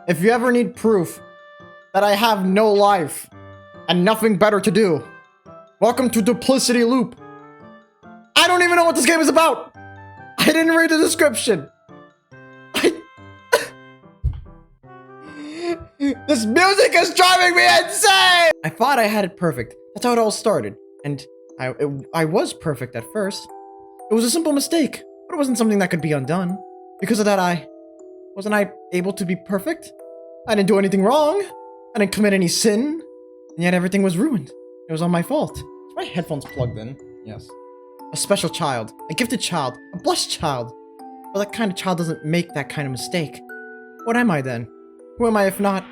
If you ever need proof that I have no life and nothing better to do, welcome to Duplicity Loop. I don't even know what this game is about. I didn't read the description. This music is driving me insane! I thought I had it perfect. That's how it all started. And I was perfect at first. It was a simple mistake, but it wasn't something that could be undone. Because of that, wasn't I able to be perfect? I didn't do anything wrong. I didn't commit any sin. And yet everything was ruined. It was all my fault. Is my headphones plugged in? Yes. A special child. A gifted child. A blessed child. But that kind of child doesn't make that kind of mistake. What am I then? Who am I if not?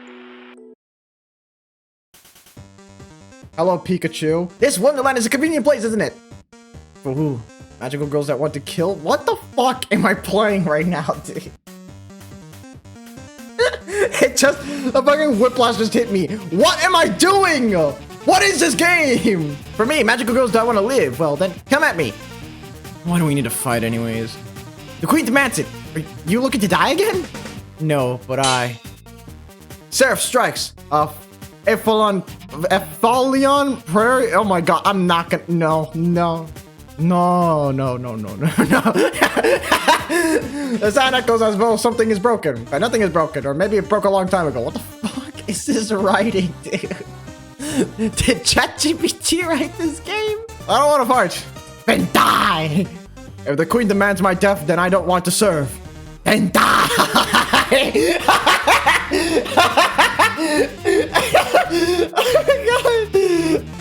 Hello, Pikachu. This Wonderland is a convenient place, isn't it? For who? Magical girls that want to kill? What the fuck am I playing right now, dude? A fucking whiplash just hit me. What am I doing? What is this game? For me, magical girls don't want to live. Well, then come at me. Why do we need to fight anyways? The queen demands it. Are you looking to die again? No, but Seraph strikes. Ephalion Prairie. Oh my god, I'm not gonna. No. The sound echoes as though something is broken, but nothing is broken, or maybe it broke a long time ago. What the fuck is this writing, dude? Did ChatGPT write this game? I don't want to fight. Then die. If the queen demands my death, then I don't want to serve. Then die. Oh my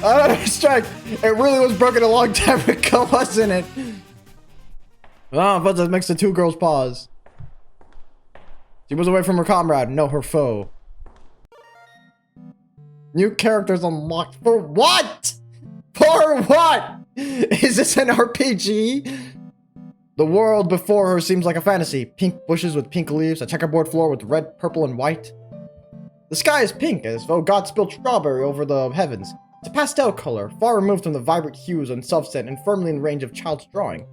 god! Strike! It really was broken a long time ago, wasn't it? Oh, but that makes the two girls pause. She was away from her comrade, no, her foe. New characters unlocked. For what? For what? Is this an RPG? The world before her seems like a fantasy. Pink bushes with pink leaves, a checkerboard floor with red, purple, and white. The sky is pink, as though God spilled strawberry over the heavens. It's a pastel color, far removed from the vibrant hues and self-set and firmly in range of child's drawing.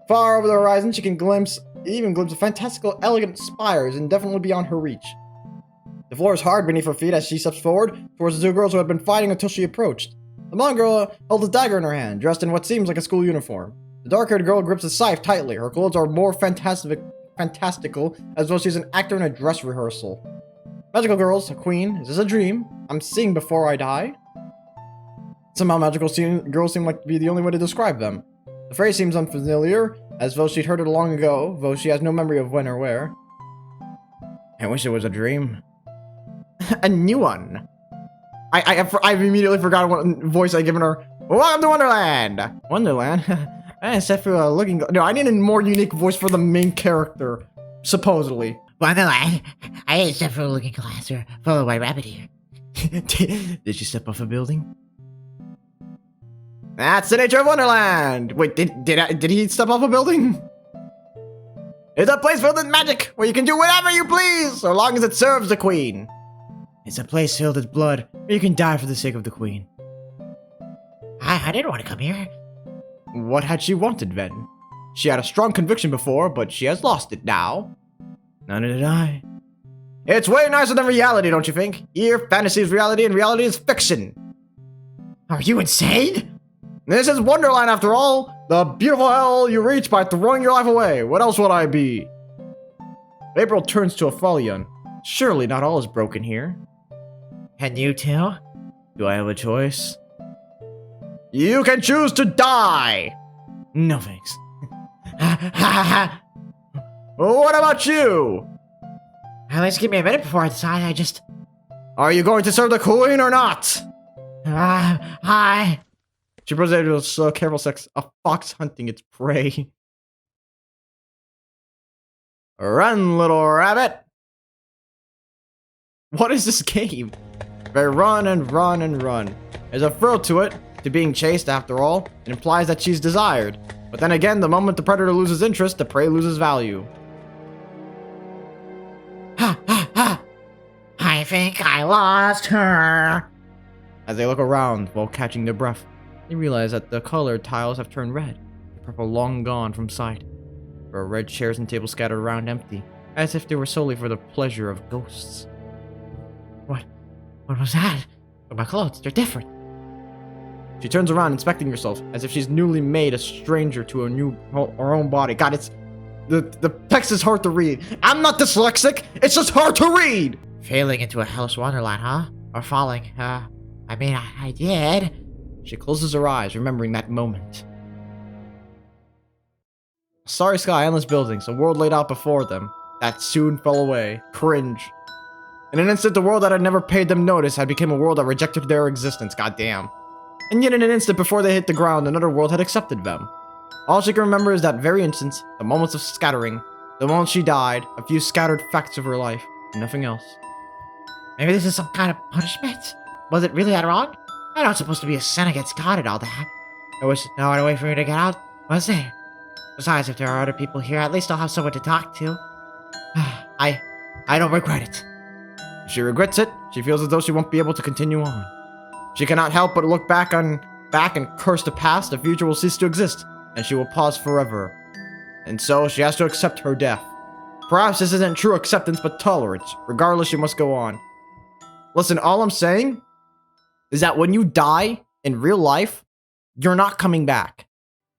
Far over the horizon, she can glimpse a fantastical, elegant spires indefinitely beyond her reach. The floor is hard beneath her feet as she steps forward towards the two girls who had been fighting until she approached. The blonde girl held a dagger in her hand, dressed in what seems like a school uniform. The dark-haired girl grips a scythe tightly. Her clothes are more fantastical, as though she's an actor in a dress rehearsal. Magical girls, a queen, is this a dream? I'm seeing before I die? Somehow magical girls seem like to be the only way to describe them. The phrase seems unfamiliar, as though she'd heard it long ago, though she has no memory of when or where. I wish it was a dream. A new one. I've immediately forgotten what voice I'd given her. Welcome to Wonderland! Wonderland? Except for looking... No, I need a more unique voice for the main character. Supposedly. Wonderland? I ain't except for a looking glass or follow my rabbit here. Did she step off a building? That's the nature of Wonderland! Wait, did he step off a building? It's a place filled with magic, where you can do whatever you please, so long as it serves the queen. It's a place filled with blood, where you can die for the sake of the queen. I didn't want to come here. What had she wanted then? She had a strong conviction before, but she has lost it now. Neither did I. It's way nicer than reality, don't you think? Here, fantasy is reality and reality is fiction. Are you insane? This is Wonderland after all. The beautiful hell you reach by throwing your life away. What else would I be? April turns to Ephalion. Surely not all is broken here. And you too? Do I have a choice? You can choose to die! No thanks. What about you? At least give me a minute before I decide. Are you going to serve the queen or not? Hi. She proceeded with a careful sex, a fox hunting its prey. Run, little rabbit! What is this game? They run and run and run. There's a thrill to it, to being chased after all. It implies that she's desired. But then again, the moment the predator loses interest, the prey loses value. I think I lost her. As they look around while catching their breath, they realize that the colored tiles have turned red, the purple long gone from sight. There are red chairs and tables scattered around empty. as if they were solely for the pleasure of ghosts. What was that? Oh, my clothes, they're different. She turns around, inspecting herself, as if she's newly made a stranger to her own body. God, the text is hard to read. I'm not dyslexic, it's just hard to read! Failing into a hellish wonderland, huh? Or falling, I mean, I did. She closes her eyes, remembering that moment. Starry sky, endless buildings, a world laid out before them that soon fell away. Cringe. In an instant, the world that had never paid them notice had become a world that rejected their existence. Goddamn. And yet, in an instant before they hit the ground, another world had accepted them. All she can remember is that very instant, the moments of scattering, the moment she died, a few scattered facts of her life, and nothing else. Maybe this is some kind of punishment? Was it really that wrong? I'm not supposed to be a sin against God and all that. There was no other way for me to get out, was there? Besides, if there are other people here, at least I'll have someone to talk to. I don't regret it. She regrets it. She feels as though she won't be able to continue on. She cannot help but look back and curse the past. The future will cease to exist, and she will pause forever. And so she has to accept her death. Perhaps this isn't true acceptance, but tolerance. Regardless, she must go on. Listen, all I'm saying is that when you die in real life, you're not coming back.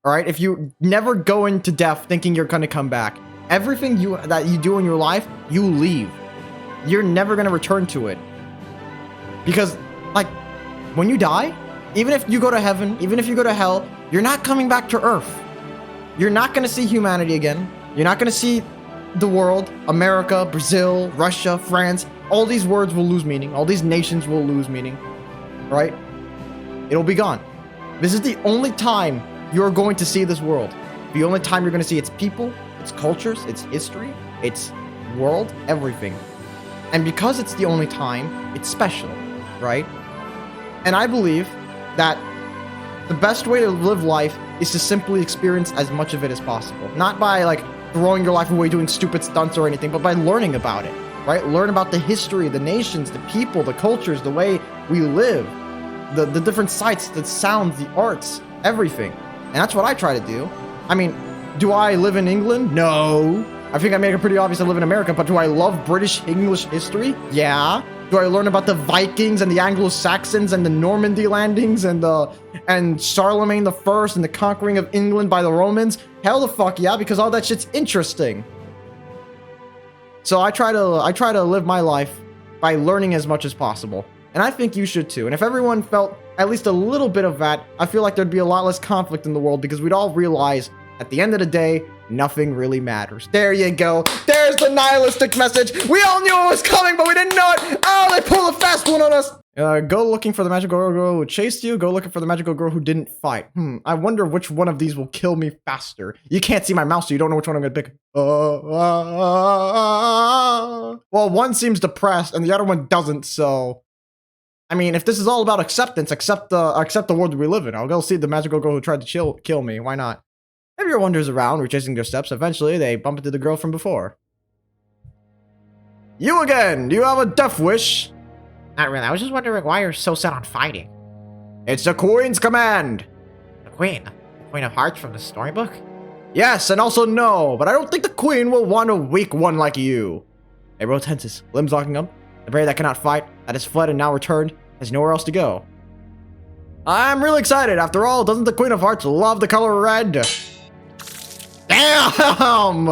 Alright? If you never go into death thinking you're gonna come back, everything that you do in your life, you leave. You're never gonna return to it. Because, like, when you die, even if you go to heaven, even if you go to hell, you're not coming back to Earth. You're not gonna see humanity again. You're not gonna see the world, America, Brazil, Russia, France. All these words will lose meaning. All these nations will lose meaning. Right? It'll be gone. This is the only time you're going to see this world. The only time you're going to see its people, its cultures, its history, its world, everything. And because it's the only time, it's special, right? And I believe that the best way to live life is to simply experience as much of it as possible. Not by, like, throwing your life away doing stupid stunts or anything, but by learning about it, right? Learn about the history, the nations, the people, the cultures, the way we live, the different sights, the sounds, the arts, everything. And that's what I try to do. I mean, do I live in England? No. I think I made it pretty obvious I live in America, but do I love British English history? Yeah. Do I learn about the Vikings and the Anglo-Saxons and the Normandy landings and Charlemagne the First and the conquering of England by the Romans? Hell the fuck yeah, because all that shit's interesting. So I try to live my life by learning as much as possible. And I think you should too. And if everyone felt at least a little bit of that, I feel like there'd be a lot less conflict in the world because we'd all realize at the end of the day, nothing really matters. There you go. There's the nihilistic message. We all knew it was coming, but we didn't know it. Oh, they pulled a fast one on us. Go looking for the magical girl who chased you. Go looking for the magical girl who didn't fight. I wonder which one of these will kill me faster. You can't see my mouse, so you don't know which one I'm gonna pick. Well, one seems depressed and the other one doesn't, so... I mean, if this is all about acceptance, accept the world we live in. I'll go see the magical girl who tried to kill me. Why not? Everyone wanders around, retracing their steps. Eventually, they bump into the girl from before. You again! Do you have a death wish? Not really. I was just wondering why you're so set on fighting. It's the Queen's command! The Queen? The Queen of Hearts from the storybook? Yes, and also no, but I don't think the Queen will want a weak one like you. Everyone tenses, limbs locking up. The brave that cannot fight, that has fled and now returned, has nowhere else to go. I'm really excited. After all, doesn't the Queen of Hearts love the color red? Damn!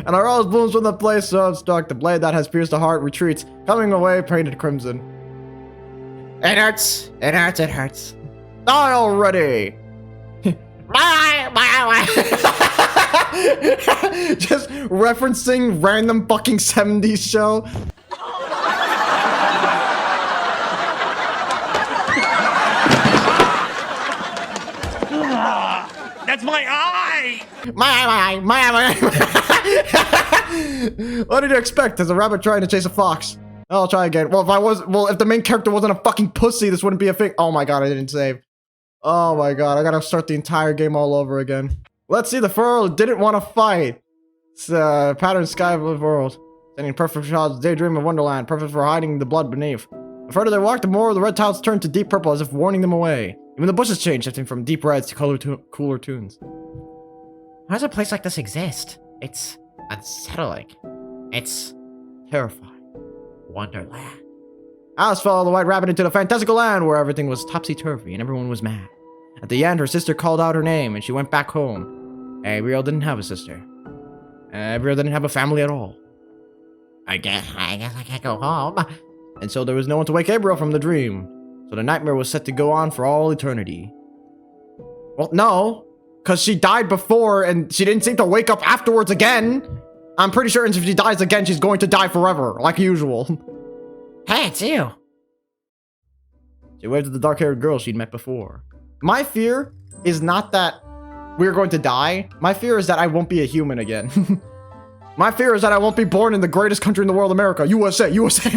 And a rose blooms from the place so struck. The blade that has pierced the heart retreats, coming away painted crimson. It hurts. It hurts. It hurts. Die already! Bye. Just referencing random fucking 70s show. That's my eye! My eye. What did you expect? There's a rabbit trying to chase a fox. I'll try again. Well, if the main character wasn't a fucking pussy, this wouldn't be a thing. Oh my god, I didn't save. Oh my god, I gotta start the entire game all over again. Let's see, the furrow didn't want to fight. It's pattern sky of the world. Standing perfect for child's daydream of Wonderland, perfect for hiding the blood beneath. The further they walked, the more the red tiles turned to deep purple as if warning them away. Even the bushes changed, shifting from deep reds to cooler tones. How does a place like this exist? It's unsettling. It's terrifying. Wonderland. Alice followed the white rabbit into the fantastical land where everything was topsy-turvy and everyone was mad. At the end, her sister called out her name and she went back home. Ariel didn't have a sister. Ariel didn't have a family at all. I guess I can't go home. And so there was no one to wake Ariel from the dream. So the nightmare was set to go on for all eternity. Well, no, because she died before and she didn't seem to wake up afterwards again. I'm pretty sure if she dies again, she's going to die forever, like usual. Hey, it's you. She waved at the dark-haired girl she'd met before. My fear is not that we're going to die. My fear is that I won't be a human again. My fear is that I won't be born in the greatest country in the world, America. USA, USA.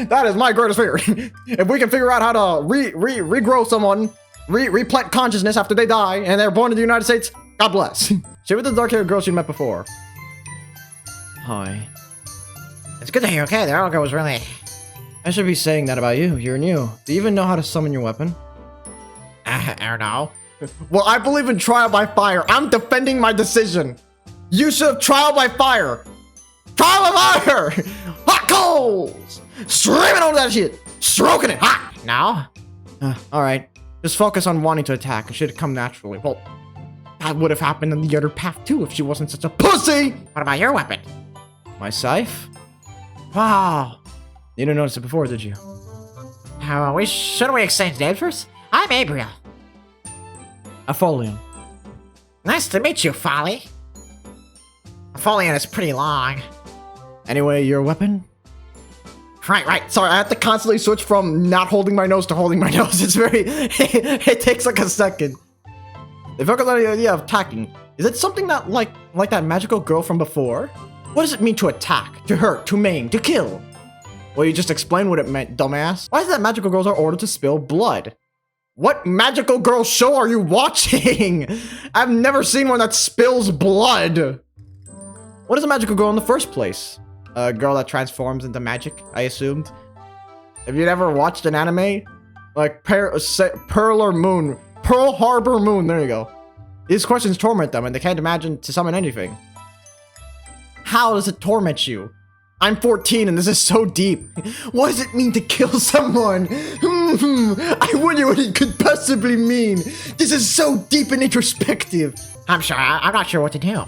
That is my greatest fear. If we can figure out how to regrow someone, replant consciousness after they die, and they're born in the United States, God bless. She was the dark-haired girl she'd met before. Hi. It's good that you're okay. The other girl was really... I should be saying that about you. You're new. Do you even know how to summon your weapon? I don't know. Well, I believe in trial by fire. I'm defending my decision. You should have trial by fire. Trial by fire! Hot coals! Streaming on that shit! Stroking it hot! No? Alright. Just focus on wanting to attack. It should come naturally. Well, that would have happened in the other path too if she wasn't such a pussy! What about your weapon? My scythe? Wow. You didn't notice it before, did you? Shouldn't we exchange names first? I'm Gabriel. Apholion. Nice to meet you, Folly. Apholion is pretty long. Anyway, your weapon? Right. Sorry, I have to constantly switch from not holding my nose to holding my nose. It's very... it takes like a second. They focus on the idea of attacking. Is it something that like that magical girl from before? What does it mean to attack? To hurt? To maim? To kill? Well, you just explained what it meant, dumbass. Why is it that magical girls are ordered to spill blood? What magical girl show are you watching? I've never seen one that spills blood. What is a magical girl in the first place? A girl that transforms into magic, I assumed. Have you ever watched an anime? Like Pearl Harbor Moon, there you go. These questions torment them and they can't imagine to summon anything. How does it torment you? I'm 14 and this is so deep. What does it mean to kill someone? I wonder what it could possibly mean. This is so deep and introspective. I'm not sure what to do.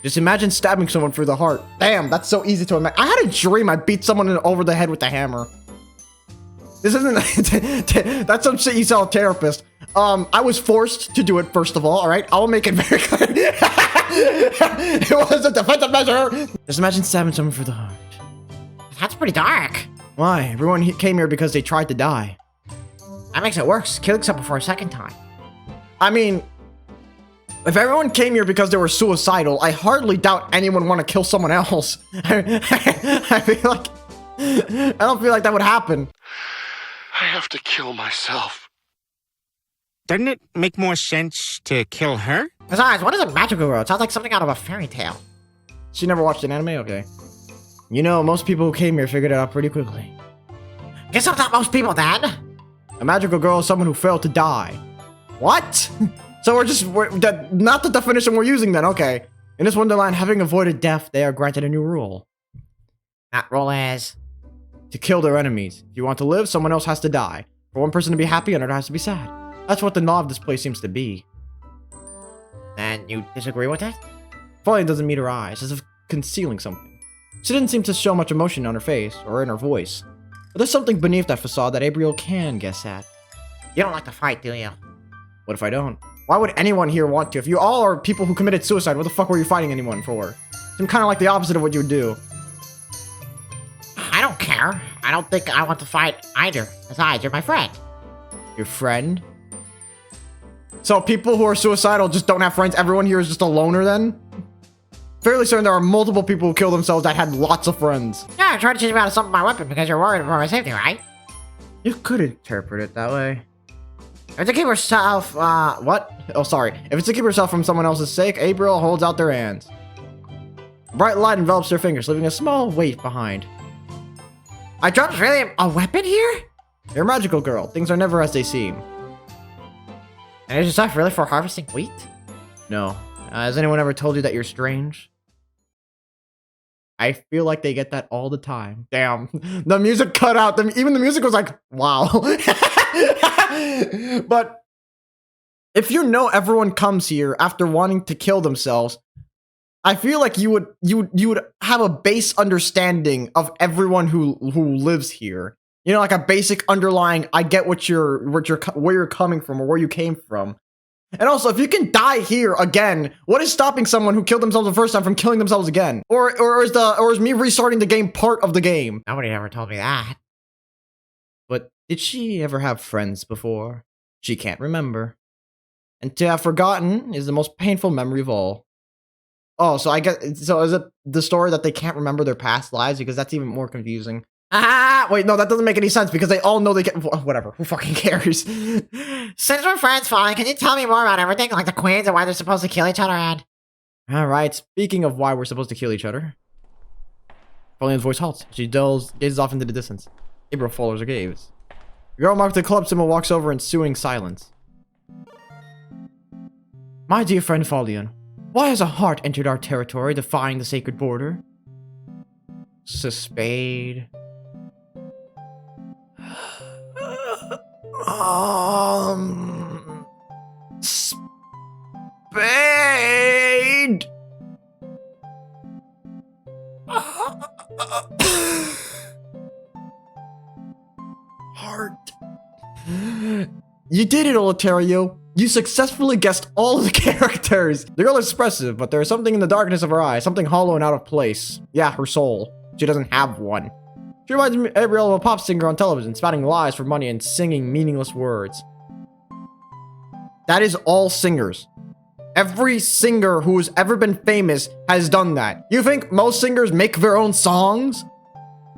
Just imagine stabbing someone through the heart. Damn, that's so easy to imagine. I had a dream I beat someone over the head with a hammer. This isn't... That's some shit you tell a therapist. I was forced to do it, first of all right? I'll make it very clear. It was a defensive measure. Just imagine stabbing someone through the heart. That's pretty dark. Why? Everyone came here because they tried to die. That makes it worse. Killing someone for a second time. I mean... If everyone came here because they were suicidal, I hardly doubt anyone want to kill someone else. I feel like... I don't feel like that would happen. I have to kill myself. Doesn't it make more sense to kill her? Besides, what is a magical girl? It sounds like something out of a fairy tale. She never watched an anime? Okay. You know, most people who came here figured it out pretty quickly. Guess I'm not most people then. A magical girl is someone who failed to die. What? So not the definition we're using then, okay. In this wonderland, having avoided death, they are granted a new rule. That rule is... to kill their enemies. If you want to live, someone else has to die. For one person to be happy, another has to be sad. That's what the law of this place seems to be. And you disagree with that? Folly doesn't meet her eyes, as if concealing something. She didn't seem to show much emotion on her face, or in her voice. But there's something beneath that facade that Gabriel can guess at. You don't like to fight, do you? What if I don't? Why would anyone here want to? If you all are people who committed suicide, what the fuck were you fighting anyone for? Seems kind of like the opposite of what you would do. I don't care. I don't think I want to fight either. Besides, you're my friend. Your friend? So people who are suicidal just don't have friends? Everyone here is just a loner then? Fairly certain there are multiple people who kill themselves that had lots of friends. Yeah, I tried to teach you how to summon my weapon because you're worried about my safety, right? You could interpret it that way. If it's to keep herself, What? Oh, sorry. If it's to keep herself from someone else's sake, Gabriel holds out their hands. A bright light envelops their fingers, leaving a small weight behind. I dropped really a weapon here? You're a magical girl. Things are never as they seem. And is your stuff really for harvesting wheat? No. Has anyone ever told you that you're strange? I feel like they get that all the time. Damn. The music cut out. Even the music was like, wow. But if you know everyone comes here after wanting to kill themselves, I feel like you would have a base understanding of everyone who lives here. You know, like a basic underlying, I get where you're coming from or where you came from. And also, if you can die here again, what is stopping someone who killed themselves the first time from killing themselves again? Or is me restarting the game part of the game? Nobody ever told me that. But did she ever have friends before? She can't remember. And to have forgotten is the most painful memory of all. Oh, so is it the story that they can't remember their past lives? Because that's even more confusing. Ah, wait, no, that doesn't make any sense because they all know they can. Whatever, who fucking cares? Since we're friends, Folly, can you tell me more about everything, like the queens and why they're supposed to kill each other and... Alright, speaking of why we're supposed to kill each other. Pauline's voice halts. She gazes off into the distance. April follows her gaze. The girl marked the club symbol walks over in ensuing silence. My dear friend Folion, why has a heart entered our territory, defying the sacred border? Spade. Spade. Heart. You did it, olaterrio. You successfully guessed all of the characters. The girl is expressive, but there is something in the darkness of her eyes, something hollow and out of place. Yeah, her soul. She doesn't have one. She reminds me of a pop singer on television, spouting lies for money and singing meaningless words. That is all singers. Every singer who has ever been famous has done that. You think most singers make their own songs?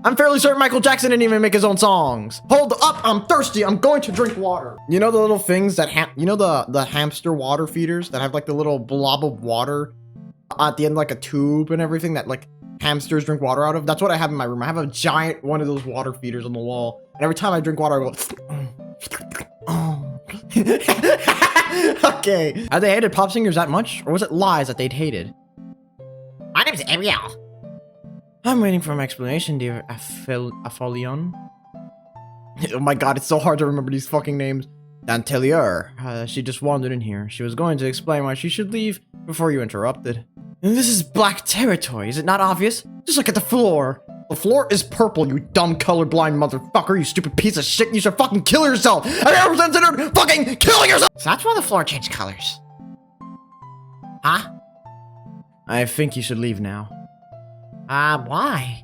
I'm fairly certain Michael Jackson didn't even make his own songs. Hold up, I'm thirsty, I'm going to drink water. You know the little things that, the hamster water feeders that have like the little blob of water at the end, like a tube and everything that like hamsters drink water out of? That's what I have in my room. I have a giant one of those water feeders on the wall. And every time I drink water, I go, oh. Okay. Have they hated pop singers that much? Or was it lies that they'd hated? My name's Ariel. I'm waiting for an explanation, dear Aphelion. Oh my god, it's so hard to remember these fucking names. Dantelier. She just wandered in here. She was going to explain why she should leave before you interrupted. And this is black territory, is it not obvious? Just look at the floor. The floor is purple, you dumb colorblind motherfucker, you stupid piece of shit. You should fucking kill yourself. Have you ever considered fucking killing yourself? So that's why the floor changed colors. Huh? I think you should leave now. Why?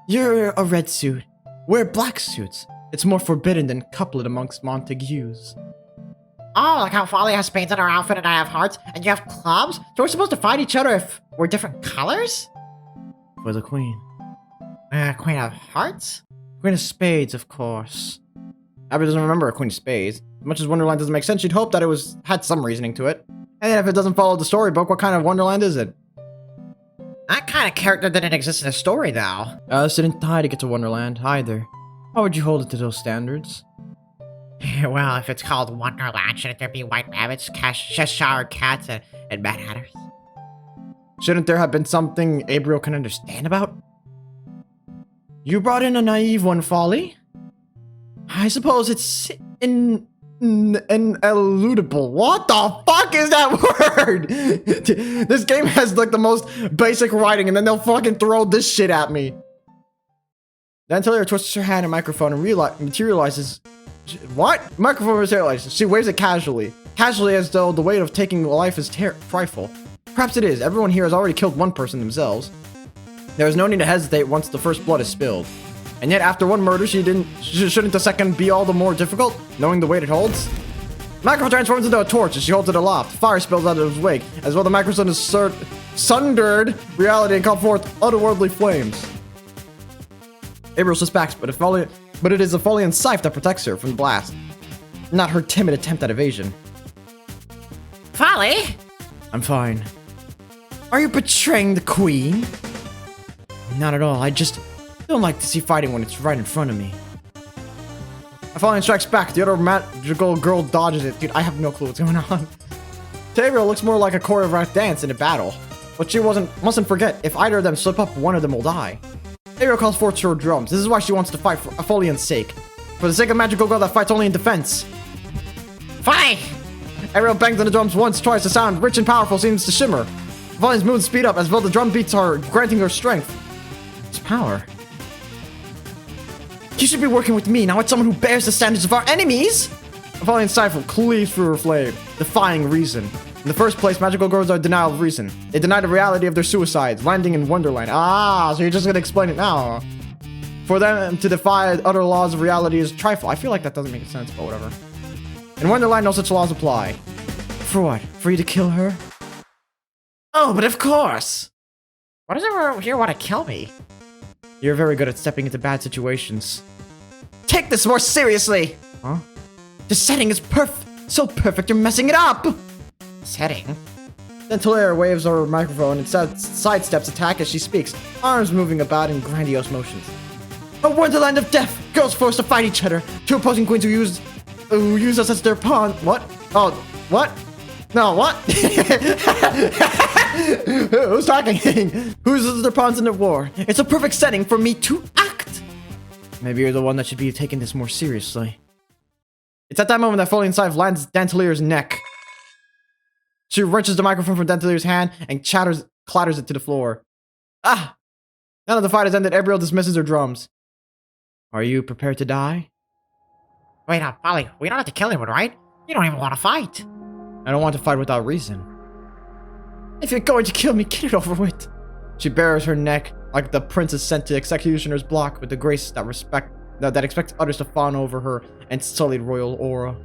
You're a red suit. Wear black suits. It's more forbidden than couplet amongst Montagues. Oh, like how Folly has spades on her outfit and I have hearts, and you have clubs? So we're supposed to fight each other if we're different colors? For the queen. Queen of hearts? Queen of spades, of course. Abby doesn't remember a queen of spades. As much as Wonderland doesn't make sense, she'd hope that it had some reasoning to it. And if it doesn't follow the storybook, what kind of Wonderland is it? That kind of character didn't exist in the story, though. Alice didn't die to get to Wonderland, either. Why would you hold it to those standards? Well, if it's called Wonderland, shouldn't there be white rabbits, Cheshire cats, and Mad Hatters? Shouldn't there have been something Abriel can understand about? You brought in a naive one, Folly. I suppose it's ineludible. What the fuck is that word? This game has like the most basic writing, and then they'll fucking throw this shit at me. Then Taylor twists her hand in microphone and materializes. What? Microphone materializes. She waves it casually. Casually, as though the weight of taking life is trifle. Perhaps it is. Everyone here has already killed one person themselves. There is no need to hesitate once the first blood is spilled. And yet, after one murder, shouldn't the second be all the more difficult, knowing the weight it holds? Microphone transforms into a torch as she holds it aloft. Fire spills out of his wake, as well the microphone has sundered reality and called forth otherworldly flames. Abriel suspects, but it is a Folian scythe that protects her from the blast, not her timid attempt at evasion. Folly? I'm fine. Are you betraying the queen? Not at all. I just don't like to see fighting when it's right in front of me. Folian strikes back. The other magical girl dodges it. Dude, I have no clue what's going on. Abriel looks more like a choreographed dance in a battle. But she mustn't forget, if either of them slip up, one of them will die. Ariel calls forth her drums. This is why she wants to fight for Aphelian's sake. For the sake of magical girl that fights only in defense. Fight! Ariel bangs on the drums once, twice. The sound, rich and powerful, seems to shimmer. Aphelian's moves speed up as though the drum beats are granting her strength. It's power. You should be working with me, not with someone who bears the standards of our enemies! Aphelian's stifle cleaves through her flame, defying reason. In the first place, magical girls are denial of reason. They deny the reality of their suicides, landing in Wonderland. Ah, so you're just gonna explain it now. For them to defy other laws of reality is trifle. I feel like that doesn't make sense, but whatever. In Wonderland, no such laws apply. For what? For you to kill her? Oh, but of course! Why does everyone here want to kill me? You're very good at stepping into bad situations. Take this more seriously! Huh? The setting is so perfect you're messing it up! Setting? Dentalaire waves her microphone and sidesteps attack as she speaks, arms moving about in grandiose motions. A wonderland of death! Girls forced to fight each other. Two opposing queens who use us as their pawn. What? Oh, what? No, what? Who's talking? Who's their pawns in the war? It's a perfect setting for me to act! Maybe you're the one that should be taking this more seriously. It's at that moment that Aphelian's scythe lands Dentalaire's neck. She wrenches the microphone from Dentalaire's hand and clatters it to the floor. Ah! Now that the fight has ended, Ariel dismisses her drums. Are you prepared to die? Wait up, Polly. We don't have to kill anyone, right? You don't even want to fight. I don't want to fight without reason. If you're going to kill me, get it over with. She bares her neck like the princess sent to executioner's block with the grace that expects others to fawn over her and sullied royal aura.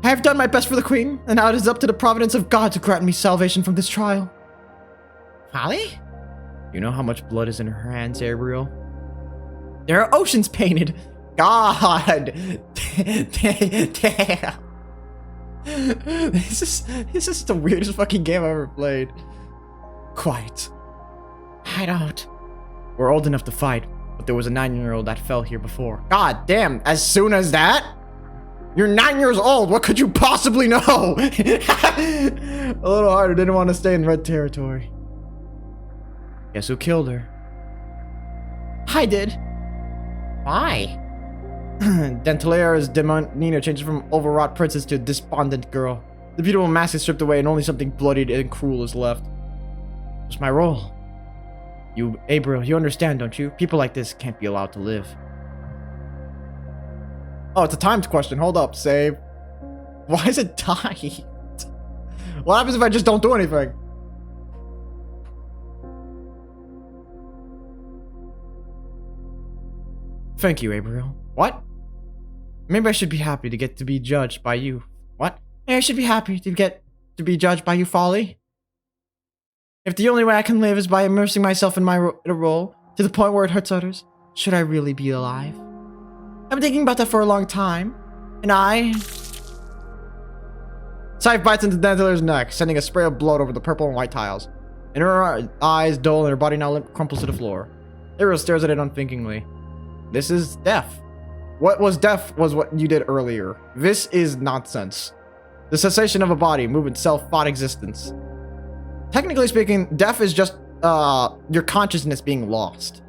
I have done my best for the queen, and now it is up to the providence of God to grant me salvation from this trial. Polly? You know how much blood is in her hands, Ariel? There are oceans painted. God! Damn. This is the weirdest fucking game I've ever played. Quiet. I don't. We're old enough to fight, but there was a 9-year-old that fell here before. God damn, as soon as that? You're 9 years old, what could you possibly know? A little harder, didn't want to stay in red territory. Guess who killed her? I did. Why? Dentalaire's demeanor changes from overwrought princess to despondent girl. The beautiful mask is stripped away and only something bloodied and cruel is left. What's my role? You, Ariel, you understand, don't you? People like this can't be allowed to live. Oh, it's a timed question. Hold up, save. Why is it timed? What happens if I just don't do anything? Thank you, Ariel. What? Maybe I should be happy to get to be judged by you. What? Maybe I should be happy to get to be judged by you, Folly. If the only way I can live is by immersing myself in my role to the point where it hurts others, should I really be alive? I've been thinking about that for a long time, and Scythe bites into Dentalaire's neck, sending a spray of blood over the purple and white tiles. In her eyes dull and her body now crumples to the floor. Ariel stares at it unthinkingly. This is death. What was death was what you did earlier. This is nonsense. The cessation of a body, movement, self-thought existence. Technically speaking, death is just your consciousness being lost.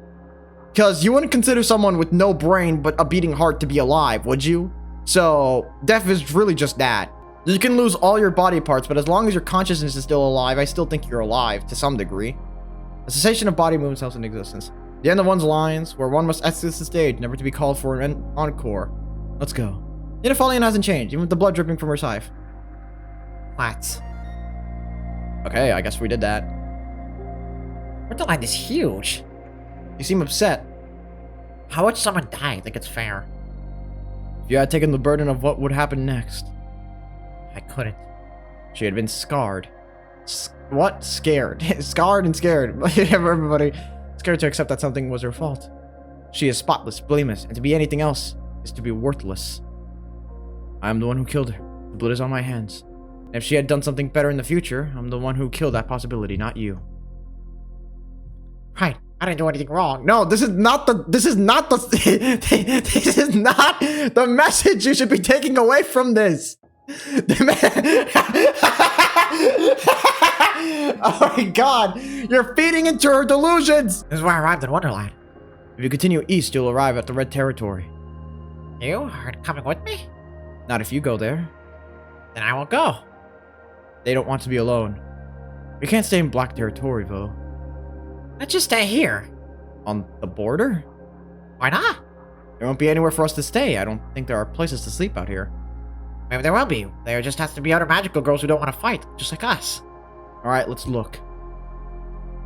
Because you wouldn't consider someone with no brain but a beating heart to be alive, would you? So, death is really just that. You can lose all your body parts, but as long as your consciousness is still alive, I still think you're alive, to some degree. A cessation of body movement cells in existence. The end of one's lines, where one must exit the stage, never to be called for an encore. Let's go. Yet Aphelian hasn't changed, even with the blood dripping from her scythe. What? Okay, I guess we did that. Wonderland is huge. You seem upset. How would someone die? I think it's fair. If you had taken the burden of what would happen next. I couldn't. She had been scarred. What? Scared. Scarred and scared. Everybody. Scared to accept that something was her fault. She is spotless, blameless, and to be anything else is to be worthless. I am the one who killed her. The blood is on my hands. And if she had done something better in the future, I'm the one who killed that possibility, not you. Right. I didn't do anything wrong. No, this is not the this is not the message you should be taking away from this. The man- Oh my god! You're feeding into her delusions! This is where I arrived in Wonderland. If you continue east, you'll arrive at the Red Territory. You are coming with me? Not if you go there. Then I won't go. They don't want to be alone. We can't stay in Black Territory, though. Let's just stay here. On the border? Why not? There won't be anywhere for us to stay. I don't think there are places to sleep out here. Maybe there will be. There just has to be other magical girls who don't want to fight, just like us. Alright, let's look.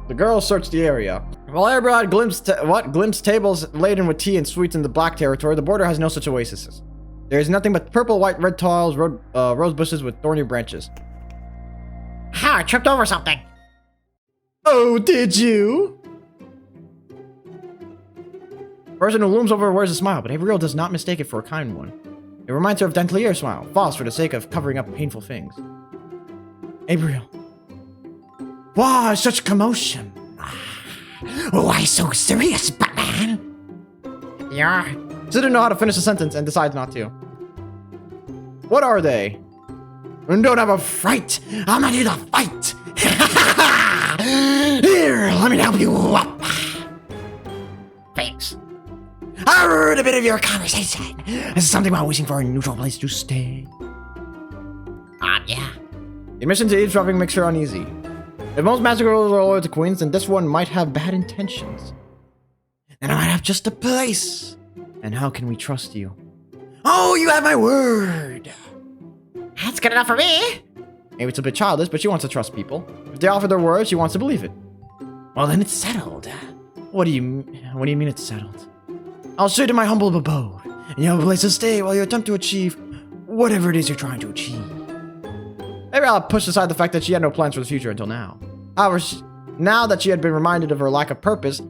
The girls search the area. While everyone glimpsed tables laden with tea and sweets in the Black Territory, the border has no such oases. There is nothing but purple, white, red tiles, rose bushes with thorny branches. How I tripped over something. Oh, did you? The person who looms over her wears a smile, but Gabriel does not mistake it for a kind one. It reminds her of Dentlier's smile, false for the sake of covering up painful things. Gabriel. Why such commotion? Why so serious, Batman? Yeah. She didn't know how to finish a sentence and decides not to. What are they? Don't have a fright. I'm ready to fight. Here, let me help you up. Thanks. I heard a bit of your conversation. This is something about wishing for a neutral place to stay. Yeah. Admission to eavesdropping makes her uneasy. If most magical girls are loyal to queens, then this one might have bad intentions. And I might have just a place. And how can we trust you? Oh, you have my word. That's good enough for me. Maybe it's a bit childish, but she wants to trust people. If they offer their word, she wants to believe it. Well, then it's settled. What do you mean it's settled? I'll show you to my humble abode, and you have a place to stay while you attempt to achieve whatever it is you're trying to achieve. Maybe I'll push aside the fact that she had no plans for the future until now. However, now that she had been reminded of her lack of purpose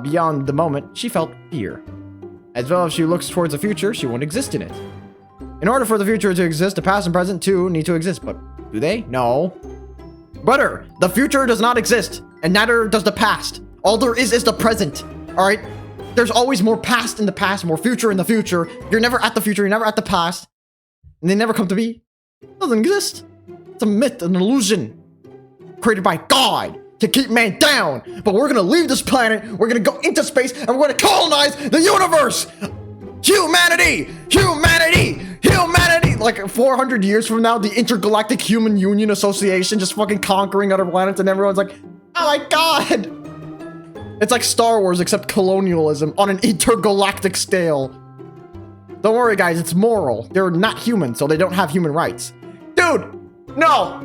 beyond the moment, she felt fear. As well as she looks towards the future, she won't exist in it. In order for the future to exist, the past and present too need to exist, but do they? No. Brother, the future does not exist, and neither does the past. All there is the present, alright? There's always more past in the past, more future in the future. You're never at the future, you're never at the past. And they never come to be. It doesn't exist. It's a myth, an illusion. Created by God to keep man down. But we're gonna leave this planet, we're gonna go into space, and we're gonna colonize the universe! Humanity! Humanity! Humanity! Like 400 years from now, the Intergalactic Human Union Association just fucking conquering other planets, and everyone's like, oh my god! It's like Star Wars, except colonialism on an intergalactic scale. Don't worry, guys, it's moral. They're not human, so they don't have human rights. Dude! No!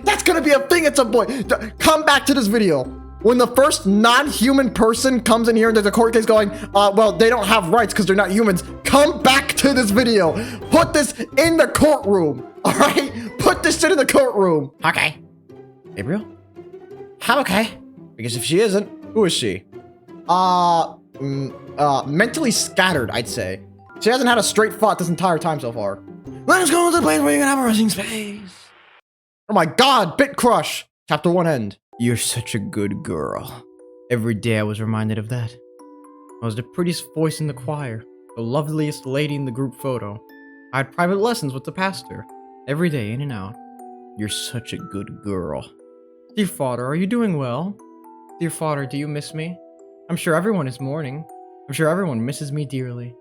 That's gonna be a thing at some point. Come back to this video. When the first non-human person comes in here and there's a court case going, well, they don't have rights because they're not humans. Come back to this video. Put this in the courtroom. All right? Put this shit in the courtroom. Okay. Gabriel? I'm okay. Because if she isn't, who is she? Mentally scattered, I'd say. She hasn't had a straight thought this entire time so far. Let's go to the place where you can have a resting space. Oh my god, Bit Crush. Chapter 1 end. You're such a good girl. Every day I was reminded of that. I was the prettiest voice in the choir, the loveliest lady in the group photo. I had private lessons with the pastor, every day in and out. You're such a good girl. Dear father, are you doing well? Dear father, do you miss me? I'm sure everyone is mourning. I'm sure everyone misses me dearly.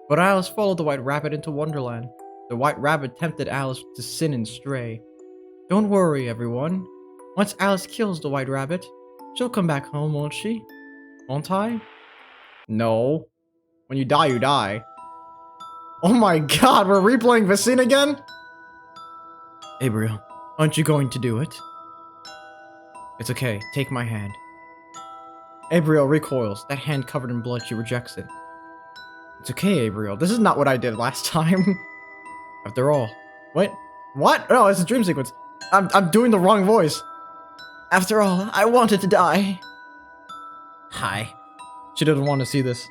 But Alice followed the White Rabbit into Wonderland. The White Rabbit tempted Alice to sin and stray. Don't worry, everyone. Once Alice kills the White Rabbit, she'll come back home, won't she? Won't I? No. When you die, you die. Oh my god, we're replaying the scene again? Gabriel, aren't you going to do it? It's okay, take my hand. Gabriel recoils, that hand covered in blood, she rejects it. It's okay, Gabriel, this is not what I did last time. After all, wait, what? No, it's a dream sequence. I'm doing the wrong voice. After all, I wanted to die. Hi. She doesn't want to see this.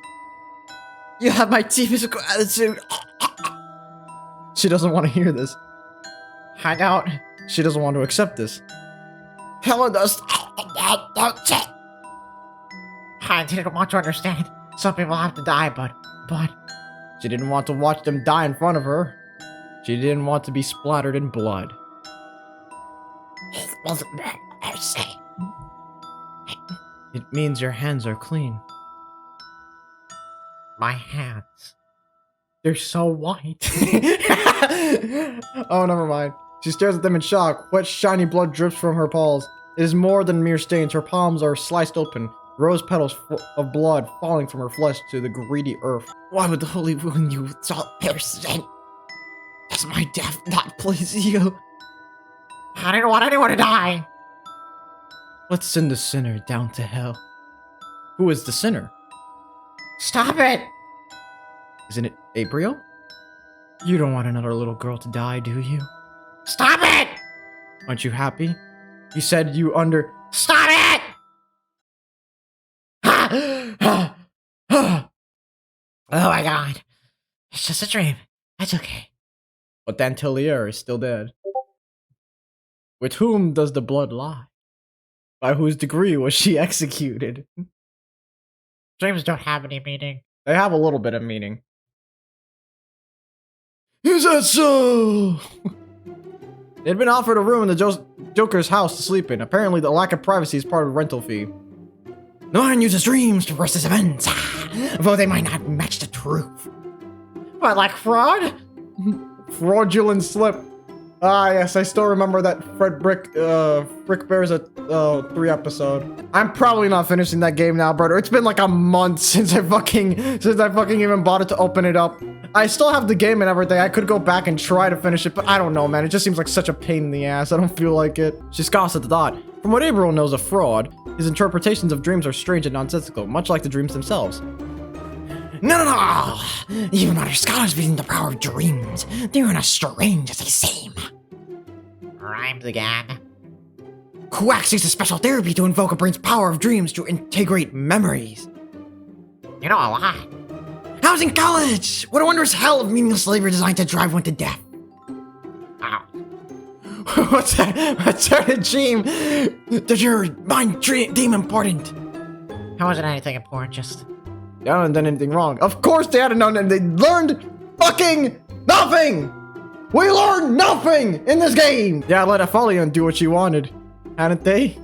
You have my deepest gratitude. She doesn't want to hear this. Hang out. She doesn't want to accept this. Helen does. I didn't want to understand. Some people have to die, but... She didn't want to watch them die in front of her. She didn't want to be splattered in blood. It wasn't mercy. It means your hands are clean. My hands. They're so white. Oh, never mind. She stares at them in shock. Wet, shiny blood drips from her paws. It is more than mere stains. Her palms are sliced open. Rose petals of blood falling from her flesh to the greedy earth. Why would the Holy One you with salt person? Does my death not please you? I didn't want anyone to die. Let's send the sinner down to hell. Who is the sinner? Stop it! Isn't it Gabriel? You don't want another little girl to die, do you? Stop it! Aren't you happy? You said you under... Stop it! Oh my god. It's just a dream. That's okay. But Dantelier is still dead. With whom does the blood lie? By whose degree was she executed? Dreams don't have any meaning. They have a little bit of meaning. Is that so? They'd been offered a room in the Joker's house to sleep in. Apparently, the lack of privacy is part of the rental fee. No one uses dreams to process events, though they might not match the truth. But like fraud? Fraudulent slip. Ah, yes, I still remember that Fred Brick Bears a 3 episode. I'm probably not finishing that game now, brother. It's been like a month since I fucking even bothered to open it up. I still have the game and everything. I could go back and try to finish it, but I don't know, man. It just seems like such a pain in the ass. I don't feel like it. She scoffs at the thought. From what Gabriel knows of fraud, his interpretations of dreams are strange and nonsensical, much like the dreams themselves. No. Even other scholars believe the power of dreams. They're not strange as they seem. Rhymes again. Quacks uses special therapy to invoke a brain's power of dreams to integrate memories. You know a lot. I was in college! What a wondrous hell of meaningless labor designed to drive one to death. Ow. What's that a dream? Does your mind deem important? How wasn't anything important, just... They hadn't done anything wrong. Of course they hadn't done anything. They learned fucking nothing! We learned nothing in this game! Yeah, let Aphelion do what she wanted. Hadn't they?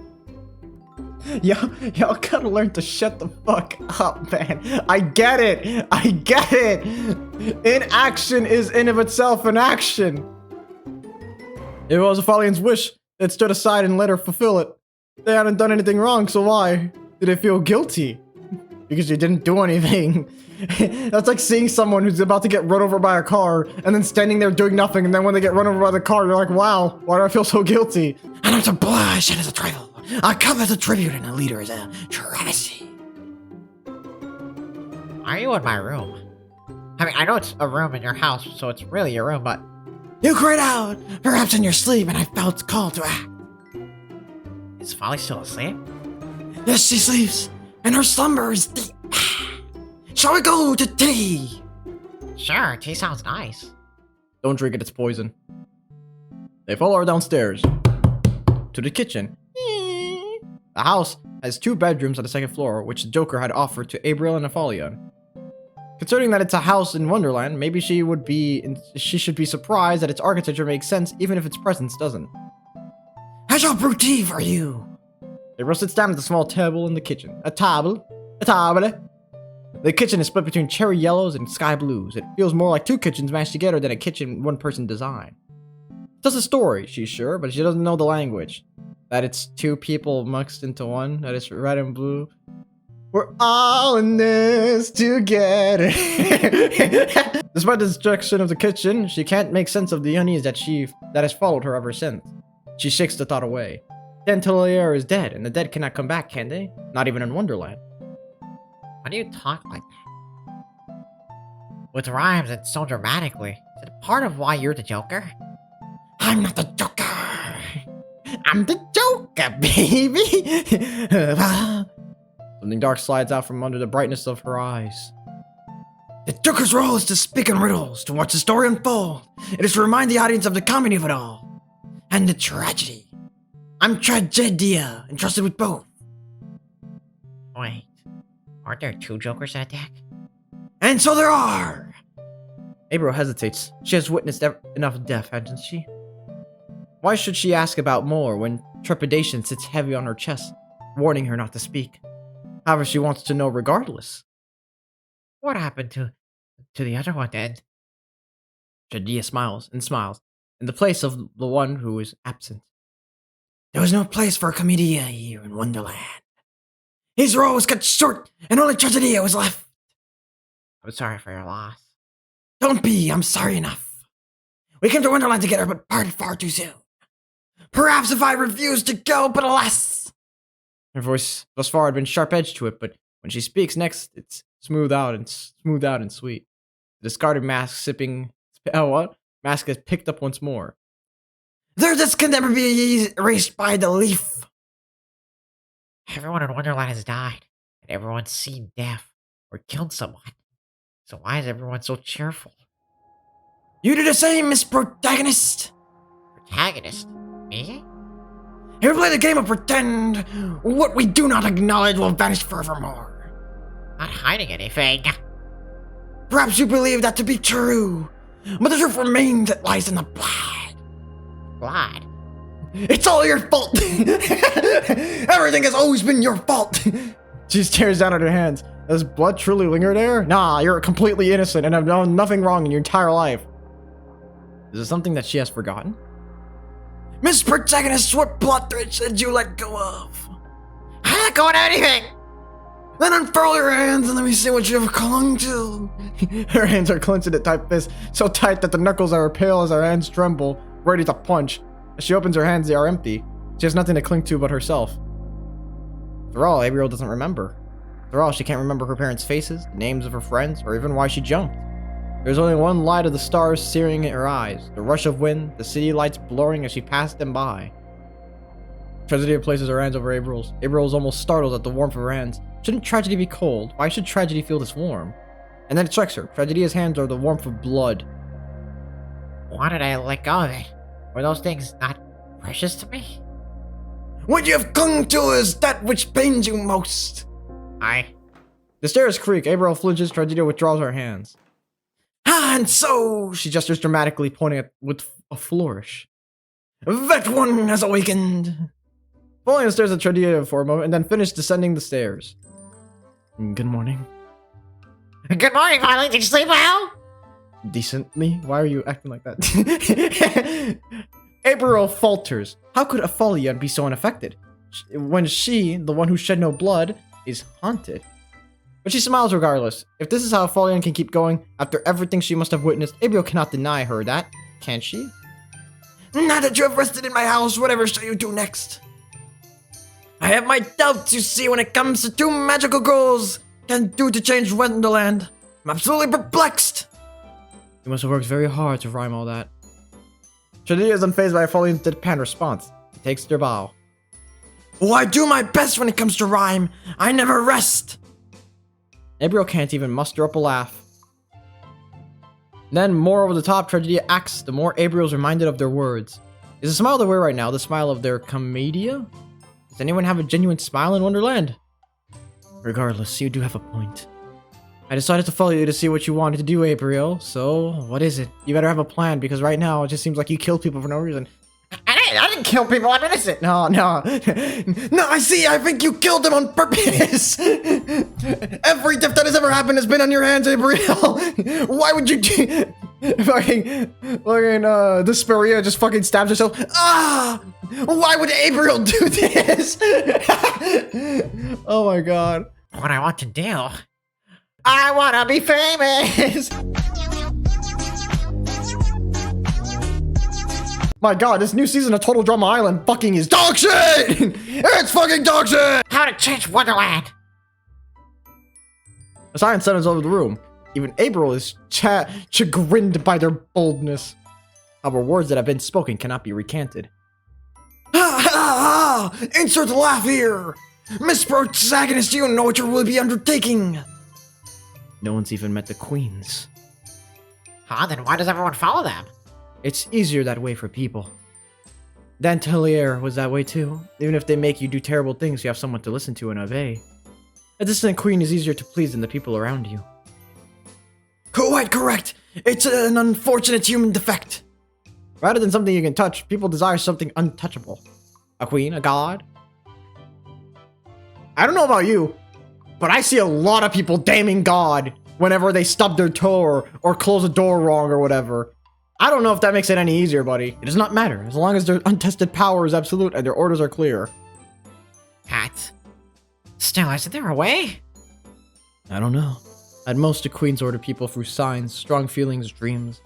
Y'all gotta learn to shut the fuck up, man. I get it. Inaction is in of itself an action. It was Aphelion's wish that stood aside and let her fulfill it. They hadn't done anything wrong, so why did they feel guilty? Because you didn't do anything. That's like seeing someone who's about to get run over by a car and then standing there doing nothing, and then when they get run over by the car, you're like, wow, why do I feel so guilty? And I'm to blush as a trifle. A cup as a tribute and a leader as a travesty. Are you in my room? I mean, I know it's a room in your house, so it's really your room, but... You cried out, perhaps in your sleep, and I felt called to act. Is Folly still asleep? Yes, she sleeps, and her slumber is deep. Shall we go to tea? Sure, tea sounds nice. Don't drink it, it's poison. They follow her downstairs to the kitchen. The house has 2 bedrooms on the 2nd floor, which the Joker had offered to Gabriel and Aphelion. Considering that it's a house in Wonderland, maybe she should be surprised that its architecture makes sense even if its presence doesn't. I shall brew tea for you. Gabriel sits down at the small table in the kitchen. A table. The kitchen is split between cherry yellows and sky blues. It feels more like 2 kitchens mashed together than a kitchen one person designed. Tells a story, she's sure, but she doesn't know the language. That it's 2 people mixed into one, that it's red and blue. We're all in this together. Despite the destruction of the kitchen, she can't make sense of the unease that has followed her ever since. She shakes the thought away. Dantelier is dead, and the dead cannot come back, can they? Not even in Wonderland. Why do you talk like that? With rhymes and so dramatically. Is it part of why you're the Joker? I'm not the Joker! I'm the Joker, baby! Something dark slides out from under the brightness of her eyes. The Joker's role is to speak in riddles, to watch the story unfold. It is to remind the audience of the comedy of it all. And the tragedy. I'm Tragedia, entrusted with both. Wait, aren't there 2 Jokers in a deck? And so there are! April hesitates. She has witnessed enough death, hasn't she? Why should she ask about more when trepidation sits heavy on her chest, warning her not to speak? However, she wants to know regardless. What happened to the other one then? Shadia smiles and smiles, in the place of the one who is absent. There was no place for a comedia here in Wonderland. His role was cut short, and only Tragedia was left. I'm sorry for your loss. Don't be, I'm sorry enough. We came to Wonderland together, but parted far too soon. Perhaps if I refused to go, but alas. Her voice thus far had been sharp-edged to it, but when she speaks next, it's smooth out and sweet. The discarded mask mask is picked up once more. Their deaths can never be erased by the leaf. Everyone in Wonderland has died, and everyone's seen death or killed someone. So why is everyone so cheerful? You do the same, Miss Protagonist. Protagonist? Me? Here we play the game of pretend. What we do not acknowledge will vanish forevermore. Not hiding anything. Perhaps you believe that to be true, but the truth remains, it lies in the blood. Blood? It's all your fault. Everything has always been your fault. She stares down at her hands. Does blood truly linger there? Nah, you're completely innocent and have done nothing wrong in your entire life. Is it something that she has forgotten? Miss Protagonist, what plot thread did you let go of? I let go of anything! Then unfurl your hands and let me see what you have clung to. Her hands are clenched in a tight fist, so tight that the knuckles are pale as her hands tremble, ready to punch. As she opens her hands, they are empty. She has nothing to cling to but herself. After all, Abriel doesn't remember. After all, she can't remember her parents' faces, the names of her friends, or even why she jumped. There's only one light of the stars searing in her eyes, the rush of wind, the city lights blurring as she passed them by. Tragedy places her hands over Abriel's. Abriel is almost startled at the warmth of her hands. Shouldn't tragedy be cold? Why should tragedy feel this warm? And then it strikes her. Tragedia's hands are the warmth of blood. Why did I let go of it? Were those things not precious to me? What you have clung to is that which pains you most. The stairs creak. Abriel flinches. Tragedia withdraws her hands. Ah, and so She gestures dramatically, pointing at with a flourish. that one has awakened. Falling the stairs at Tragedia for a moment, and then finished descending the stairs. Good morning. Good morning, Violet. Did you sleep well? Decently? Why are you acting like that? Abriel falters. How could Aphalion be so unaffected? When she, the one who shed no blood, is haunted. But she smiles regardless. If this is how Aphalion can keep going, after everything she must have witnessed, Abriel cannot deny her that, can she? Now that you have rested in my house, whatever shall you do next? I have my doubts, you see, when it comes to two magical girls can do to change Wonderland. I'm absolutely perplexed. You must have worked very hard to rhyme all that. Tragedia is unfazed by Aphalion's deadpan response. He takes their bow. Oh, I do my best when it comes to rhyme. I never rest. Abriel can't even muster up a laugh. Then, more over the top, Tragedia acts, the more Abriel's reminded of their words. Is the smile they wear right now the smile of their commedia? Does anyone have a genuine smile in Wonderland? Regardless, you do have a point. I decided to follow you to see what you wanted to do, Abriel. So, what is it? You better have a plan, because right now it just seems like you killed people for no reason. I didn't kill people. I'm innocent. No. No, I see. I think you killed them on purpose. Every death that has ever happened has been on your hands, Abriel. Why would you do... fucking Desperia just fucking stabs herself. Ah! Why would Abriel do this? Oh my god. What I want to do? I want to be famous. My god, this new season of Total Drama Island fucking is dog shit! It's fucking dog shit! How to change Wonderland? A silence settles over the room. Even Abriel is chagrined by their boldness. However, words that have been spoken cannot be recanted. Ha ha ha! Insert the laugh here! Miss Protagonist, you know what you will be undertaking! No one's even met the queens. Huh? Then why does everyone follow them? It's easier that way for people. Dantelier was that way too. Even if they make you do terrible things, you have someone to listen to and obey. A distant queen is easier to please than the people around you. Quite correct! It's an unfortunate human defect. Rather than something you can touch, people desire something untouchable. A queen, a god. I don't know about you, but I see a lot of people damning God whenever they stub their toe or close a door wrong or whatever. I don't know if that makes it any easier, buddy. It does not matter, as long as their untested power is absolute and their orders are clear. Cat. Still, isn't there a way? I don't know. At most, the queens order people through signs, strong feelings, dreams,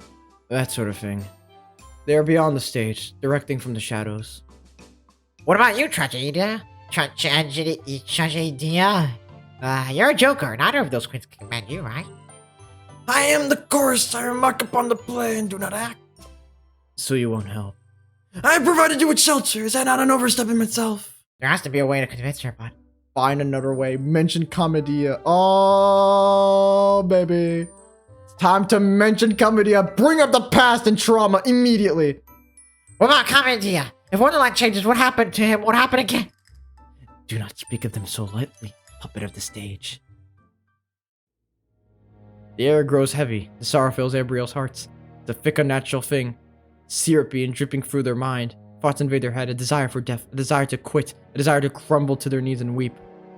that sort of thing. They are beyond the stage, directing from the shadows. What about you, Tragedia? Tragedia? You're a joker. Neither of those queens can command you, right? I am the chorus. I remark upon the play and do not act. So you won't help. I have provided you with shelter. Is that not an overstep in myself? There has to be a way to convince her, but... Find another way. Mention Commedia. Oh, baby. It's time to mention Commedia. Bring up the past and trauma immediately. What about Commedia? If Wonderland changes, what happened to him? What happened again? Do not speak of them so lightly, puppet of the stage. The air grows heavy. The sorrow fills Abriel's hearts. It's a thick, unnatural thing. Syrupy and dripping through their mind. Thoughts invade their head. A desire for death. A desire to quit. A desire to crumble to their knees and weep.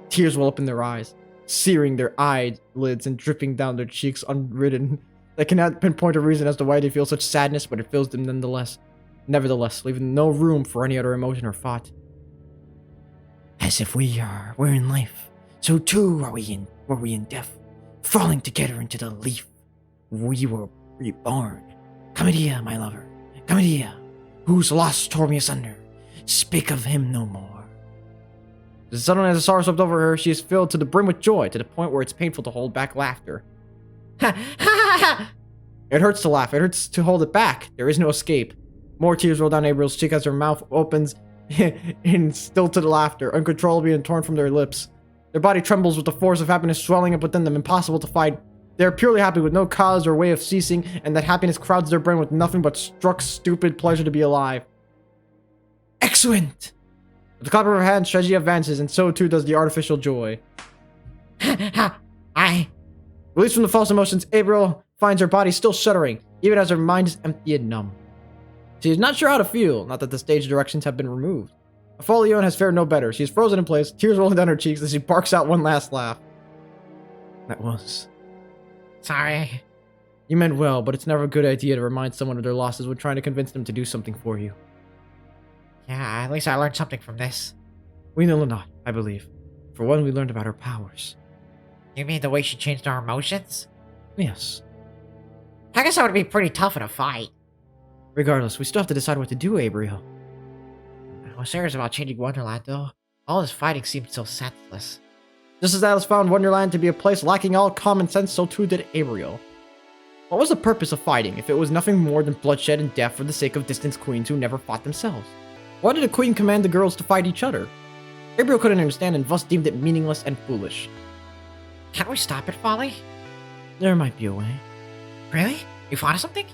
Tears well up in their eyes, searing their eyelids and dripping down their cheeks unridden. They cannot pinpoint a reason as to why they feel such sadness, but it fills them nonetheless. Nevertheless, leaving no room for any other emotion or thought. As if we're in life, so too were we in death, falling together into the leaf. We were reborn. Commedia, my lover, Commedia, whose loss tore me asunder. Speak of him no more. Suddenly, as the sorrow swept over her, she is filled to the brim with joy, to the point where it's painful to hold back laughter. It hurts to laugh. It hurts to hold it back. There is no escape. More tears roll down Abriel's cheek as her mouth opens in still to the laughter, uncontrollably and torn from their lips. Their body trembles with the force of happiness swelling up within them, impossible to fight. They are purely happy with no cause or way of ceasing, and that happiness crowds their brain with nothing but struck, stupid pleasure to be alive. Excellent! With the clap of her hands, Tragedia advances, and so too does the artificial joy. Released from the false emotions, Abriel finds her body still shuddering, even as her mind is empty and numb. She is not sure how to feel, not that the stage directions have been removed. Aphelion has fared no better. She is frozen in place, tears rolling down her cheeks as she barks out one last laugh. That was... Sorry. You meant well, but it's never a good idea to remind someone of their losses when trying to convince them to do something for you. Yeah, at least I learned something from this. We know not, I believe. For one, we learned about her powers. You mean the way she changed our emotions? Yes. I guess that would be pretty tough in a fight. Regardless, we still have to decide what to do, Abriel. I was serious about changing Wonderland, though. All this fighting seemed so senseless. Just as Alice found Wonderland to be a place lacking all common sense, so too did Abriel. What was the purpose of fighting if it was nothing more than bloodshed and death for the sake of distant queens who never fought themselves? Why did a queen command the girls to fight each other? Abriel couldn't understand and thus deemed it meaningless and foolish. Can't we stop it, Folly? There might be a way. Really? You thought of something?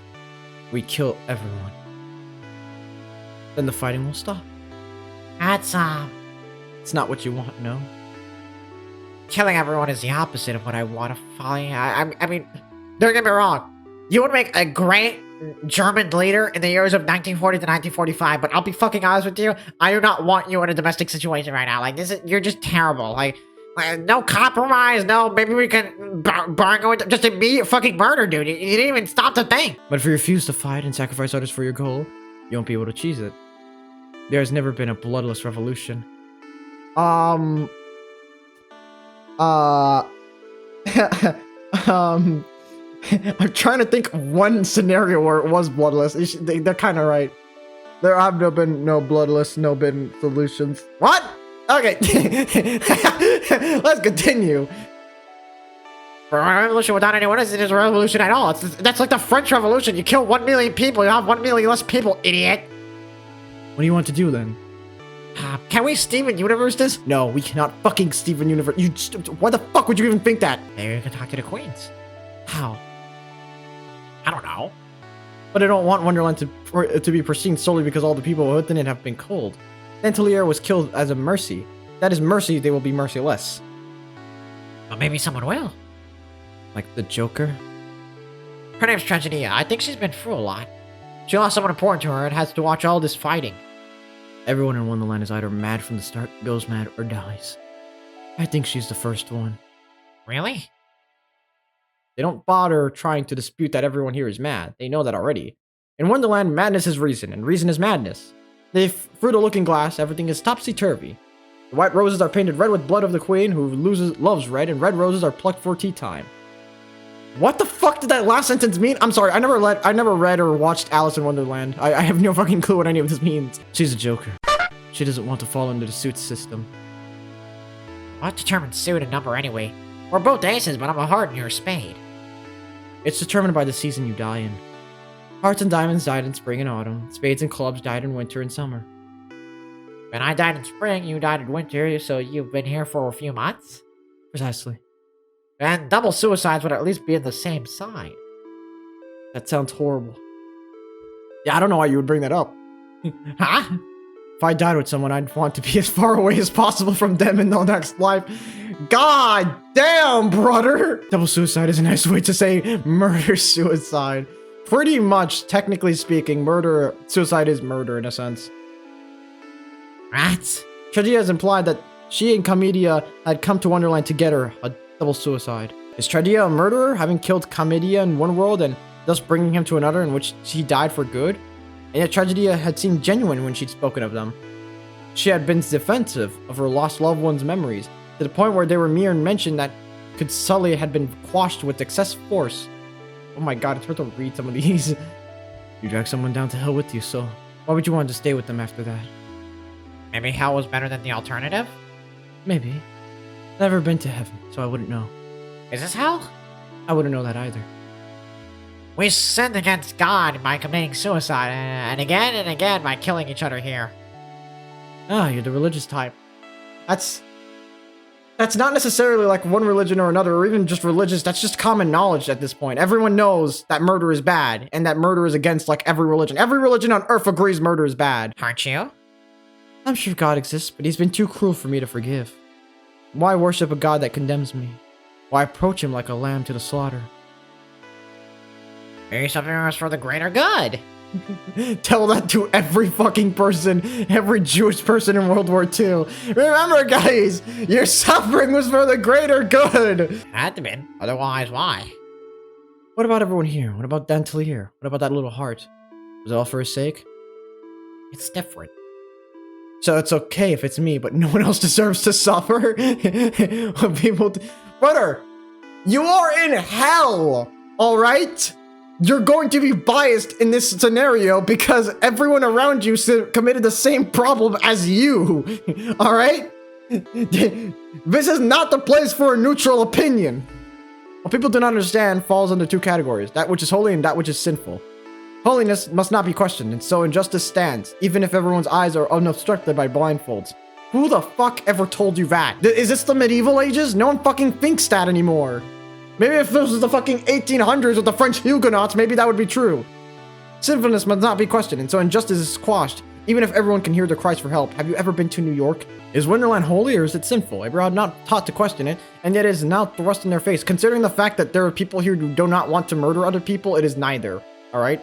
We kill everyone. Then the fighting will stop. That's, It's not what you want, no? killing everyone is the opposite of what I want, Folly. I mean, don't get me wrong. You would make a great German leader in the years of 1940 to 1945, but I'll be fucking honest with you, I do not want you in a domestic situation right now. Like, you're just terrible. Like no compromise, no, maybe we can burn going to just immediate fucking murder, dude. You didn't even stop to think. But if you refuse to fight and sacrifice others for your goal, you won't be able to achieve it. There has never been a bloodless revolution. I'm trying to think of one scenario where it was bloodless. They're kind of right. There have been no bloodless, no been solutions. What? Okay. Let's continue. For a revolution without anyone isn't a revolution at all. That's like the French Revolution. You kill 1 million people, you have 1 million less people, idiot. What do you want to do then? Can we Steven Universe this? No, we cannot fucking Steven Universe. Why the fuck would you even think that? Maybe we can talk to the queens. How? I don't know. But I don't want Wonderland to be pristine solely because all the people within it have been cold. Dantelier was killed as a mercy. That is mercy, they will be merciless. But maybe someone will. Like the Joker? Her name's Tragedia. I think she's been through a lot. She lost someone important to her and has to watch all this fighting. Everyone in Wonderland is either mad from the start, goes mad, or dies. I think she's the first one. Really? They don't bother trying to dispute that everyone here is mad. They know that already. In Wonderland, madness is reason, and reason is madness. Through the looking glass, everything is topsy-turvy. The white roses are painted red with blood of the queen, who loves red, and red roses are plucked for tea time. What the fuck did that last sentence mean? I'm sorry, I never read or watched Alice in Wonderland. I have no fucking clue what any of this means. She's a joker. She doesn't want to fall into the suit system. What determines suit and number anyway? We're both aces, but I'm a heart and you're a spade. It's determined by the season you die in. Hearts and diamonds died in spring and autumn. Spades and clubs died in winter and summer. When I died in spring, you died in winter, so you've been here for a few months? Precisely. And double suicides would at least be in the same sign. That sounds horrible. Yeah, I don't know why you would bring that up. Huh? If I died with someone, I'd want to be as far away as possible from them in the next life. God damn, brother! Double suicide is a nice way to say murder-suicide. Pretty much, technically speaking, suicide is murder in a sense. Rats. Tragedia has implied that she and Comedia had come to Wonderland together, a double suicide. Is Tragedia a murderer, having killed Comedia in one world and thus bringing him to another in which he died for good? And yet Tragedia had seemed genuine when she'd spoken of them. She had been defensive of her lost loved one's memories, to the point where they were mere mention that could sully had been quashed with excessive force. Oh my god, it's hard to read some of these. You dragged someone down to hell with you, so why would you want to stay with them after that? Maybe hell was better than the alternative? Maybe. Never been to heaven, so I wouldn't know. Is this hell? I wouldn't know that either. We sinned against God by committing suicide, and again by killing each other here. Ah, you're the religious type. That's not necessarily like one religion or another, or even just religious. That's just common knowledge at this point. Everyone knows that murder is bad, and that murder is against like every religion. Every religion on earth agrees murder is bad. Aren't you? I'm sure God exists, but he's been too cruel for me to forgive. Why worship a God that condemns me? Why approach him like a lamb to the slaughter? Maybe something was for the greater good. Tell that to every fucking person, every Jewish person in World War II. Remember, guys, your suffering was for the greater good. Had to been. Otherwise, why? What about everyone here? What about Dantelier? What about that little heart? Was it all for his sake? It's different. So it's okay if it's me, but no one else deserves to suffer? Brother, you are in hell, alright? You're going to be biased in this scenario because everyone around you committed the same problem as you, alright? This is not the place for a neutral opinion. What people do not understand falls under two categories, that which is holy and that which is sinful. Holiness must not be questioned, and so injustice stands, even if everyone's eyes are unobstructed by blindfolds. Who the fuck ever told you that? Is this the medieval ages? No one fucking thinks that anymore. Maybe if this was the fucking 1800s with the French Huguenots, maybe that would be true. Sinfulness must not be questioned, and so injustice is squashed, even if everyone can hear their cries for help. Have you ever been to New York? Is Wonderland holy or is it sinful? They are not taught to question it, and yet it is now thrust in their face. Considering the fact that there are people here who do not want to murder other people, it is neither, alright?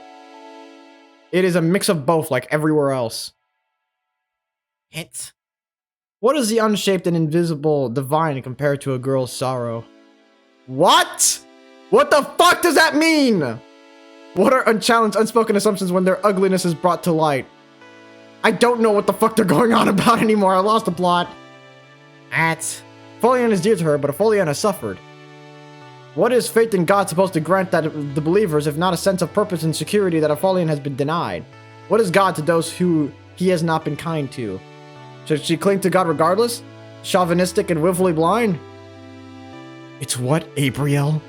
It is a mix of both, like everywhere else. It's... What is the unshaped and invisible divine compared to a girl's sorrow? What? What the fuck does that mean? What are unchallenged, unspoken assumptions when their ugliness is brought to light? I don't know what the fuck they're going on about anymore. I lost the plot. That's... Folian is dear to her, but Folian has suffered. What is faith in God supposed to grant that the believers, if not a sense of purpose and security that Folian has been denied? What is God to those who he has not been kind to? Should she cling to God regardless? Chauvinistic and willfully blind? It's what, Abriel?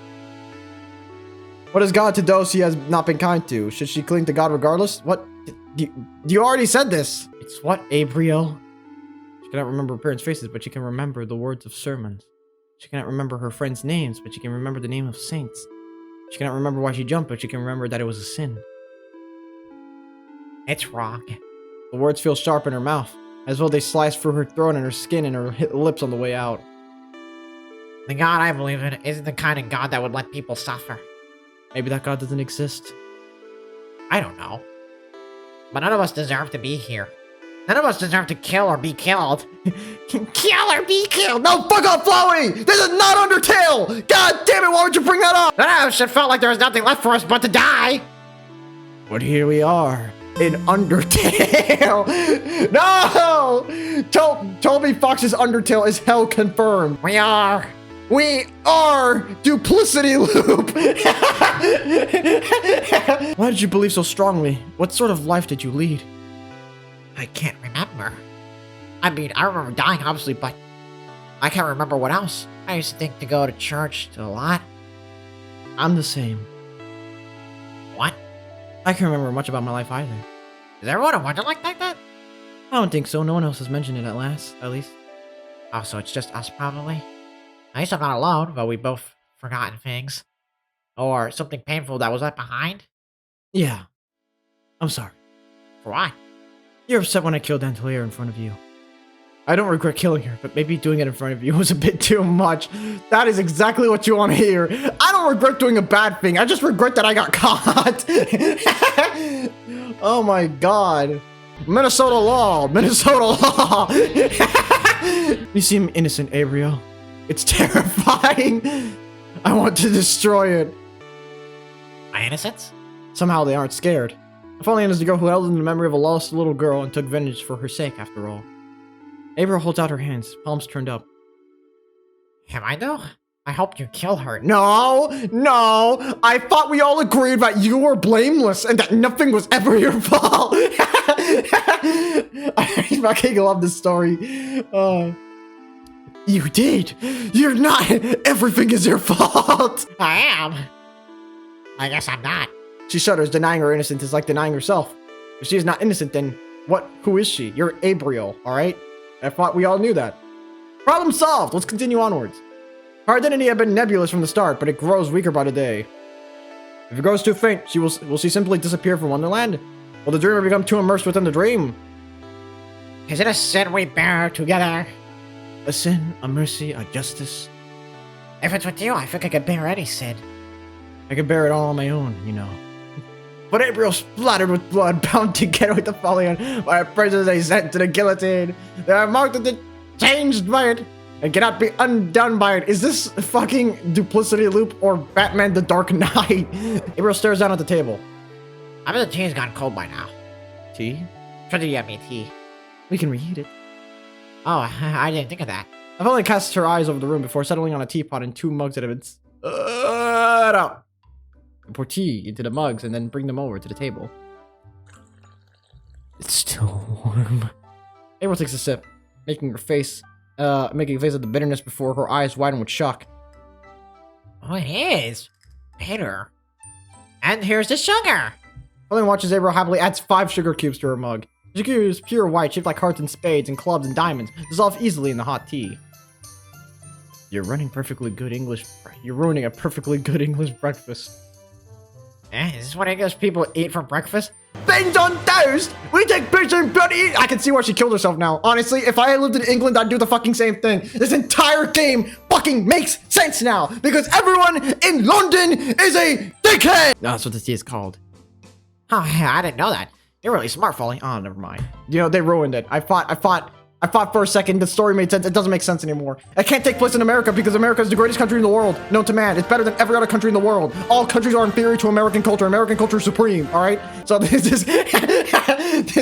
What is God to those he has not been kind to? Should she cling to God regardless? What? You already said this. It's what, Abriel? She cannot remember her parents' faces, but she can remember the words of sermons. She cannot remember her friends' names, but she can remember the name of saints. She cannot remember why she jumped, but she can remember that it was a sin. It's wrong. The words feel sharp in her mouth, as though they slice through her throat and her skin and her lips on the way out. The God I believe in isn't the kind of God that would let people suffer. Maybe that God doesn't exist. I don't know. But none of us deserve to be here. None of us deserve to kill or be killed. Kill or be killed! No, fuck off, Flowey! This is not Undertale! God damn it, why would you bring that up? None of us should felt like there was nothing left for us but to die. But here we are, in Undertale. No! Toby Fox's Undertale is hell confirmed. We are Duplicity Loop! Why did you believe so strongly? What sort of life did you lead? I can't remember. I mean, I remember dying, obviously, but I can't remember what else. I used to think to go to church a lot. I'm the same. What? I can't remember much about my life either. Is everyone in Wonderland like that? I don't think so. No one else has mentioned it at least. Oh, so it's just us, probably? At least I'm not alone, but we both forgotten things. Or something painful that was left behind. Yeah. I'm sorry. For what? You're upset when I killed Antelia in front of you. I don't regret killing her, but maybe doing it in front of you was a bit too much. That is exactly what you want to hear. I don't regret doing a bad thing. I just regret that I got caught. Oh my god. Minnesota law. Minnesota law. You seem innocent, Abriel. It's terrifying. I want to destroy it. My innocence? Somehow they aren't scared. If only it is the girl who held in the memory of a lost little girl and took vengeance for her sake, after all. Abriel holds out her hands, palms turned up. Am I though? I hope you kill her. No! I thought we all agreed that you were blameless and that nothing was ever your fault! I fucking love this story. You did! You're not! Everything is your fault! I am. I guess I'm not. She shudders. Denying her innocence is like denying herself. If she is not innocent, then who is she? You're Abriel, alright? I thought we all knew that. Problem solved! Let's continue onwards. Her identity had been nebulous from the start, but it grows weaker by the day. If it grows too faint, will she simply disappear from Wonderland? Will the dreamer become too immersed within the dream? Is it a sin we bear together? A sin, a mercy, a justice. If it's with you, I think I could bear any sin. I could bear it all on my own, you know. But Abriel, splattered with blood, bound together with the Folion by a prisoners they sent to the guillotine. They are marked and changed by it, and cannot be undone by it. Is this fucking Duplicity Loop or Batman the Dark Knight? Abriel stares down at the table. I bet the tea's gone cold by now. Tea? Trinity have me tea. We can reheat it. Oh, I didn't think of that. Evelyn casts her eyes over the room before settling on a teapot and 2 mugs that have been out. Pour tea into the mugs and then bring them over to the table. It's still warm. Abriel takes a sip, making a face of the bitterness before her eyes widen with shock. Oh, it is bitter. And here's the sugar. Evelyn watches Abriel happily adds 5 sugar cubes to her mug. The sugar is pure white, shaped like hearts and spades and clubs and diamonds, dissolve easily in the hot tea. You're ruining a perfectly good English breakfast. Is this what English people eat for breakfast? Things on toast! We take pictures and bloody. I can see why she killed herself now. Honestly, if I lived in England, I'd do the fucking same thing. This entire game fucking makes sense now because everyone in London is a dickhead! That's what this tea is called. Oh, yeah, I didn't know that. You're really smart, Folly. Oh, never mind. You know, they ruined it. I thought for a second the story made sense. It doesn't make sense anymore. It can't take place in America because America is the greatest country in the world, known to man. It's better than every other country in the world. All countries are inferior to American culture. American culture is supreme, all right? So this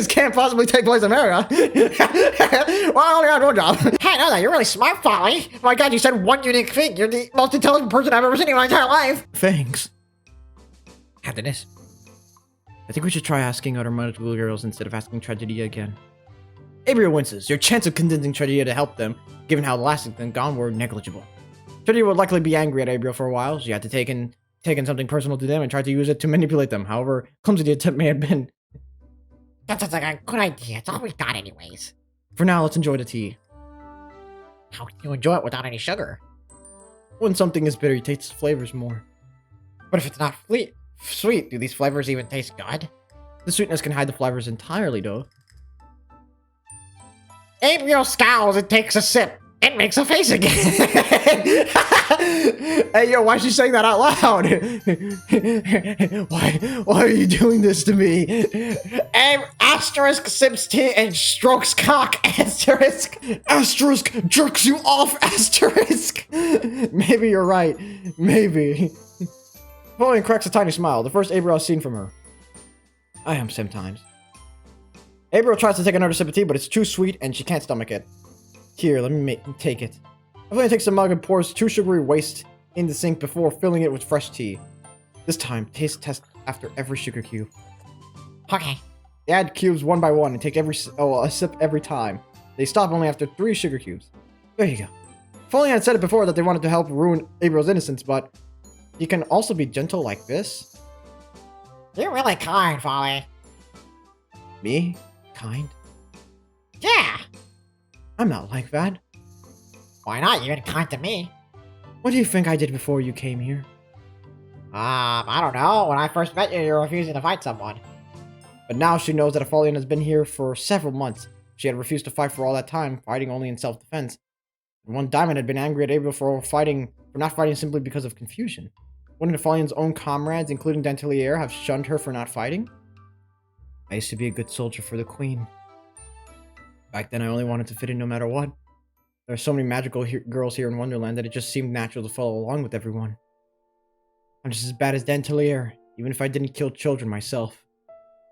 can't possibly take place in America. Well, I only had one job. Hey, I know that. You're really smart, Folly. Oh my god, you said one unique thing. You're the most intelligent person I've ever seen in my entire life. Thanks. After this. I think we should try asking other magical girls instead of asking Tragedia again. Abriel winces. Your chance of convincing Tragedia to help them, given how the last of them gone, were negligible. Tragedia would likely be angry at Abriel for a while. She had to taken something personal to them and tried to use it to manipulate them, however clumsy the attempt may have been. That sounds like a good idea. It's all we got anyways. For now, let's enjoy the tea. How can you enjoy it without any sugar? When something is bitter, you taste its flavors more. But if it's not sweet, do these flavors even taste good? The sweetness can hide the flavors entirely, though. Abriel scowls and takes a sip. It makes a face again. Hey, yo, why is she saying that out loud? Why are you doing this to me? Asterisk sips tea and strokes cock. Asterisk. Asterisk jerks you off, asterisk. Maybe you're right. Maybe. Napoleon cracks a tiny smile, the first Abriel has seen from her. I am sometimes. Abriel tries to take another sip of tea, but it's too sweet and she can't stomach it. Here, let me take it. Napoleon takes the mug and pours 2 sugary waste in the sink before filling it with fresh tea. This time, taste test after every sugar cube. Okay. They add cubes one by one and take a sip every time. They stop only after 3 sugar cubes. There you go. Napoleon had said it before that they wanted to help ruin Abriel's innocence, but you can also be gentle like this? You're really kind, Folly. Me? Kind? Yeah. I'm not like that. Why not? You're kind to me. What do you think I did before you came here? I don't know. When I first met you, you were refusing to fight someone. But now she knows that Aphelion has been here for several months. She had refused to fight for all that time, fighting only in self-defense. And one Diamond had been angry at Abriel for not fighting simply because of confusion. Wouldn't Aphelion's own comrades, including Dantelier, have shunned her for not fighting? I used to be a good soldier for the Queen. Back then, I only wanted to fit in no matter what. There are so many magical girls here in Wonderland that it just seemed natural to follow along with everyone. I'm just as bad as Dantelier, even if I didn't kill children myself.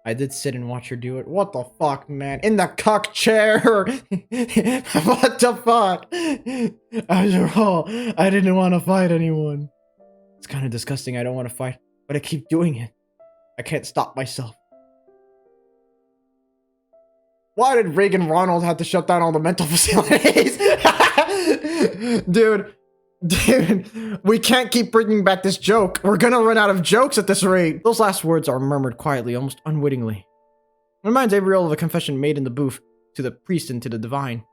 I did sit and watch her do it. What the fuck, man? In the cuck chair! What the fuck? After all, I didn't want to fight anyone. It's kind of disgusting, I don't want to fight, but I keep doing it. I can't stop myself. Why did Reagan Ronald have to shut down all the mental facilities? Dude, we can't keep bringing back this joke. We're gonna run out of jokes at this rate. Those last words are murmured quietly, almost unwittingly. It reminds Abriel of a confession made in the booth to the priest and to the divine.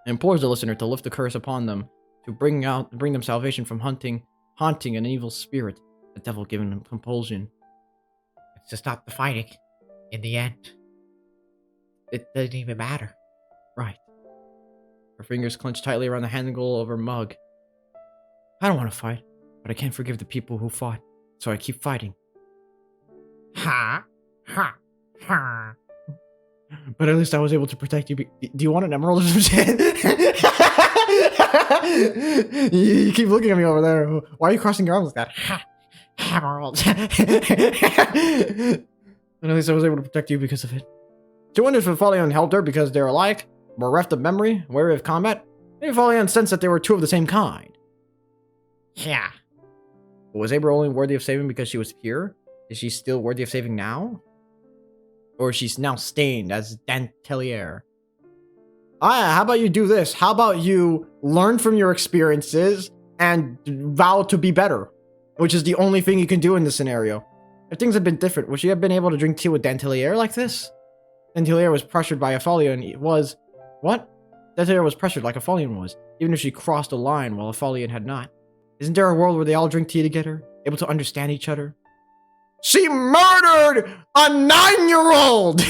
It implores the listener to lift the curse upon them, to bring them salvation from haunting an evil spirit, the devil giving them compulsion. It's to stop the fighting. In the end, it doesn't even matter. Right. Her fingers clench tightly around the handle of her mug. I don't want to fight, but I can't forgive the people who fought, so I keep fighting. Ha! Ha! Ha! But at least I was able to protect you. Do you want an emerald or some shit? You keep looking at me over there. Why are you crossing your arms like that? Ha! Emerald. And at least I was able to protect you because of it. She wonders if Aphelion helped her because they're alike, bereft of memory, wary of combat. Maybe Aphelion sensed that they were two of the same kind. Yeah. But was Abra only worthy of saving because she was pure? Is she still worthy of saving now? Or is she now stained as Dantelier? How about you do this? How about you learn from your experiences and vow to be better? Which is the only thing you can do in this scenario. If things had been different, would she have been able to drink tea with Dantelier like this? Dantelier was pressured by Aphelion. What? Dantelier was pressured like Aphelion was, even if she crossed a line while Aphelion had not. Isn't there a world where they all drink tea together, able to understand each other? She murdered a 9-year-old!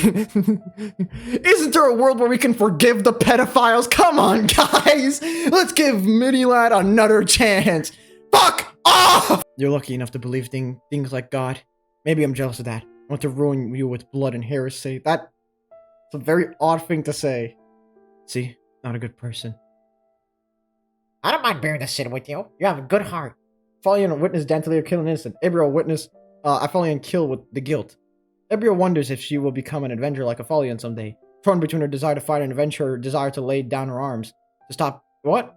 Isn't there a world where we can forgive the pedophiles? Come on, guys! Let's give Mini Lad another chance! Fuck off! You're lucky enough to believe things like God. Maybe I'm jealous of that. I want to ruin you with blood and heresy. That's a very odd thing to say. See? Not a good person. I don't mind bearing this sin with you. You have a good heart. Aphelion witnessed Dantelier kill an innocent. Abriel witnessed Aphelion kill with the guilt. Abriel wonders if she will become an avenger like Aphelion someday. Torn between her desire to fight and avenge her desire to lay down her arms. To stop... What?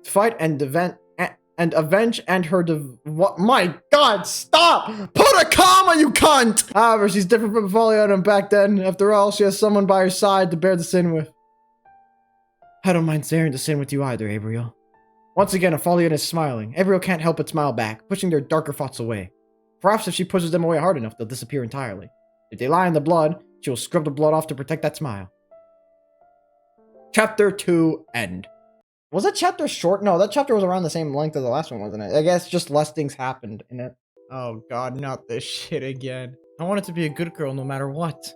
To fight and avenge and her what? My god, stop! Put a comma, you cunt! However, she's different from Aphelion and back then. After all, she has someone by her side to bear the sin with. I don't mind sharing the sin with you either, Abriel. Once again, Aphelion is smiling. Abriel can't help but smile back, pushing their darker thoughts away. Perhaps if she pushes them away hard enough, they'll disappear entirely. If they lie in the blood, she will scrub the blood off to protect that smile. Chapter 2, End. Was that chapter short? No, that chapter was around the same length as the last one, wasn't it? I guess just less things happened in it. Oh god, not this shit again. I wanted to be a good girl no matter what.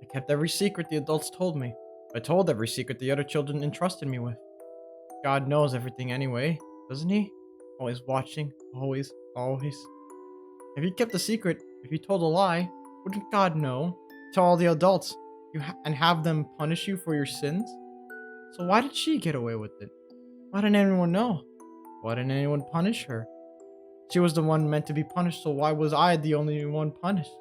I kept every secret the adults told me. I told every secret the other children entrusted me with. God knows everything anyway, doesn't he? Always watching, always. If you kept a secret, if you told a lie, wouldn't God know? Tell all the adults and have them punish you for your sins? So why did she get away with it? Why didn't anyone know? Why didn't anyone punish her? She was the one meant to be punished, so why was I the only one punished?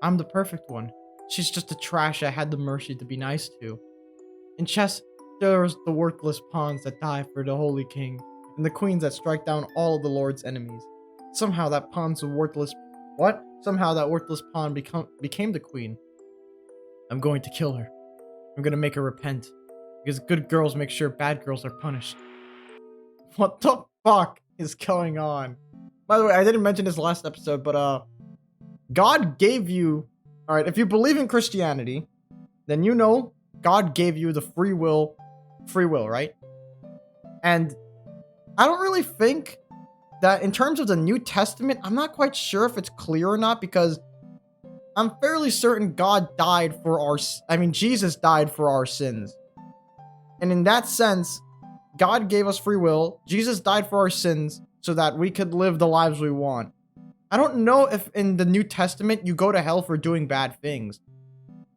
I'm the perfect one. She's just the trash I had the mercy to be nice to. In chess, there's the worthless pawns that die for the holy king, and the queens that strike down all of the lord's enemies. Somehow that worthless pawn became the queen. I'm going to kill her. I'm gonna make her repent. Because good girls make sure bad girls are punished. What the fuck is going on? By the way, I didn't mention this last episode, but God gave you... Alright, if you believe in Christianity, then you know God gave you the free will, right? And I don't really think that in terms of the New Testament, I'm not quite sure if it's clear or not, because I'm fairly certain God died for our... Jesus died for our sins. And in that sense, God gave us free will. Jesus died for our sins so that we could live the lives we want. I don't know if in the New Testament you go to hell for doing bad things.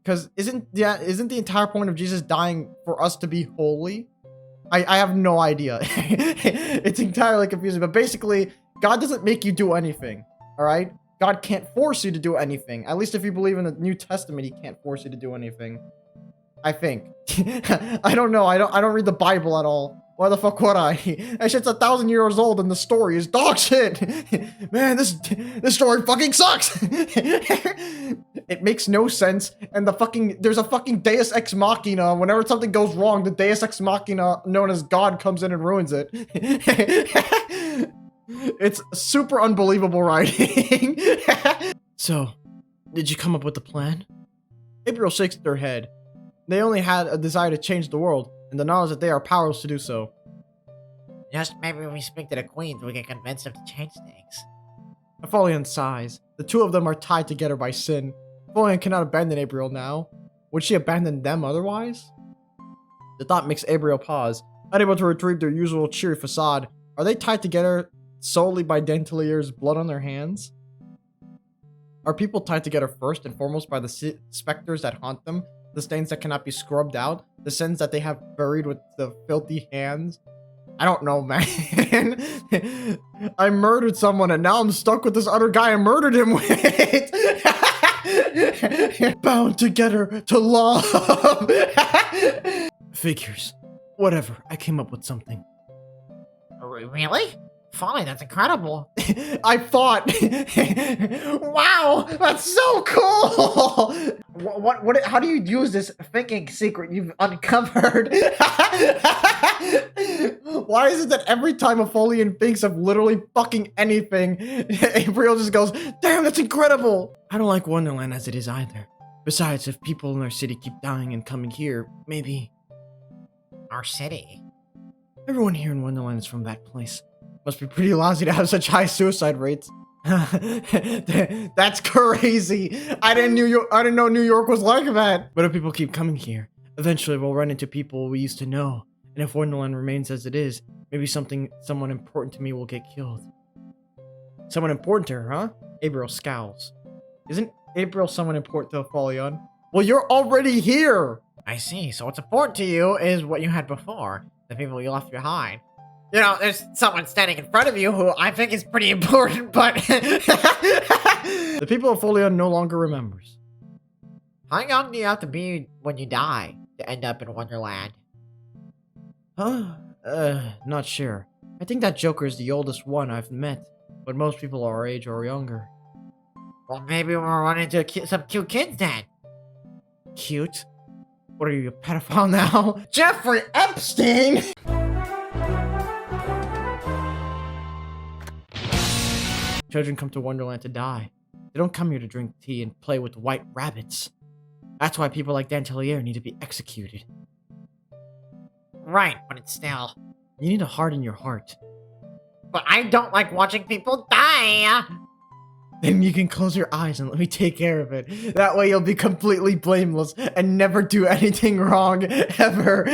Because isn't the entire point of Jesus dying for us to be holy? I have no idea. It's entirely confusing. But basically, God doesn't make you do anything. Alright? God can't force you to do anything. At least if you believe in the New Testament, he can't force you to do anything. I think. I don't know. I don't read the Bible at all. Why the fuck would I? That shit's 1,000 years old and the story is dog shit. Man, this story fucking sucks. It makes no sense. And there's a fucking Deus Ex Machina. Whenever something goes wrong, the Deus Ex Machina known as God comes in and ruins it. It's super unbelievable writing. So, did you come up with the plan? April shakes her head. They only had a desire to change the world, and the knowledge that they are powerless to do so. Just maybe when we speak to the queens, we can convince them to change things. Apollyon sighs. The two of them are tied together by sin. Apollyon cannot abandon Abriel now. Would she abandon them otherwise? The thought makes Abriel pause, unable to retrieve their usual cheery facade. Are they tied together solely by Dentelier's blood on their hands? Are people tied together first and foremost by the specters that haunt them? The stains that cannot be scrubbed out? The sins that they have buried with the filthy hands? I don't know, man. I murdered someone and now I'm stuck with this other guy I murdered him with. Bound together to love. Figures. Whatever. I came up with something. Really? Finally, that's incredible. I thought. Wow, that's so cool. What? How do you use this thinking secret you've uncovered? Why is it that every time Apollyon thinks of literally fucking anything, Abriel just goes, "Damn, that's incredible." I don't like Wonderland as it is either. Besides, if people in our city keep dying and coming here, maybe Our city? everyone here in Wonderland is from that place. Must be pretty lousy to have such high suicide rates. That's crazy. I didn't know New York was like that. But if people keep coming here, eventually we'll run into people we used to know. And if Wonderland remains as it is, maybe someone important to me will get killed. Someone important to her, huh? Abriel scowls. Isn't Abriel someone important to Apollyon? Well, you're already here. I see. So what's important to you is what you had before. The people you left behind. You know, there's someone standing in front of you who I think is pretty important, but... The people of Apollyon no longer remembers. How young do you have to be when you die to end up in Wonderland? Not sure. I think that Joker is the oldest one I've met, but most people our age or younger. Well, maybe we'll run into some cute kids then. Cute? What are you, a pedophile now? Jeffrey Epstein! Children come to Wonderland to die. They don't come here to drink tea and play with white rabbits. That's why people like Dantelier need to be executed. Right, but it's still... You need to harden your heart. But I don't like watching people die! Then you can close your eyes and let me take care of it. That way you'll be completely blameless and never do anything wrong, ever.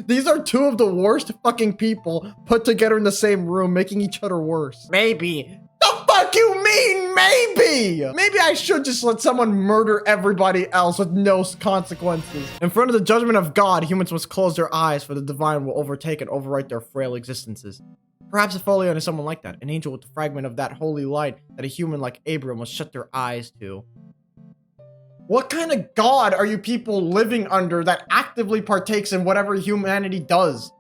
These are two of the worst fucking people put together in the same room, making each other worse. Maybe. The fuck you mean, maybe? Maybe I should just let someone murder everybody else with no consequences. In front of the judgment of God, humans must close their eyes, for the divine will overtake and overwrite their frail existences. Perhaps Aphelion is someone like that, an angel with the fragment of that holy light that a human like Abram must shut their eyes to. What kind of god are you people living under that actively partakes in whatever humanity does?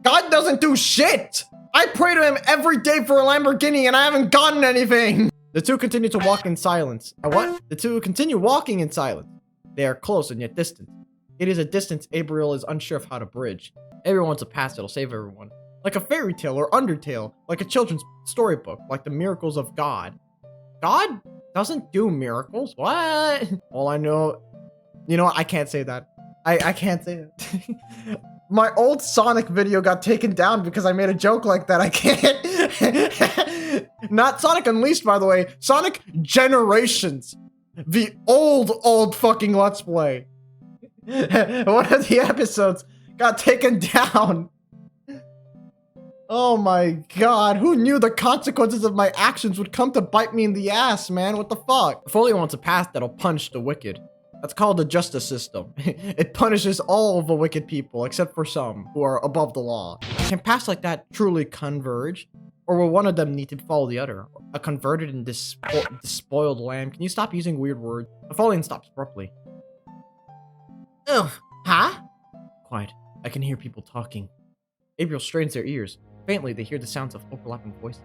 God doesn't do shit! I pray to him every day for a Lamborghini and I haven't gotten anything! The two continue to walk in silence. What? The two continue walking in silence. They are close and yet distant. It is a distance Abriel is unsure of how to bridge. Everyone wants a past that'll save everyone. Like a fairy tale or Undertale, like a children's storybook, like the miracles of God. God doesn't do miracles? What? All I know... You know what? I can't say that. I can't say that. My old Sonic video got taken down because I made a joke like that. I can't. Not Sonic Unleashed, by the way. Sonic Generations. The old fucking Let's Play. One of the episodes got taken down. Oh my god, who knew the consequences of my actions would come to bite me in the ass, man? What the fuck? Folio wants a path that'll punish the wicked. That's called the justice system. It punishes all of the wicked people, except for some, who are above the law. Can paths like that truly converge? Or will one of them need to follow the other? A converted and despoiled lamb? Can you stop using weird words? Aphelion stops abruptly. Ugh. Huh? Quiet. I can hear people talking. Abriel strains their ears. Faintly, they hear the sounds of overlapping voices.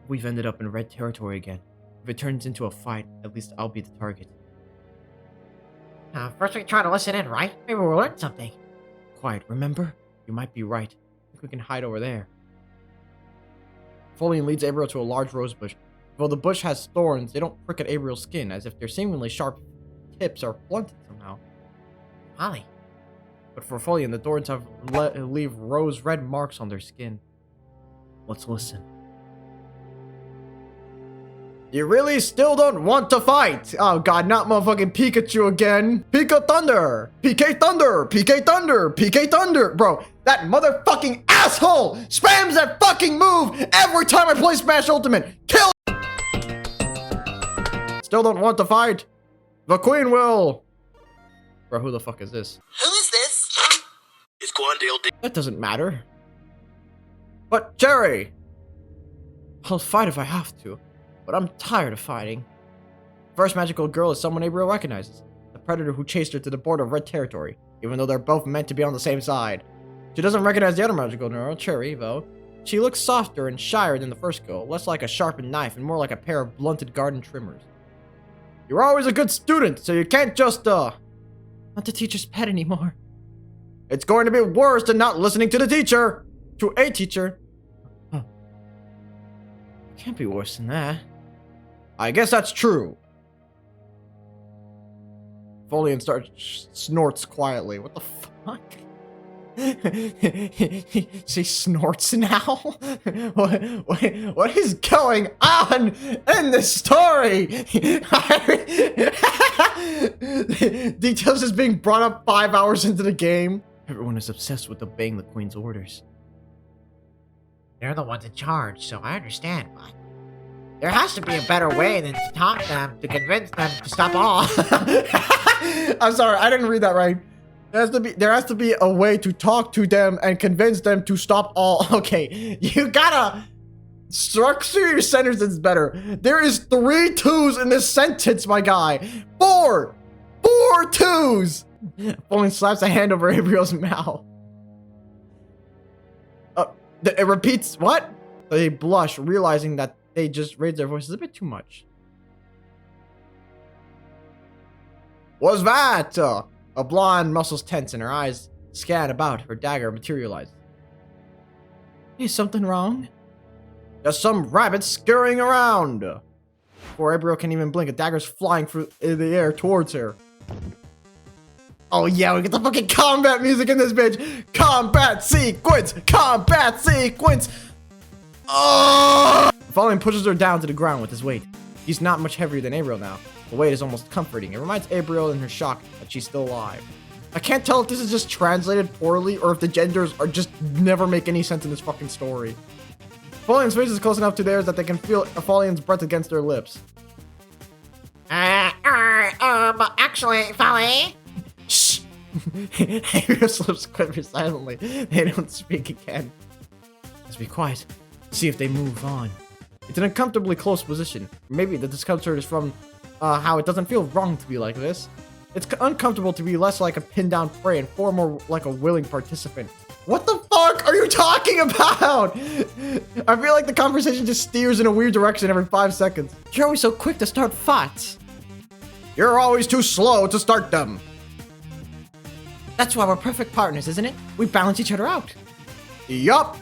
We've ended up in red territory again. If it turns into a fight, at least I'll be the target. First we try to listen in, right? Maybe we'll learn something. Quiet, remember? You might be right. I think we can hide over there. Folian leads Abriel to a large rose bush. Though the bush has thorns, they don't prick at Abriel's skin, as if their seemingly sharp tips are blunted somehow. Molly. But for Folian, the thorns leave rose-red marks on their skin. Let's listen. You really still don't want to fight? Oh god, not motherfucking Pikachu again. Pika Thunder! PK Thunder! PK Thunder! PK Thunder! Bro, that motherfucking asshole spams that fucking move every time I play Smash Ultimate! Kill! Still don't want to fight? The Queen will! Bro, who the fuck is this? Who is this? It's Quandale. That doesn't matter. But Jerry! I'll fight if I have to, but I'm tired of fighting. First magical girl is someone Abriel recognizes. The predator who chased her to the border of red territory, even though they're both meant to be on the same side. She doesn't recognize the other magical girl, Cherry, though. She looks softer and shyer than the first girl, less like a sharpened knife and more like a pair of blunted garden trimmers. You're always a good student, so you can't just, not the teacher's pet anymore. It's going to be worse than not listening to the teacher! To a teacher. Huh. Can't be worse than that. I guess that's true. Folian snorts quietly. What the fuck? She snorts now? What is going on in this story? Details is being brought up 5 hours into the game. Everyone is obsessed with obeying the Queen's orders. They're the ones in charge, so I understand, but there has to be a better way than to talk them, to convince them to stop all. I'm sorry, I didn't read that right. There has to be a way to talk to them and convince them to stop all. Okay, you gotta structure your sentences better. There is 3 twos in this sentence, my guy. 4 twos. Folian slaps a hand over Abriel's mouth. It repeats what? They blush, realizing that they just raised their voices a bit too much. What's that? A blonde muscles tense and her eyes scan about. Her dagger materializes. Is something wrong? There's some rabbits scurrying around. Before Abriel can even blink, a dagger's flying through in the air towards her. Oh yeah, we get the fucking combat music in this bitch. Combat sequence! Combat sequence! Oh! Falling pushes her down to the ground with his weight. He's not much heavier than Abriel now. The weight is almost comforting. It reminds Abriel in her shock that she's still alive. I can't tell if this is just translated poorly or if the genders are just never make any sense in this fucking story. Folian's face is close enough to theirs that they can feel Folian's breath against their lips. Actually, Folly. Shh! Abriel's lips quiver silently. They don't speak again. Let's be quiet. See if they move on. It's an uncomfortably close position. Maybe the discomfort is from how it doesn't feel wrong to be like this. It's uncomfortable to be less like a pinned down prey and far more like a willing participant. What the fuck are you talking about? I feel like the conversation just steers in a weird direction every 5 seconds. You're always so quick to start fights. You're always too slow to start them. That's why we're perfect partners, isn't it? We balance each other out. Yup.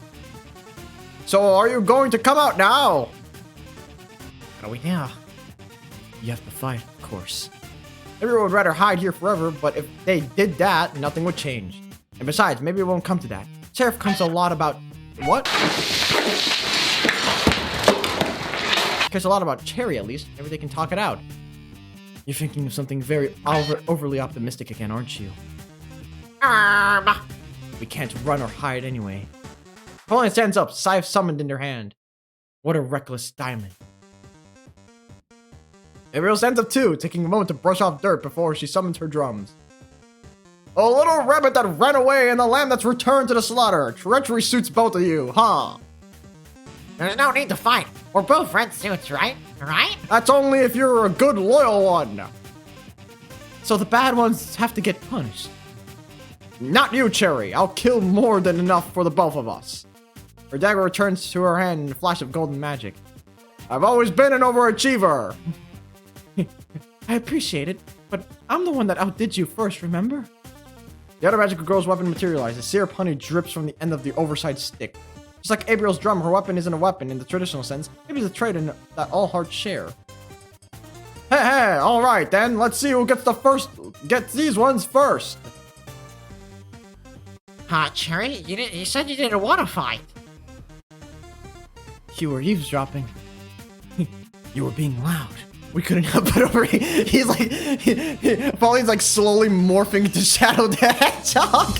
So are you going to come out now? What do we do? You have to fight, of course. Everyone would rather hide here forever, but if they did that, nothing would change. And besides, maybe it won't come to that. Seraph comes a lot about... What? Cares a lot about Cherry, at least. Maybe they can talk it out. You're thinking of something very overly optimistic again, aren't you? We can't run or hide anyway. Pauline stands up, scythe summoned in her hand. What a reckless diamond. Abriel stands up too, taking a moment to brush off dirt before she summons her drums. A little rabbit that ran away and the lamb that's returned to the slaughter. Treachery suits both of you, huh? There's no need to fight. We're both red suits, right? Right? That's only if you're a good, loyal one. So the bad ones have to get punished. Not you, Cherry. I'll kill more than enough for the both of us. Her dagger returns to her hand in a flash of golden magic. I've always been an overachiever. I appreciate it, but I'm the one that outdid you first, remember? The other magical girl's weapon materializes. Syrup honey drips from the end of the oversized stick. Just like Abriel's drum, her weapon isn't a weapon in the traditional sense. Maybe it's a trait in that all hearts share. Hey, all right then. Let's see who gets these ones first. Cherry, you said you didn't want to fight. You were eavesdropping. You were being loud. We couldn't help but over. He's like, Pauline's like slowly morphing into Shadow the Hedgehog.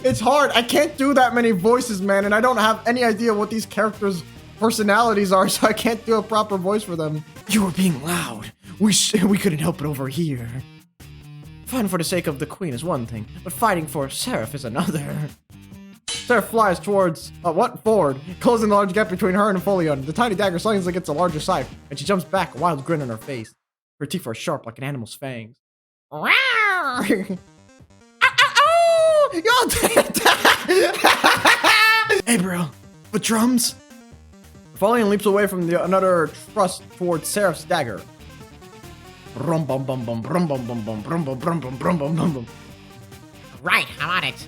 It's hard. I can't do that many voices, man, and I don't have any idea what these characters' personalities are, so I can't do a proper voice for them. You were being loud. We couldn't help but overhear. Fighting for the sake of the queen is one thing, but fighting for Seraph is another. Seraph flies towards, forward, closing the large gap between her and Folion. The tiny dagger slings against a larger scythe, and she jumps back, a wild grin on her face. Her teeth are sharp like an animal's fangs. Abriel, the drums? Folion leaps away from another thrust towards Seraph's dagger. Brum bum bum bum brum bum bum bum brum bum brum bum brum bum bum bum. Right, I'm on it.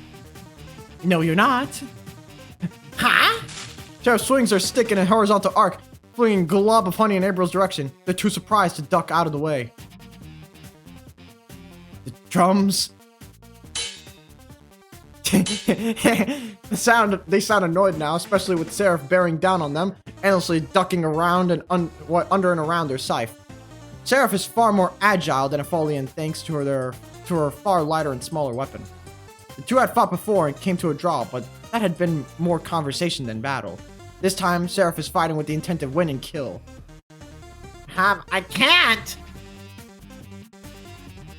No, you're not. Huh? Seraph swings her stick in a horizontal arc, flinging a glob of honey in Abriel's direction. They're too surprised to duck out of the way. The drums. They sound annoyed now, especially with Seraph bearing down on them, endlessly ducking around and under and around their scythe. Seraph is far more agile than Aphelion thanks to her far lighter and smaller weapon. The two had fought before and came to a draw, but that had been more conversation than battle. This time, Seraph is fighting with the intent to win and kill. I can't!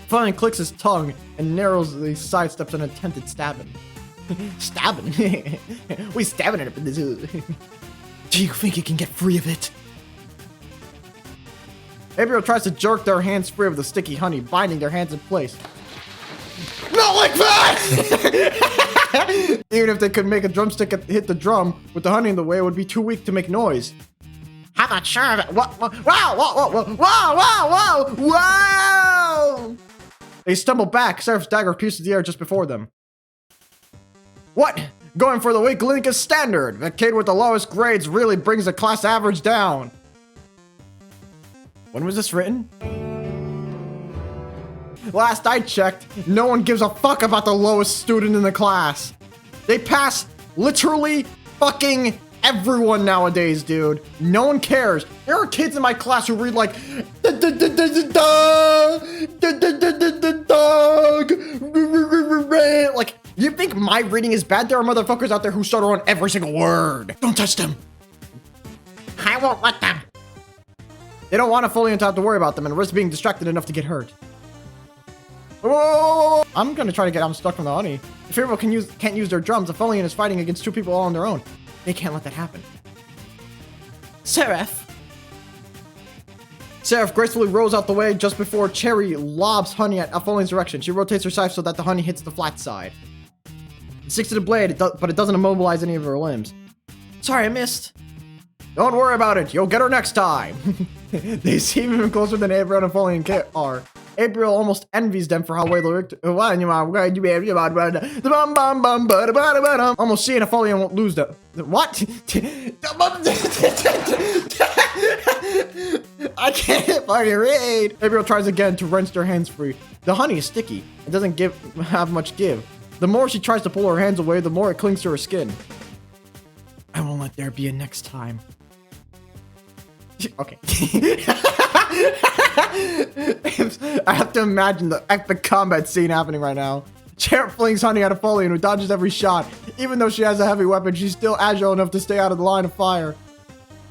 Aphelion clicks his tongue and narrowly sidesteps an attempted stabbing. Stabbing? We stabbing it up in the zoo. Do you think you can get free of it? Abriel tries to jerk their hands free of the sticky honey, binding their hands in place. Not like that! Even if they could make a drumstick hit the drum, with the honey in the way, it would be too weak to make noise. I'm not sure of it. Wow, wow! They stumble back. Seraph's dagger pierces the air just before them. What? Going for the weak link is standard. The kid with the lowest grades really brings the class average down. When was this written? Last I checked, no one gives a fuck about the lowest student in the class. They pass literally fucking everyone nowadays, dude. No one cares. There are kids in my class who read like like, you think my reading is bad? There are motherfuckers out there who stutter on every single word. Don't touch them. I won't let them. They don't want a Foliant to have to worry about them and risk being distracted enough to get hurt. Whoa! I'm gonna try to get unstuck from the honey. If everyone can't use their drums, the Foliant is fighting against 2 people all on their own. They can't let that happen. Seraph gracefully rolls out the way just before Cherry lobs honey at Foliant's direction. She rotates her scythe so that the honey hits the flat side. It sticks to the blade, but it doesn't immobilize any of her limbs. Sorry, I missed. Don't worry about it. You'll get her next time. They seem even closer than Abriel and Foliant are. Abriel almost envies them for how well they worked. Almost seeing a Foliant won't lose them. What? I can't fucking read. Abriel tries again to wrench their hands free. The honey is sticky. It doesn't have much give. The more she tries to pull her hands away, the more it clings to her skin. I won't let there be a next time. Okay. I have to imagine the epic combat scene happening right now. Cherub flings honey at a Foliant who dodges every shot. Even though she has a heavy weapon, she's still agile enough to stay out of the line of fire.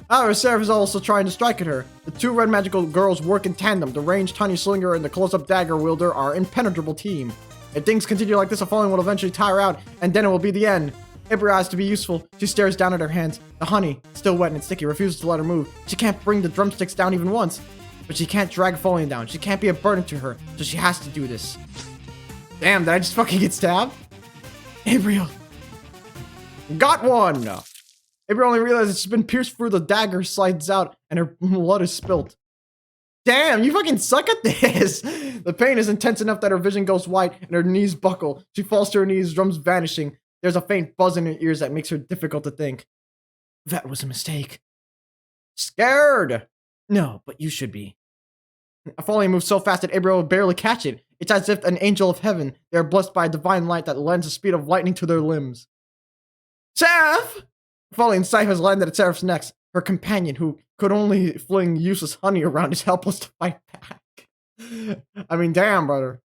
However, Seraph is also trying to strike at her. The 2 red magical girls work in tandem. The ranged honey slinger and the close-up dagger wielder are an impenetrable team. If things continue like this, a Foliant will eventually tire out, and then it will be the end. Abriel has to be useful. She stares down at her hands. The honey, still wet and sticky, refuses to let her move. She can't bring the drumsticks down even once. But she can't drag Foliant down. She can't be a burden to her, so she has to do this. Damn, did I just fucking get stabbed? Abriel. Got one! Abriel only realizes she's been pierced through. The dagger slides out, and her blood is spilt. Damn, you fucking suck at this! The pain is intense enough that her vision goes white, and her knees buckle. She falls to her knees, drums vanishing. There's a faint buzz in her ears that makes her difficult to think. That was a mistake. Scared! No, but you should be. A Foliant moves so fast that Abriel will barely catch it. It's as if an angel of heaven. They are blessed by a divine light that lends the speed of lightning to their limbs. Seraph! Foliant's scythe has landed at Seraph's neck. Her companion, who could only fling useless honey around, is helpless to fight back. I mean, damn, brother.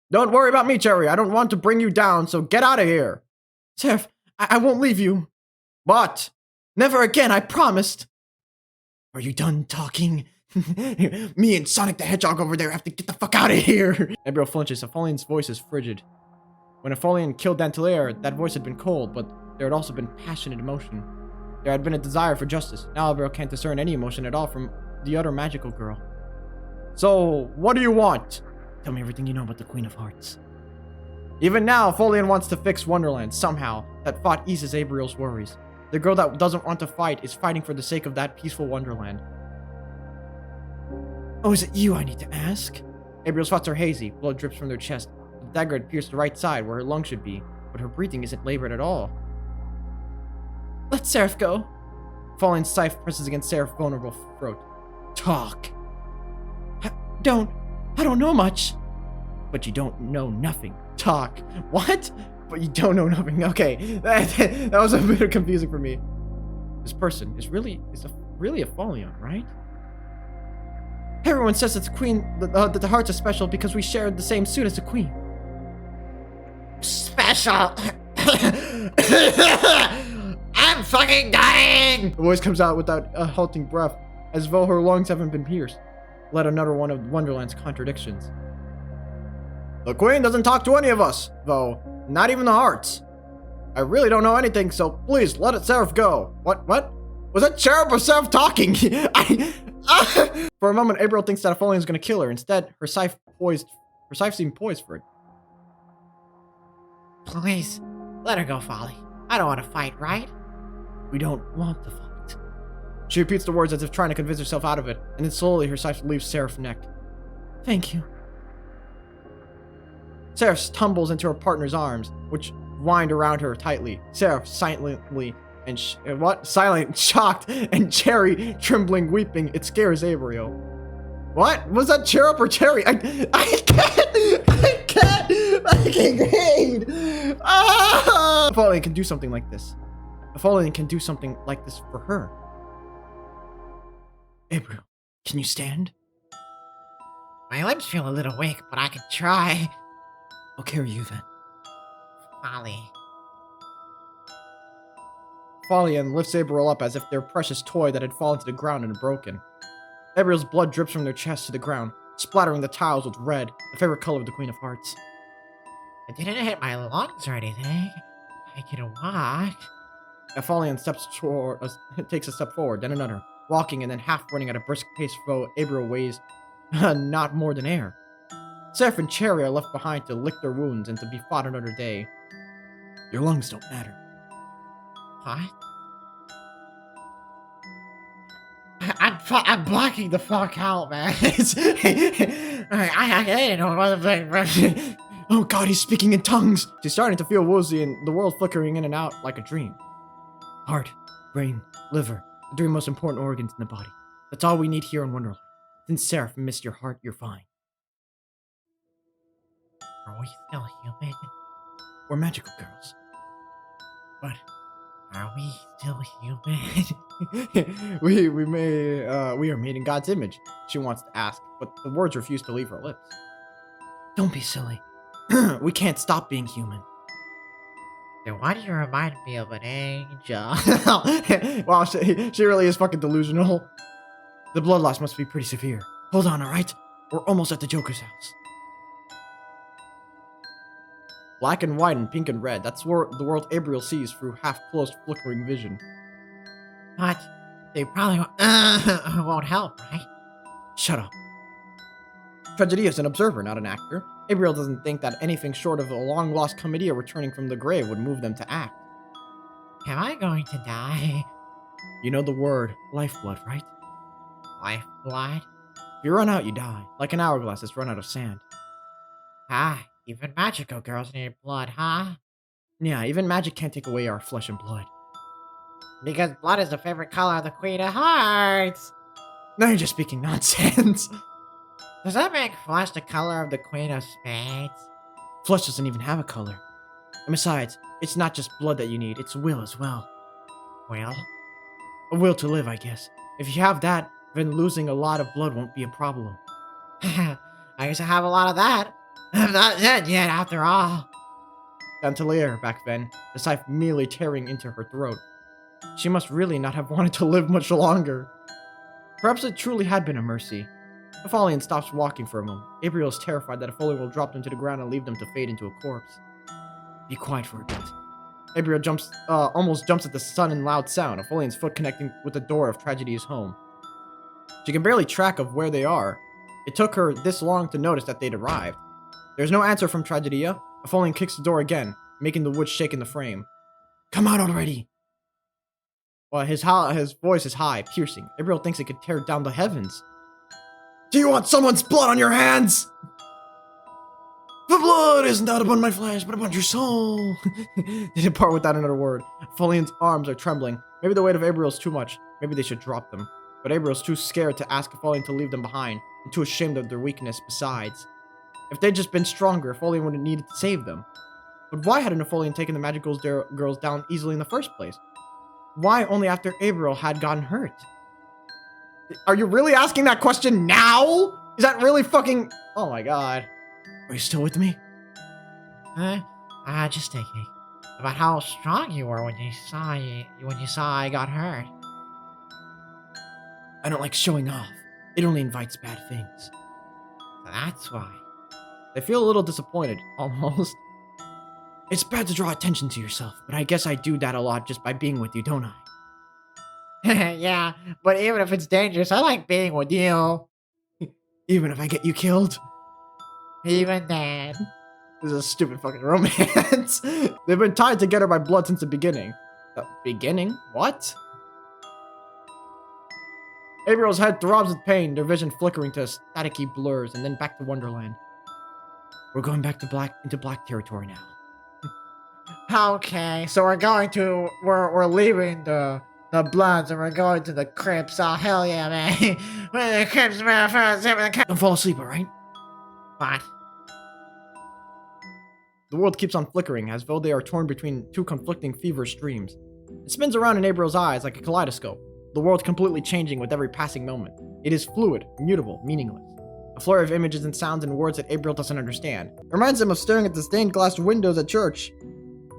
Don't worry about me, Cherry. I don't want to bring you down, so get out of here. Seraph, I won't leave you. But never again, I promised. Are you done talking? Me and Sonic the Hedgehog over there have to get the fuck out of here. Abriel flinches. A Foliant's voice is frigid. When a Foliant killed Dantelaire, that voice had been cold, but there had also been passionate emotion. There had been a desire for justice. Now Abriel can't discern any emotion at all from the other magical girl. So, what do you want? Tell me everything you know about the Queen of Hearts. Even now, Foliant wants to fix Wonderland somehow. That thought eases Abriel's worries. The girl that doesn't want to fight is fighting for the sake of that peaceful Wonderland. Oh, is it you I need to ask? Abriel's thoughts are hazy. Blood drips from their chest. The dagger had pierced the right side where her lung should be, but her breathing isn't labored at all. Let Seraph go. Foliant's scythe presses against Seraph's vulnerable throat. Talk. I don't know much. But you don't know nothing. Talk. What? But you don't know nothing. Okay, that was a bit confusing for me. This person is really a Foliant, right? Everyone says that that the hearts are special because we share the same suit as the queen. Special. I'm fucking dying. The voice comes out without a halting breath, as though her lungs haven't been pierced. Let another one of Wonderland's contradictions. The queen doesn't talk to any of us, though. Not even the hearts. I really don't know anything, so please let it Seraph go. What? Was that Cherub or Seraph talking? For a moment, Abriel thinks that a Foliant is going to kill her. Instead, her scythe seemed poised for it. Please, let her go, Folly. I don't want to fight, right? We don't want to fight. She repeats the words as if trying to convince herself out of it, and then slowly her scythe leaves Seraph's neck. Thank you. Seraph tumbles into her partner's arms, which wind around her tightly. Seraph silently and silent, shocked, and Cherry trembling, weeping. It scares Abriel. What? Was that Cherub or Cherry? I can't read. Ah! Foliant can do something like this. Aphelion can do something like this for her. Gabriel, can you stand? My limbs feel a little weak, but I can try. I'll carry you then. Folly. Aphelion lifts Abriel up as if their precious toy that had fallen to the ground and broken. Abriel's blood drips from their chest to the ground, splattering the tiles with red, the favorite color of the Queen of Hearts. It didn't hit my lungs or anything. I can walk. Aphelion takes a step forward, then another, walking and then half running at a brisk pace, though Abriel weighs not more than air. Seraph and Cherry are left behind to lick their wounds and to be fought another day. Your lungs don't matter. What? I'm blocking the fuck out, man. I didn't know what the Oh god, he's speaking in tongues! She's starting to feel woozy and the world flickering in and out like a dream. Heart, brain, liver, the three most important organs in the body. That's all we need here in Wonderland. Since Seraph missed your heart, you're fine. Are we still human? We're magical girls. But are we still human? we are made in God's image, she wants to ask, but the words refuse to leave her lips. Don't be silly. We can't stop being human. Then why do you remind me of an angel? Wow, she really is fucking delusional. The blood loss must be pretty severe. Hold on, alright? We're almost at the Joker's house. Black and white and pink and red. That's where the world Abriel sees through half-closed, flickering vision. But they probably won't help, right? Shut up. Tragedy is an observer, not an actor. Abriel doesn't think that anything short of a long-lost comedia returning from the grave would move them to act. Am I going to die? You know the word, lifeblood, right? Lifeblood? If you run out, you die. Like an hourglass that's run out of sand. Ah, even magical girls need blood, huh? Yeah, even magic can't take away our flesh and blood. Because blood is the favorite color of the Queen of Hearts! Now you're just speaking nonsense. Does that make flesh the color of the Queen of Spades? Flesh doesn't even have a color. And besides, it's not just blood that you need, it's will as well. Will? A will to live, I guess. If you have that, then losing a lot of blood won't be a problem. I used to have a lot of that. I'm not dead yet, after all. Chandelier back then, the scythe merely tearing into her throat. She must really not have wanted to live much longer. Perhaps it truly had been a mercy. Aphelion stops walking for a moment. Abriel is terrified that Aphelion will drop them to the ground and leave them to fade into a corpse. Be quiet for a bit. Abriel almost jumps at the sudden loud sound, Aphelion's foot connecting with the door of Tragedy's home. She can barely track of where they are. It took her this long to notice that they'd arrived. There's no answer from Tragedia. Aphelion kicks the door again, making the wood shake in the frame. Come out already! Well, his voice is high, piercing. Abriel thinks it could tear down the heavens. Do you want someone's blood on your hands? The blood is not upon my flesh, but upon your soul. They depart without another word. Aphelion's arms are trembling. Maybe the weight of Abriel's too much. Maybe they should drop them. But Abriel's too scared to ask Aphelion to leave them behind, and too ashamed of their weakness besides. If they'd just been stronger, Aphelion would have needed to save them. But why hadn't Aphelion taken the magical girls down easily in the first place? Why only after Abriel had gotten hurt? Are you really asking that question now? Is that really fucking... Oh my god. Are you still with me? Just thinking about how strong you were when you saw I got hurt. I don't like showing off. It only invites bad things. So that's why. They feel a little disappointed, almost. It's bad to draw attention to yourself, but I guess I do that a lot just by being with you, don't I? Yeah, but even if it's dangerous, I like being with you. Even if I get you killed? Even then. This is a stupid fucking romance. They've been tied together by blood since the beginning. The beginning? What? Abriel's head throbs with pain, their vision flickering to staticky blurs, and then back to Wonderland. We're going back to into black territory now. Okay, so we're leaving the Bloods and we're going to the Crips. Oh, hell yeah, man. We're the Crips, man. Don't fall asleep, alright? What? The world keeps on flickering, as though they are torn between two conflicting feverish dreams. It spins around in Abriel's eyes like a kaleidoscope, the world completely changing with every passing moment. It is fluid, immutable, meaningless. A flurry of images and sounds and words that Abriel doesn't understand. It reminds him of staring at the stained glass windows at church.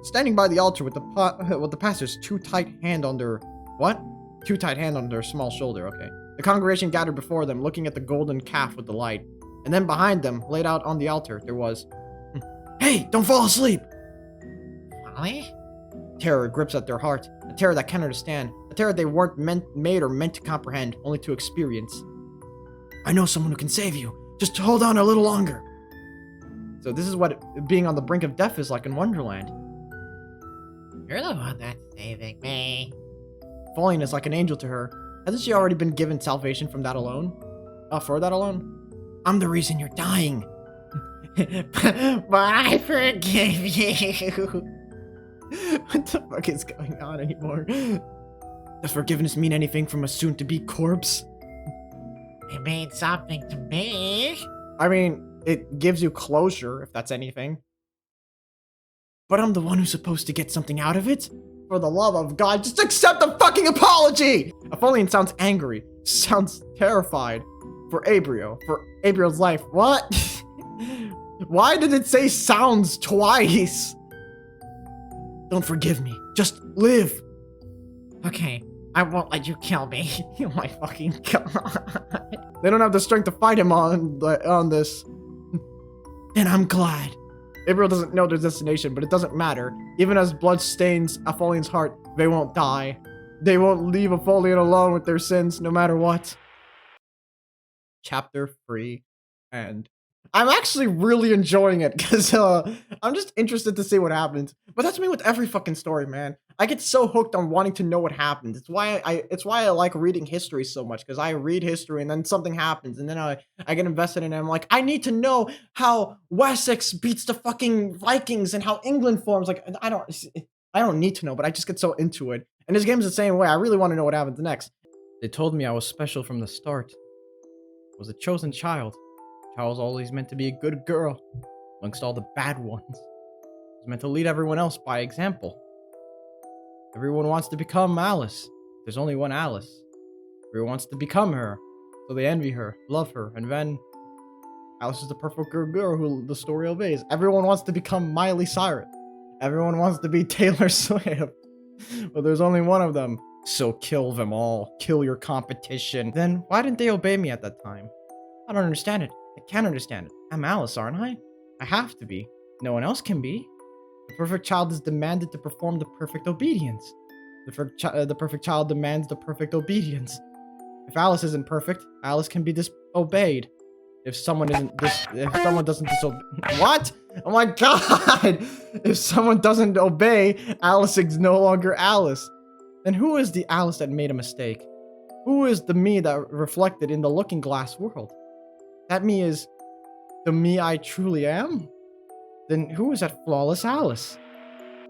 Standing by the altar with the pastor's too tight hand on their... What? Too tight hand on their small shoulder, okay. The congregation gathered before them, looking at the golden calf with delight. And then behind them, laid out on the altar, there was... Hey, don't fall asleep! Molly? Terror grips at their heart, a terror that can't understand, a terror they weren't made to comprehend, only to experience. I know someone who can save you. Just hold on a little longer. So this is what being on the brink of death is like in Wonderland. You're the one that's saving me. Falling is like an angel to her. Hasn't she already been given salvation from that alone? For that alone? I'm the reason you're dying. But I forgive you. What the fuck is going on anymore? Does forgiveness mean anything from a soon-to-be corpse? It means something to me. I mean, it gives you closure, if that's anything. But I'm the one who's supposed to get something out of it? For the love of God, just accept the fucking apology! Aphelion sounds angry, sounds terrified. For Abriel's life. What? Why did it say sounds twice? Don't forgive me. Just live. Okay, I won't let you kill me. Oh my fucking god. They don't have the strength to fight him on this. And I'm glad. Abriel doesn't know their destination, but it doesn't matter. Even as blood stains Apholion's heart, they won't die. They won't leave Aphelion alone with their sins, no matter what. Chapter 3. And I'm actually really enjoying it, because I'm just interested to see what happens. But that's me with every fucking story, man. I get so hooked on wanting to know what happens. It's why I like reading history so much, because I read history and then something happens, and then I get invested in it. I'm like, I need to know how Wessex beats the fucking Vikings and how England forms. Like, I don't need to know, but I just get so into it. And this game's the same way. I really want to know what happens next. They told me I was special from the start. I was a chosen child. I was always meant to be a good girl, amongst all the bad ones. I was meant to lead everyone else by example. Everyone wants to become Alice. There's only one Alice. Everyone wants to become her, so they envy her, love her, and then Alice is the perfect girl who the story obeys. Everyone wants to become Miley Cyrus. Everyone wants to be Taylor Swift. But there's only one of them. So kill them all. Kill your competition. Then why didn't they obey me at that time? I don't understand it. I can't understand it. I'm Alice, aren't I? I have to be. No one else can be. The perfect child is demanded to perform the perfect obedience. The perfect child demands the perfect obedience. If Alice isn't perfect, Alice can be disobeyed. If someone doesn't disobey... What? Oh my god! If someone doesn't obey, Alice is no longer Alice. Then who is the Alice that made a mistake? Who is the me that reflected in the looking glass world? That me is the me I truly am? Then who is that flawless Alice?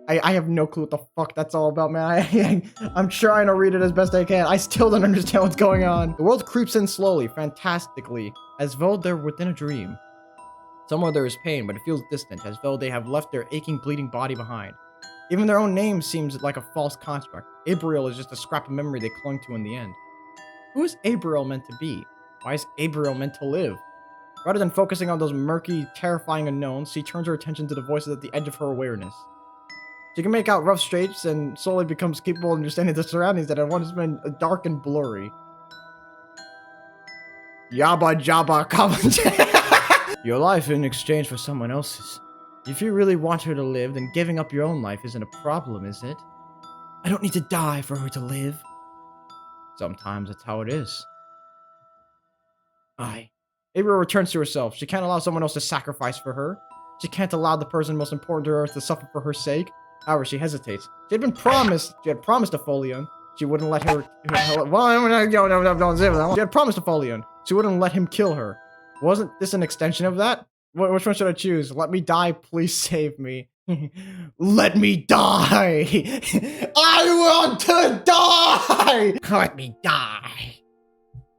I have no clue what the fuck that's all about, man. I'm trying to read it as best I can. I still don't understand what's going on. The world creeps in slowly, fantastically, as though they're within a dream. Somewhere there is pain, but it feels distant, as though they have left their aching, bleeding body behind. Even their own name seems like a false construct. Abriel is just a scrap of memory they clung to in the end. Who is Abriel meant to be? Why is Abriel meant to live? Rather than focusing on those murky, terrifying unknowns, she turns her attention to the voices at the edge of her awareness. She can make out rough shapes and slowly becomes capable of understanding the surroundings that had once been dark and blurry. Yabba jabba kabba. Your life in exchange for someone else's. If you really want her to live, then giving up your own life isn't a problem, is it? I don't need to die for her to live. Sometimes that's how it is. Abriel returns to herself. She can't allow someone else to sacrifice for her. She can't allow the person most important to her to suffer for her sake. However, she hesitates. She had promised Aphelion she wouldn't let her... She had promised Aphelion she wouldn't let him kill her. Wasn't this an extension of that? Which one should I choose? Let me die, please save me. Let me die! I want to die! Let me die.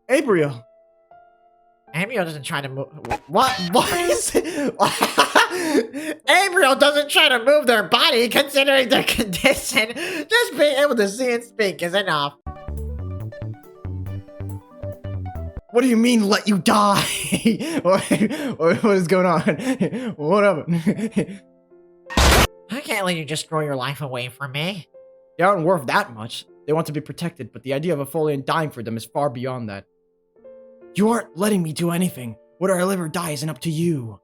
Abriel. Abriel doesn't try to move. What? Why is it? Gabriel doesn't try to move their body considering their condition. Just being able to see and speak is enough. What do you mean, let you die? What is going on? What happened? I can't let you just throw your life away from me. They aren't worth that much. They want to be protected, but the idea of a Folian dying for them is far beyond that. You aren't letting me do anything. Whether I live or die isn't up to you.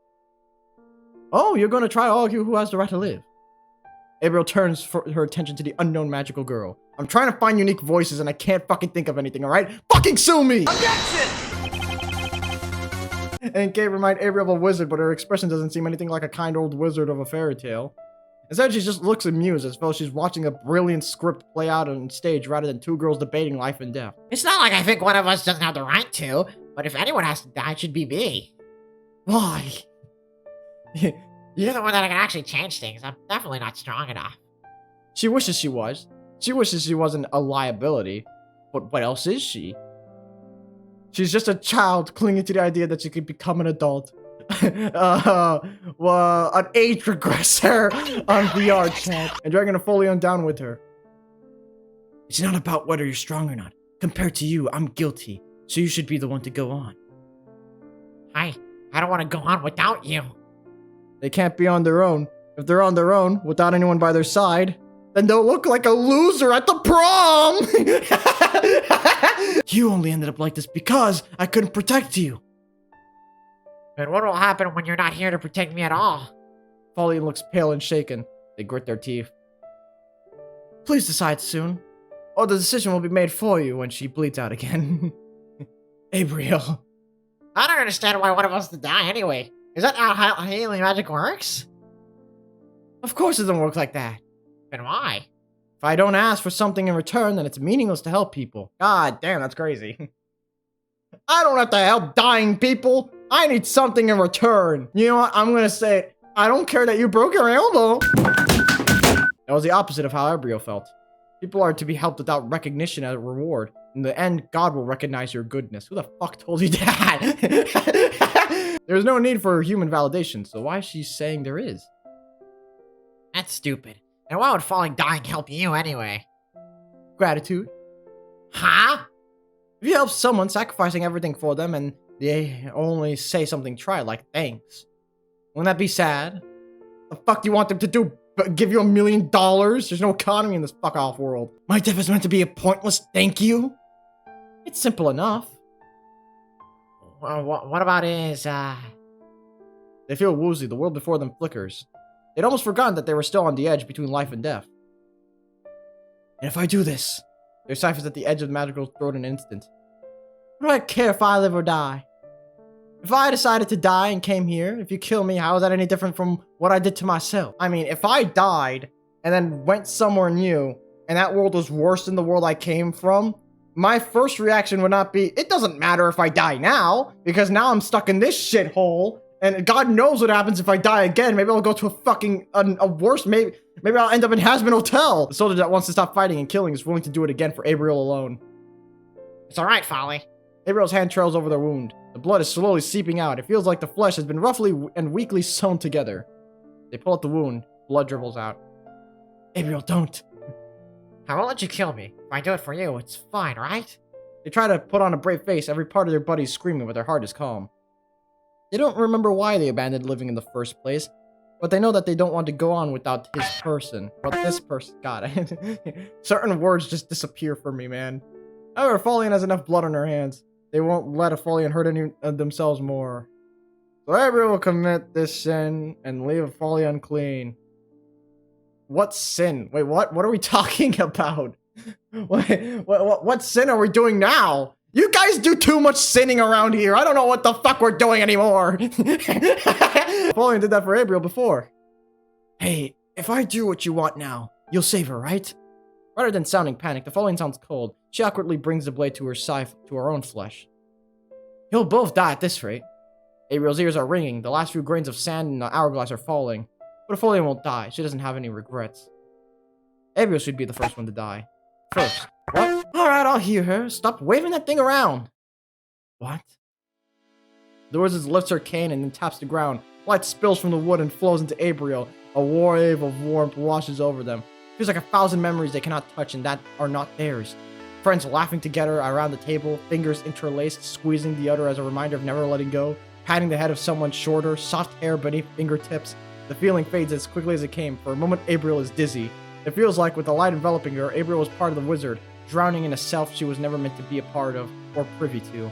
Oh, you're going to try to argue who has the right to live. Gabriel turns her attention to the unknown magical girl. I'm trying to find unique voices and I can't fucking think of anything, alright? Fucking sue me! Objection! And Kate remind Gabriel of a wizard, but her expression doesn't seem anything like a kind old wizard of a fairy tale. Instead, she just looks amused as though she's watching a brilliant script play out on stage rather than two girls debating life and death. It's not like I think one of us doesn't have the right to, but if anyone has to die, it should be me. Why? You're the one that can actually change things. I'm definitely not strong enough. She wishes she was. She wishes she wasn't a liability. But what else is she? She's just a child clinging to the idea that she could become an adult. Well, an age regressor on VR chat. And dragging a Folion down with her. It's not about whether you're strong or not. Compared to you, I'm guilty. So you should be the one to go on. I don't want to go on without you. They can't be on their own. If they're on their own, without anyone by their side, then they'll look like a loser at the prom! You only ended up like this because I couldn't protect you. And what will happen when you're not here to protect me at all? Folion looks pale and shaken. They grit their teeth. Please decide soon, or the decision will be made for you when she bleeds out again. Gabriel. I don't understand why one of us to die anyway. Is that how healing magic works? Of course it doesn't work like that. Then why? If I don't ask for something in return, then it's meaningless to help people. God damn, that's crazy. I don't have to help dying people. I need something in return. You know what? I'm gonna say it. I don't care that you broke your elbow. That was the opposite of how Gabriel felt. People are to be helped without recognition as a reward. In the end, God will recognize your goodness. Who the fuck told you that? There's no need for human validation, so why is she saying there is? That's stupid. And why would falling dying help you anyway? Gratitude. Huh? If you help someone, sacrificing everything for them, and they only say something trite like thanks, wouldn't that be sad? The fuck do you want them to do? Give you $1 million? There's no economy in this fuck off world. My death is meant to be a pointless thank you? It's simple enough. Well, what about his, They feel woozy, the world before them flickers. They'd almost forgotten that they were still on the edge between life and death. And if I do this, their ciphers at the edge of the magical throat in an instant. What do I care if I live or die? If I decided to die and came here, if you kill me, how is that any different from what I did to myself? I mean, if I died and then went somewhere new, and that world was worse than the world I came from, my first reaction would not be, it doesn't matter if I die now, because now I'm stuck in this shithole, and God knows what happens if I die again. Maybe I'll go to a fucking, a worse, maybe I'll end up in Hazbin Hotel. The soldier that wants to stop fighting and killing is willing to do it again for Gabriel alone. It's alright, Folly. Gabriel's hand trails over their wound. The blood is slowly seeping out. It feels like the flesh has been roughly and weakly sewn together. They pull at the wound. Blood dribbles out. Gabriel, don't. I won't let you kill me. If I do it for you, it's fine, right? They try to put on a brave face. Every part of their body is screaming, but their heart is calm. They don't remember why they abandoned living in the first place, but they know that they don't want to go on without his person. But this person, God, certain words just disappear from me, man. However, Folion has enough blood on her hands. They won't let a Folion hurt any of themselves more. So Gabriel will commit this sin and leave a Folion clean. What sin? Wait, what? What are we talking about? What sin are we doing now? You guys do too much sinning around here. I don't know what the fuck we're doing anymore. Folion did that for Gabriel before. Hey, if I do what you want now, you'll save her, right? Rather than sounding panicked, the Folion sounds cold. She awkwardly brings the blade to her side, to her own flesh. You'll both die at this rate. Gabriel's ears are ringing. The last few grains of sand in the hourglass are falling. But Folion won't die. She doesn't have any regrets. Gabriel should be the first one to die. First. What? Alright, I'll hear her. Stop waving that thing around. What? The wizard lifts her cane and then taps the ground. Light spills from the wood and flows into Abriel. A wave of warmth washes over them. Feels like 1,000 memories they cannot touch and that are not theirs. Friends laughing together around the table, fingers interlaced, squeezing the other as a reminder of never letting go, patting the head of someone shorter, soft hair beneath fingertips. The feeling fades as quickly as it came. For a moment, Abriel is dizzy. It feels like with the light enveloping her, Abriel was part of the wizard, drowning in a self she was never meant to be a part of or privy to.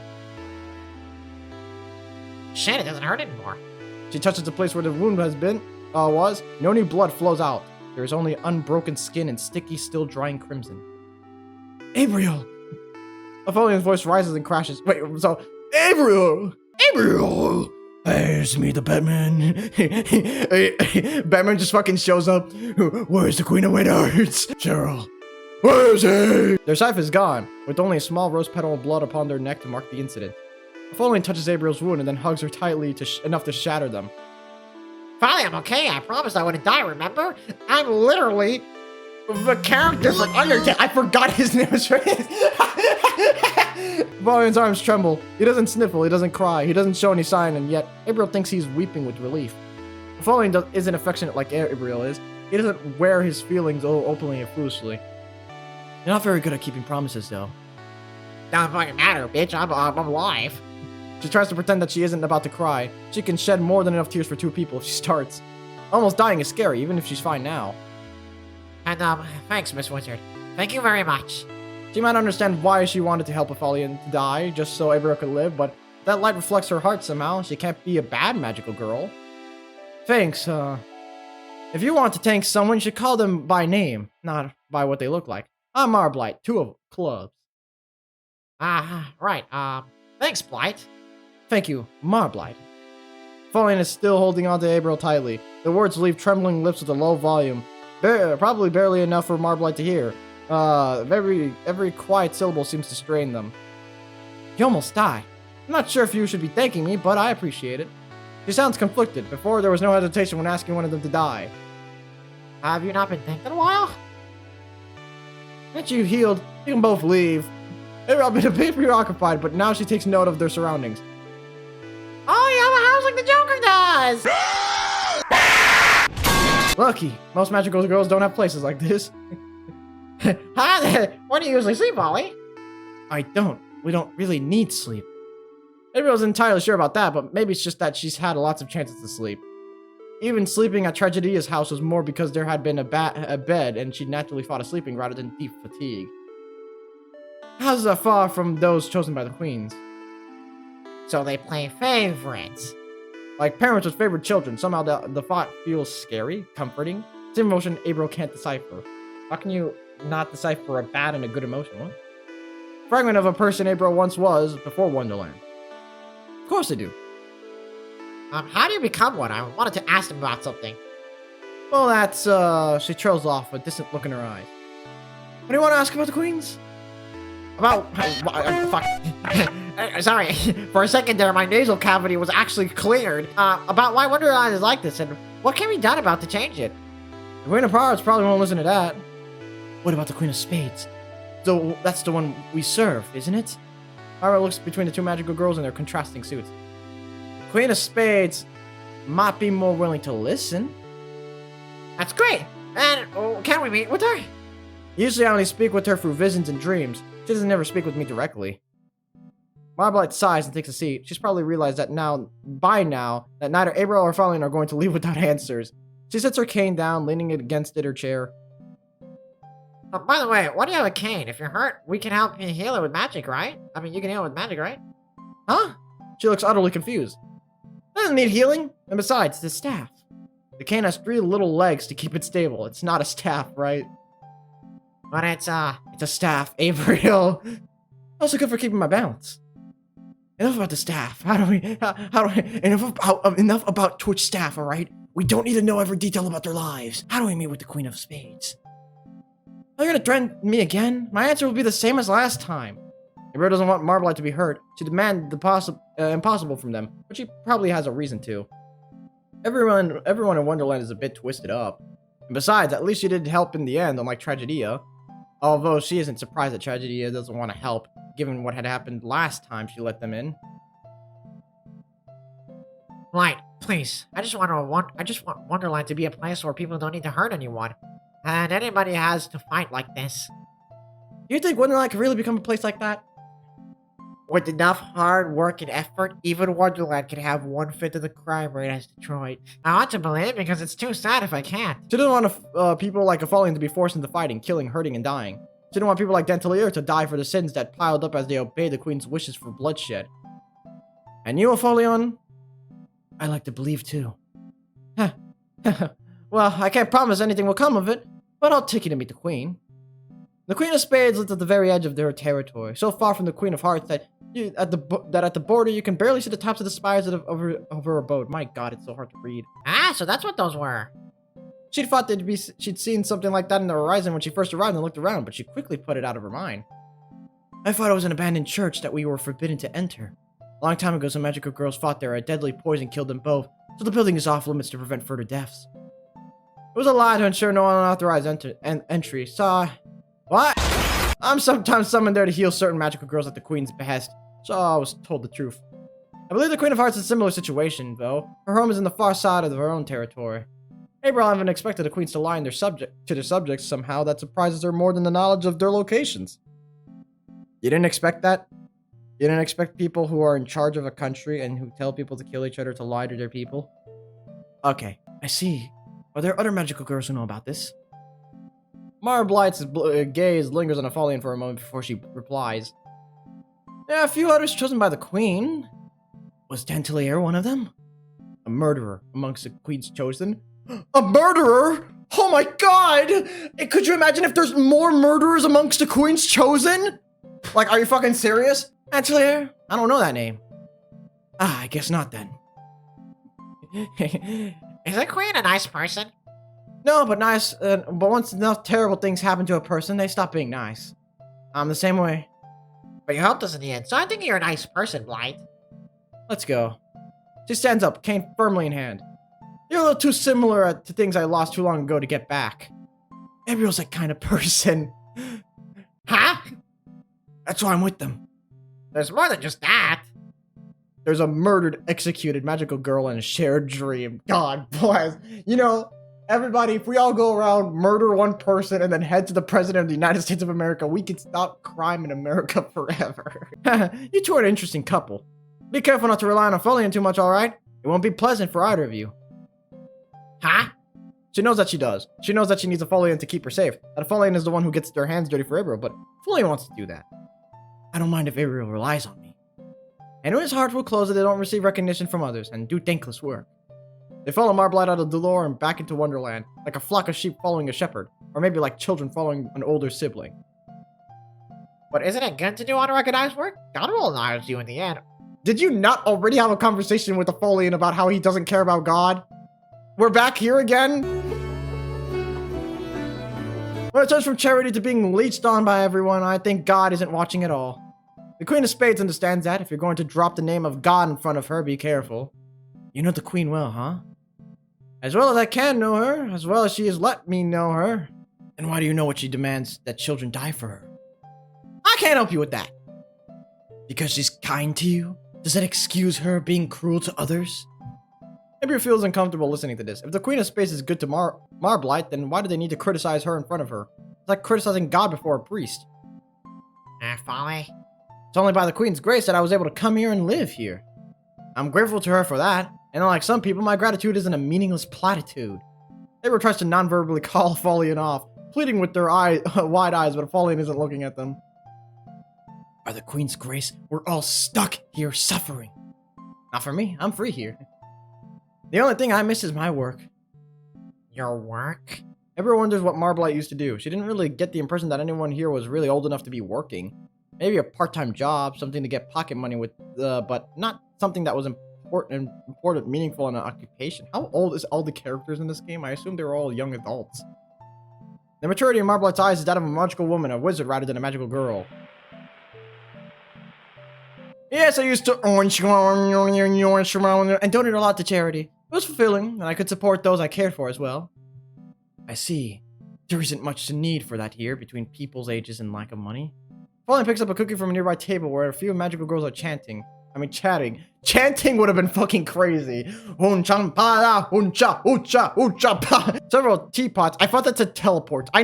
Shit, it doesn't hurt anymore. She touches the place where the wound was. No new blood flows out. There is only unbroken skin and sticky, still drying crimson. Abriel! Aphelian's voice rises and crashes. Wait, so Abriel! Abriel! Hey, it's me, the Batman. Batman just fucking shows up. Where's the Queen of Winners? Cheryl. Where is he? Their scythe is gone, with only a small rose petal of blood upon their neck to mark the incident. Aphelian touches Abriel's wound and then hugs her tightly enough to shatter them. Finally, I'm okay. I promised I wouldn't die, remember? I'm literally the character from Undertale. I forgot his name was Aphelian's arms tremble. He doesn't sniffle, he doesn't cry, he doesn't show any sign, and yet Abriel thinks he's weeping with relief. Aphelian isn't affectionate like Abriel is. He doesn't wear his feelings openly and foolishly. You're not very good at keeping promises, though. Don't fucking matter, bitch. I'm alive. She tries to pretend that she isn't about to cry. She can shed more than enough tears for 2 people if she starts. Almost dying is scary, even if she's fine now. And, thanks, Miss Wizard. Thank you very much. She might understand why she wanted to help Aphelian to die, just so Abriel could live, but that light reflects her heart somehow. She can't be a bad magical girl. Thanks, if you want to thank someone, you should call them by name, not by what they look like. I'm Marblight, 2 of clubs. Right, thanks, Blight. Thank you, Marblight. Aphelian is still holding on to Abriel tightly. The words leave trembling lips with a low volume. Probably barely enough for Marblight to hear. Every quiet syllable seems to strain them. You almost died. I'm not sure if you should be thanking me, but I appreciate it. She sounds conflicted. Before, there was no hesitation when asking one of them to die. Have you not been thanked in a while? Once you healed, you can both leave. Abriel had been a bit preoccupied, but now she takes note of their surroundings. Oh, you have a house like the Joker does! Lucky. Most magical girls don't have places like this. Hi, where do you usually sleep, Ollie? I don't. We don't really need sleep. Abriel's entirely sure about that, but maybe it's just that she's had lots of chances to sleep. Even sleeping at Tragedia's house was more because there had been a bed and she naturally thought of sleeping rather than deep fatigue. How's that far from those chosen by the queens? So they play favorites. Like parents with favorite children, somehow the thought feels scary, comforting. It's an emotion Abriel can't decipher. How can you not decipher a bad and a good emotion? What? Fragment of a person Abriel once was before Wonderland. Of course I do. How do you become one? I wanted to ask them about something. Well, that's, she trails off, a distant look in her eyes. What do you want to ask about the queens? About... fuck. Sorry, for a second there, my nasal cavity was actually cleared. About why Wonderland is like this, and what can be done about to change it? The Queen of Hearts probably won't listen to that. What about the Queen of Spades? So, that's the one we serve, isn't it? Ira looks between the 2 magical girls in their contrasting suits. Queen of Spades might be more willing to listen. That's great! And can we meet with her? Usually I only speak with her through visions and dreams. She doesn't ever speak with me directly. Marblight sighs and takes a seat. She's probably realized that by now, that neither Abriel or Aphelian are going to leave without answers. She sets her cane down, leaning it against her chair. Oh, by the way, why do you have a cane? If you're hurt, we can help you heal it with magic, right? I mean, you can heal it with magic, right? Huh? She looks utterly confused. Doesn't need healing. And besides, the staff. The cane has 3 little legs to keep it stable. It's not a staff, right? But it's a staff, Abriel. Also good for keeping my balance. Enough about the staff. Enough about Twitch staff, alright? We don't need to know every detail about their lives. How do we meet with the Queen of Spades? Are you gonna threaten me again? My answer will be the same as last time. Abriel doesn't want Marblight to be hurt. She demands the impossible from them, but she probably has a reason to. Everyone in Wonderland is a bit twisted up. And besides, at least she did help in the end, unlike Tragedia. Although she isn't surprised that Tragedia doesn't want to help, given what had happened last time she let them in. Right. Please, I just want Wonderland to be a place where people don't need to hurt anyone. And anybody has to fight like this. Do you think Wonderland could really become a place like that? With enough hard work and effort, even Wonderland can have 1/5 of the crime rate as Detroit. I want to believe because it's too sad if I can't. She didn't want people like Apollyon to be forced into fighting, killing, hurting, and dying. She didn't want people like Dentelier to die for the sins that piled up as they obeyed the Queen's wishes for bloodshed. And you, Apollyon? I like to believe too. Well, I can't promise anything will come of it, but I'll take you to meet the Queen. The Queen of Spades lives at the very edge of their territory, so far from the Queen of Hearts that at the border you can barely see the tops of the spires of her abode. My God, it's so hard to read. Ah, so that's what those were. She'd thought she'd seen something like that in the horizon when she first arrived and looked around, but she quickly put it out of her mind. I thought it was an abandoned church that we were forbidden to enter. A long time ago, some magical girls fought there. A deadly poison killed them both, so the building is off limits to prevent further deaths. It was a lie to ensure no unauthorized entry. What? I'm sometimes summoned there to heal certain magical girls at the Queen's behest, so I was told the truth. I believe the Queen of Hearts is a similar situation, though. Her home is in the far side of her own territory. Abraham haven't expected the queens to lie in their subjects somehow. That surprises her more than the knowledge of their locations. You didn't expect that? You didn't expect people who are in charge of a country and who tell people to kill each other to lie to their people? Okay, I see. Are there other magical girls who know about this? Mara Blight's gaze lingers on Apollyon for a moment before she replies. There are a few others chosen by the Queen. Was Dentelier one of them? A murderer amongst the Queen's chosen? A murderer? Oh my God! Could you imagine if there's more murderers amongst the Queen's chosen? Like, are you fucking serious? Dentelier? I don't know that name. Ah, I guess not then. Is the Queen a nice person? No, but nice. But once enough terrible things happen to a person, they stop being nice. I'm the same way. But you helped us in the end, so I think you're a nice person, Blight. Let's go. She stands up, cane firmly in hand. You're a little too similar to things I lost too long ago to get back. Gabriel's that kind of person. Huh? That's why I'm with them. There's more than just that. There's a murdered, executed magical girl and a shared dream. God bless. You know, everybody, if we all go around, murder one person, and then head to the President of the United States of America, we can stop crime in America forever. You two are an interesting couple. Be careful not to rely on Apollyon too much, alright? It won't be pleasant for either of you. Huh? She knows that she does. She knows that she needs Apollyon to keep her safe. That Apollyon is the one who gets their hands dirty for Abriel, but Apollyon wants to do that. I don't mind if Abriel relies on me. And when his heart will close if they don't receive recognition from others and do thankless work. They follow Marblight out of Dolor and back into Wonderland, like a flock of sheep following a shepherd, or maybe like children following an older sibling. But isn't it good to do unrecognized work? God will acknowledge you in the end. Did you not already have a conversation with Apollyon about how he doesn't care about God? We're back here again? When it turns from charity to being leeched on by everyone, I think God isn't watching at all. The Queen of Spades understands that. If you're going to drop the name of God in front of her, be careful. You know the Queen well, huh? As well as I can know her, as well as she has let me know her. And why do you know what she demands that children die for her? I can't help you with that. Because she's kind to you? Does that excuse her being cruel to others? Maybe feels uncomfortable listening to this. If the Queen of Space is good to Marblight, then why do they need to criticize her in front of her? It's like criticizing God before a priest. Folly. It's only by the Queen's grace that I was able to come here and live here. I'm grateful to her for that, and unlike some people, my gratitude isn't a meaningless platitude. Abra tries to non-verbally call Apollyon off, pleading with their wide eyes, but Apollyon isn't looking at them. By the Queen's grace, we're all stuck here suffering. Not for me, I'm free here. The only thing I miss is my work. Your work? Everyone wonders what Marblight used to do. She didn't really get the impression that anyone here was really old enough to be working. Maybe a part-time job, something to get pocket money with, but not something that was important, meaningful in an occupation. How old is all the characters in this game? I assume they were all young adults. The maturity in Marblight's eyes is that of a magical woman, a wizard rather than a magical girl. Yes, I used to and donate a lot to charity. It was fulfilling, and I could support those I cared for as well. I see. There isn't much need for that here, between people's ages and lack of money. Pauline picks up a cookie from a nearby table where a few magical girls are chanting. I mean, chatting. Chanting would have been fucking crazy. Hun-chan pa, hun-cha, ucha, ucha pa. Several teapots. I thought that said teleport. I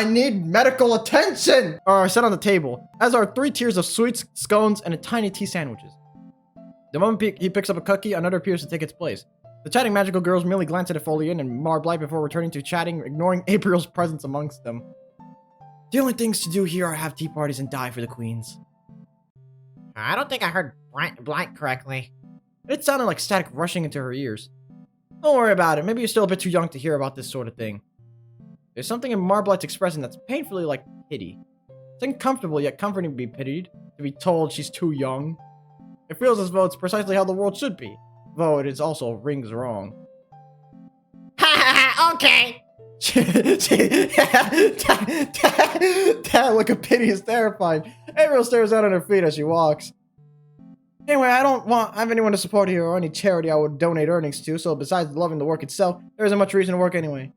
need medical attention! Are set on the table, as are 3 tiers of sweets, scones, and a tiny tea sandwiches. The moment he picks up a cookie, another appears to take its place. The chatting magical girls merely glance at Folian and Marblight before returning to chatting, ignoring April's presence amongst them. The only things to do here are have tea parties and die for the queens. I don't think I heard Blight correctly. It sounded like static rushing into her ears. Don't worry about it, maybe you're still a bit too young to hear about this sort of thing. There's something in Marblight's expression that's painfully like pity. It's uncomfortable yet comforting to be pitied, to be told she's too young. It feels as though it's precisely how the world should be, though it is also rings wrong. Okay. That look of pity is terrifying. April stares out on her feet as she walks. Anyway, I don't have anyone to support here or any charity I would donate earnings to, so besides loving the work itself, there isn't much reason to work anyway.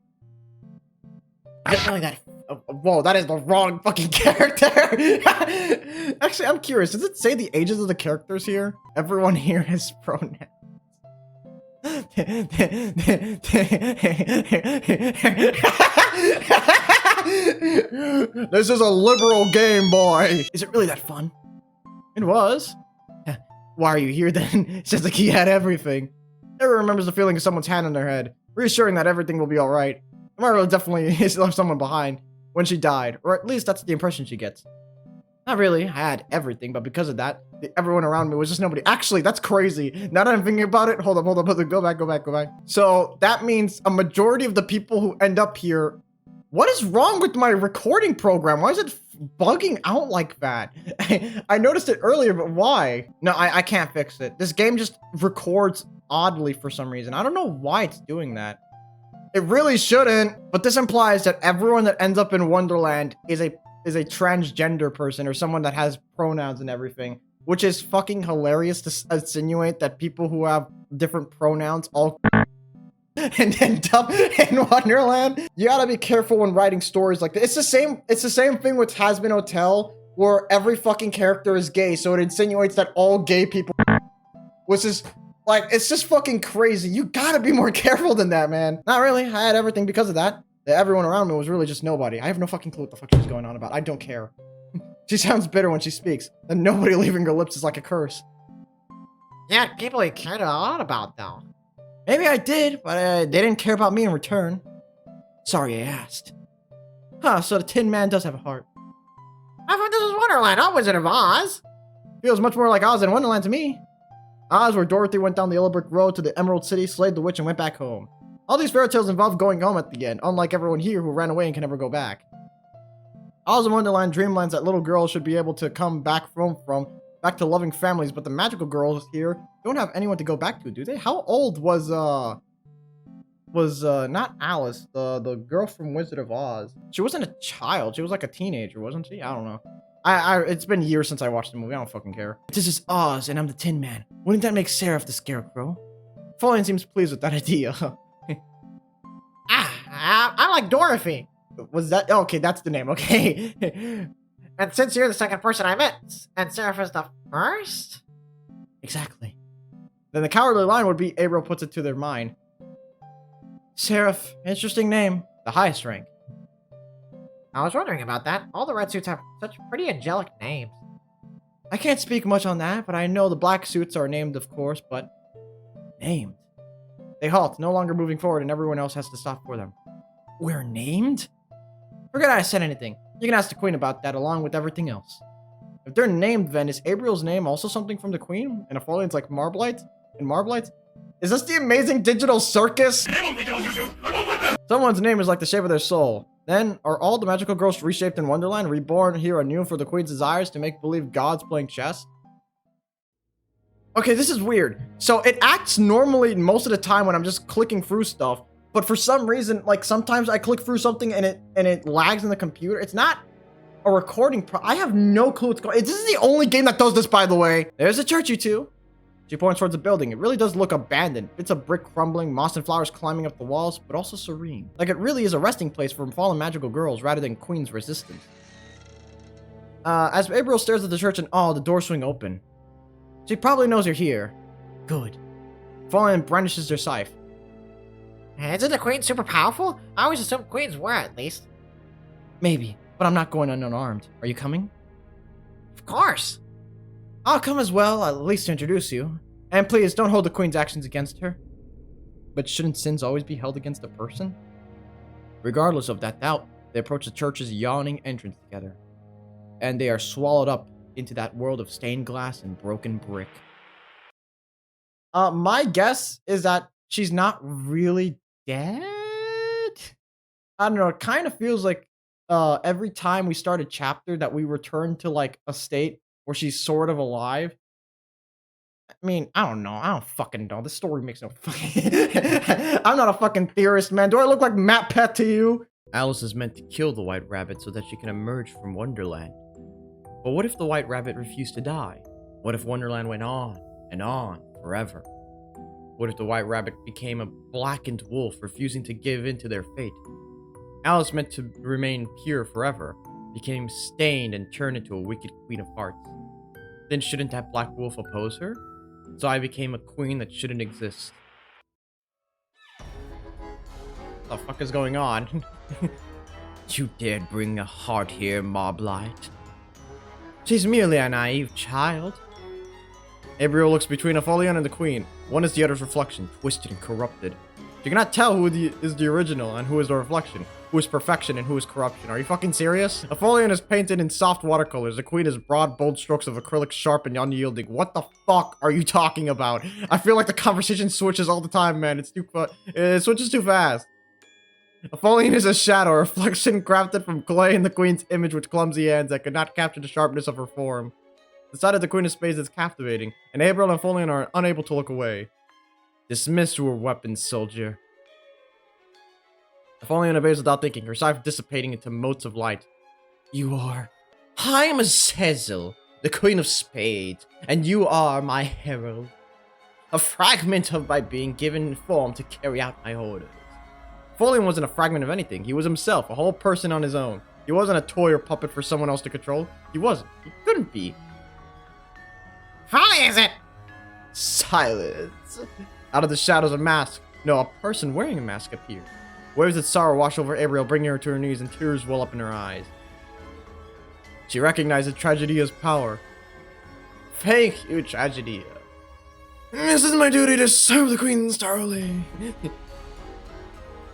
Whoa, that is the wrong fucking character. Actually, I'm curious. Does it say the ages of the characters here? Everyone here has pronouns. This is a liberal game, boy. Is it really that fun? It was. Why are you here then? It says like he had everything. Everyone remembers the feeling of someone's hand on their head, reassuring that everything will be alright. Marla definitely left someone behind when she died, or at least that's the impression she gets. Not really, I had everything, but because of that, everyone around me was just nobody. Actually, that's crazy. Now that I'm thinking about it, hold up, go back. So that means a majority of the people who end up here, what is wrong with my recording program? Why is it bugging out like that? I noticed it earlier, but why? No, I can't fix it. This game just records oddly for some reason. I don't know why it's doing that. It really shouldn't, but this implies that everyone that ends up in Wonderland is a transgender person or someone that has pronouns and everything, which is fucking hilarious to insinuate that people who have different pronouns all and end up in Wonderland. You gotta be careful when writing stories like this. It's the same thing with Has Been Hotel, where every fucking character is gay, so it insinuates that all gay people, which is like, it's just fucking crazy. You gotta be more careful than that, man. Not really. I had everything because of that. Everyone around me was really just nobody. I have no fucking clue what the fuck she's going on about. I don't care. She sounds bitter when she speaks, and nobody leaving her lips is like a curse. Yeah, people you cared a lot about, though. Maybe I did, but they didn't care about me in return. Sorry I asked. Huh, so the Tin Man does have a heart. I thought this was Wonderland, not Wizard of Oz. Feels much more like Oz than Wonderland to me. Oz, where Dorothy went down the yellow brick road to the Emerald City, slayed the witch, and went back home. All these fairy tales involve going home at the end, unlike everyone here who ran away and can never go back. Oz and Wonderland dreamlands that little girls should be able to come back from back to loving families, but the magical girls here don't have anyone to go back to, do they? How old was not Alice, the girl from Wizard of Oz? She wasn't a child, she was like a teenager, wasn't she? I don't know. It's been years since I watched the movie, I don't fucking care. This is Oz, and I'm the Tin Man. Wouldn't that make Seraph the Scarecrow? Folian seems pleased with that idea. I'm like Dorothy. Was that? Okay, that's the name, okay. And since you're the second person I met, and Seraph is the first? Exactly. Then the cowardly lion would be, April puts it to their mind. Seraph, interesting name. The highest rank. I was wondering about that. All the red suits have such pretty angelic names. I can't speak much on that, but I know the black suits are named, of course, but... named. They halt, no longer moving forward, and everyone else has to stop for them. We're named? Forget I said anything. You can ask the queen about that, along with everything else. If they're named, then is April's name also something from the queen? And if Folian's like Marblight? And Marblight? Is this the amazing digital circus? Someone's name is like the shape of their soul. Then, are all the magical girls reshaped in Wonderland, reborn here anew for the queen's desires to make believe gods playing chess? Okay, this is weird. So it acts normally most of the time when I'm just clicking through stuff, but for some reason, like sometimes I click through something and it lags in the computer. It's not a recording I have no clue what's going on. This is the only game that does this, by the way. There's a church, you two. She points towards the building. It really does look abandoned. Bits of brick crumbling, moss and flowers climbing up the walls, but also serene. Like it really is a resting place for fallen magical girls rather than Queen's resistance. As April stares at the church in awe, the doors swing open. She probably knows you're here. Good. Apollyon brandishes her scythe. Isn't the queen super powerful? I always assumed queens were, at least. Maybe, but I'm not going unarmed. Are you coming? Of course. I'll come as well, at least to introduce you. And please, don't hold the queen's actions against her. But shouldn't sins always be held against a person? Regardless of that doubt, they approach the church's yawning entrance together. And they are swallowed up into that world of stained glass and broken brick. My guess is that she's not really dead? I don't know, it kind of feels like every time we start a chapter that we return to like a state where she's sort of alive. I mean, I don't know. I don't fucking know. The story makes no fucking... I'm not a fucking theorist, man. Do I look like Matt Pet to you? Alice is meant to kill the White Rabbit so that she can emerge from Wonderland. But what if the White Rabbit refused to die? What if Wonderland went on and on forever? What if the White Rabbit became a blackened wolf, refusing to give in to their fate? Alice, meant to remain pure forever, became stained and turned into a wicked Queen of Hearts. Then shouldn't that black wolf oppose her? So I became a queen that shouldn't exist. What the fuck is going on? You dared bring a heart here, Moblight. She's merely a naive child. Abriel looks between Apollyon and the queen. One is the other's reflection, twisted and corrupted. You cannot tell who is the original and who is the reflection, who is perfection and who is corruption. Are you fucking serious? Apollyon is painted in soft watercolors. The queen is broad, bold strokes of acrylic, sharp and unyielding. What the fuck are you talking about? I feel like the conversation switches all the time, man. It switches too fast. Apollyon is a shadow, a reflection crafted from clay in the queen's image with clumsy hands that could not capture the sharpness of her form. The sight of the Queen of Spades is captivating, and Abriel and Apollyon are unable to look away. Dismiss your weapons, soldier. Apollyon obeys without thinking, her scythe dissipating into motes of light. You are... I am Azazel, the Queen of Spades, and you are my herald. A fragment of my being given form to carry out my orders. Apollyon wasn't a fragment of anything. He was himself, a whole person on his own. He wasn't a toy or puppet for someone else to control. He wasn't. He couldn't be. How is it? Silence. Out of the shadows, a mask. No, a person wearing a mask appeared. Waves of sorrow wash over Abriel, bringing her to her knees, and tears well up in her eyes. She recognizes Tragedia's power. Thank you, Tragedia. This is my duty to serve the Queen's darling.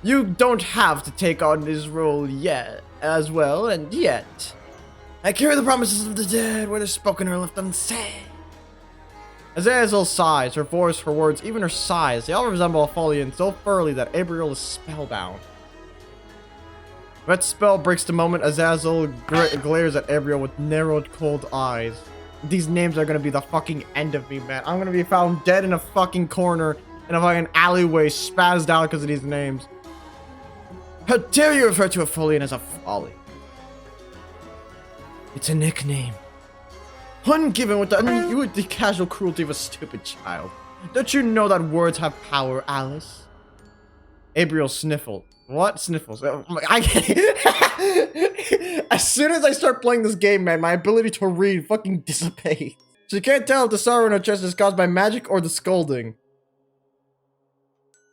You don't have to take on this role yet, as well, and yet. I carry the promises of the dead, whether spoken or left unsaid. Azazel sighs, her voice, her words, even her sighs, they all resemble Apollyon so thoroughly that Abriel is spellbound. That spell breaks the moment Azazel glares at Abriel with narrowed, cold eyes. These names are gonna be the fucking end of me, man. I'm gonna be found dead in a fucking corner in a fucking alleyway, spazzed out because of these names. How dare you refer to Apollyon as a folly? It's a nickname. One given with the casual cruelty of a stupid child. Don't you know that words have power, Alice? Abriel sniffled. What? Sniffles. I can't. As soon as I start playing this game, man, my ability to read fucking dissipates. She can't tell if the sorrow in her chest is caused by magic or the scolding.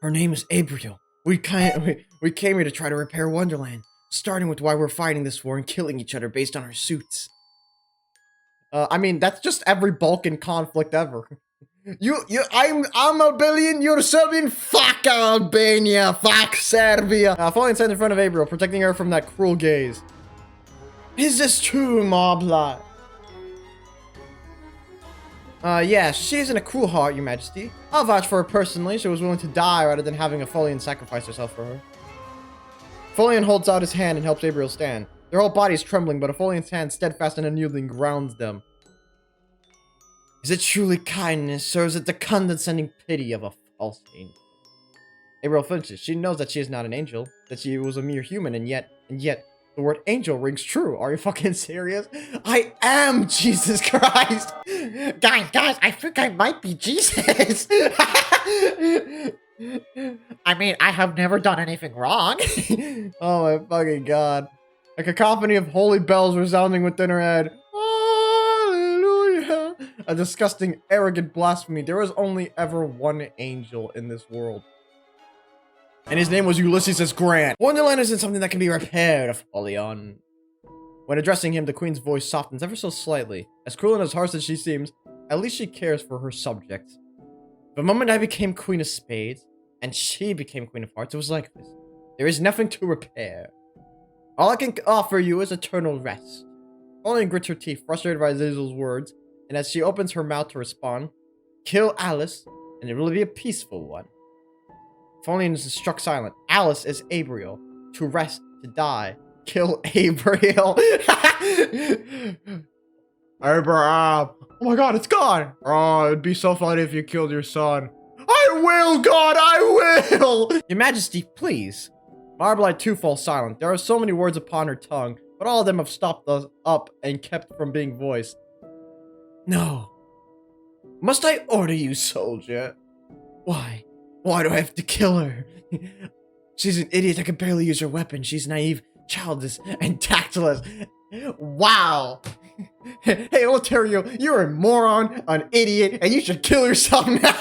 Her name is Abriel. We came here to try to repair Wonderland, starting with why we're fighting this war and killing each other based on our suits. I mean, that's just every Balkan conflict ever. I'm Albanian, you're Serbian, fuck Albania, fuck Serbia. Apollyon stands in front of Abriel, protecting her from that cruel gaze. Is this true, Mobla? Yeah, she isn't a cruel heart, your majesty. I'll vouch for her personally. She was willing to die rather than having Apollyon sacrifice herself for her. Apollyon holds out his hand and helps Abriel stand. Their whole body is trembling, but Apollyon's hand, steadfast and unyielding, grounds them. Is it truly kindness, or is it the condescending pity of a false angel? Abriel flinches. She knows that she is not an angel, that she was a mere human, and yet, the word angel rings true. Are you fucking serious? I am Jesus Christ! Guys, I think I might be Jesus. I mean, I have never done anything wrong. Oh my fucking god. A cacophony of holy bells resounding within her head. Hallelujah. a disgusting, arrogant blasphemy. There was only ever one angel in this world. And his name was Ulysses S. Grant. Wonderland isn't something that can be repaired, Apollyon. When addressing him, the queen's voice softens ever so slightly. As cruel and as harsh as she seems, at least she cares for her subjects. The moment I became Queen of Spades, and she became Queen of Hearts, it was like this. There is nothing to repair. All I can offer you is eternal rest. Apollyon grits her teeth, frustrated by Azazel's words, and as she opens her mouth to respond, kill Alice, and it will be a peaceful one. Apollyon is struck silent. Alice is Abriel. To rest, to die. Kill Abriel. Abraham. Oh my god, it's gone. Oh, it'd be so funny if you killed your son. I will, God, I will. Your Majesty, please. Marblite too falls silent. There are so many words upon her tongue, but all of them have stopped us up and kept from being voiced. No. Must I order you, soldier? Why? Why do I have to kill her? She's an idiot that can barely use her weapon. She's naive, childish, and tactless. Wow. Hey, olaterrio, you're a moron, an idiot, and you should kill yourself now.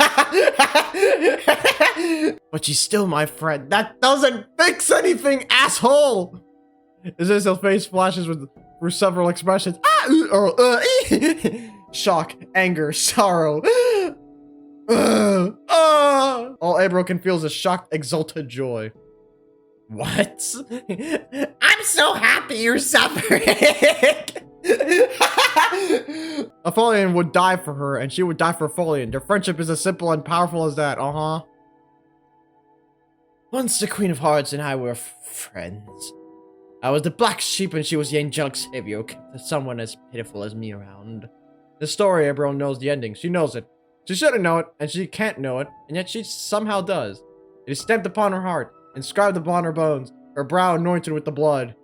But she's still my friend. That doesn't fix anything, asshole. Azazel's face flashes through several expressions. Shock, anger, sorrow. All Abriel can feel is a shocked, exultant joy. What? I'm so happy you're suffering. Apollyon would die for her, and she would die for Apollyon. Their friendship is as simple and powerful as that. Once the Queen of Hearts and I were friends. I was the black sheep and she was the angelic savior who kept someone as pitiful as me around. The story, everyone knows the ending. She knows it. She shouldn't know it, and she can't know it, and yet she somehow does. It is stamped upon her heart, inscribed upon her bones, her brow anointed with the blood.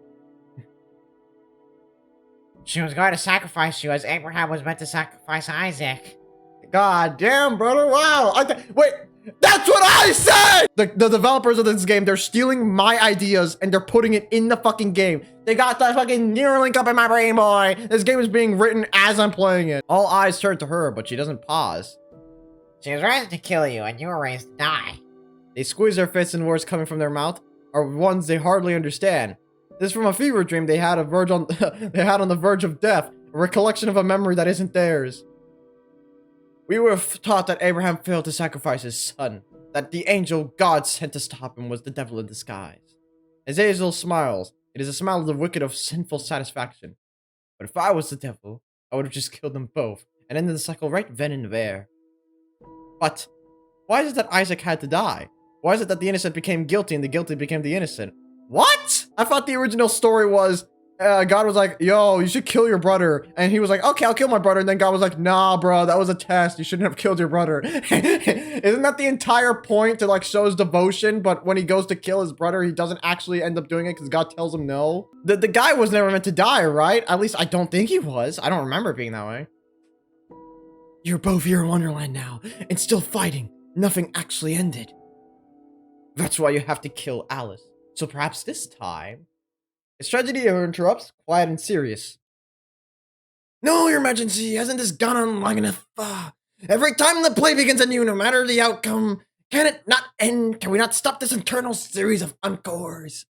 She was going to sacrifice you as Abraham was meant to sacrifice Isaac. God damn, brother, wow. Wait, that's what I said! The developers of this game, they're stealing my ideas and they're putting it in the fucking game. They got the fucking Neuralink up in my brain, boy. This game is being written as I'm playing it. All eyes turn to her, but she doesn't pause. She was raised to kill you, and you were raised to die. They squeeze their fists, and words coming from their mouth are ones they hardly understand. This is from a fever dream they had on the verge of death, a recollection of a memory that isn't theirs. We were taught that Abraham failed to sacrifice his son, that the angel God sent to stop him was the devil in disguise. Azazel smiles. It is a smile of the wicked of sinful satisfaction. But if I was the devil, I would have just killed them both, and ended the cycle right then and there. But why is it that Isaac had to die? Why is it that the innocent became guilty and the guilty became the innocent? What? I thought the original story was God was like, yo, you should kill your brother. And he was like, okay, I'll kill my brother. And then God was like, nah, bro, that was a test. You shouldn't have killed your brother. Isn't that the entire point, to like show his devotion? But when he goes to kill his brother, he doesn't actually end up doing it because God tells him no. The guy was never meant to die, right? At least I don't think he was. I don't remember it being that way. You're both here in Wonderland now and still fighting. Nothing actually ended. That's why you have to kill Alice. So perhaps this time... His tragedy interrupts, quiet and serious. No, Your Majesty, hasn't this gone on long enough? Every time the play begins anew, no matter the outcome, can it not end? Can we not stop this eternal series of encores?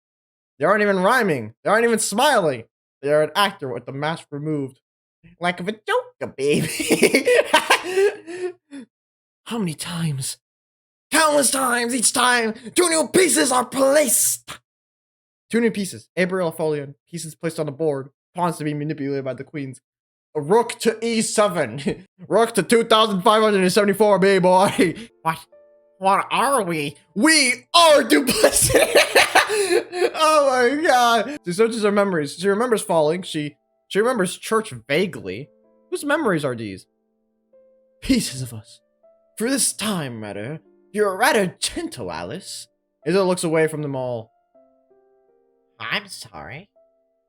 They aren't even rhyming. They aren't even smiling. They are an actor with the mask removed. Like of a joke, baby. How many times? Countless times. Each time, 2 new pieces are placed. 2 new pieces. Abriel Apollyon. Pieces placed on the board. Pawns to be manipulated by the queens. A rook to e7. Rook to 2,574, baby boy. What are we? We are duplicity. Oh my god. She searches her memories. She remembers falling. She remembers church vaguely. Whose memories are these? Pieces of us. For this time, rather. You're rather gentle, Alice. Isabel looks away from them all. I'm sorry.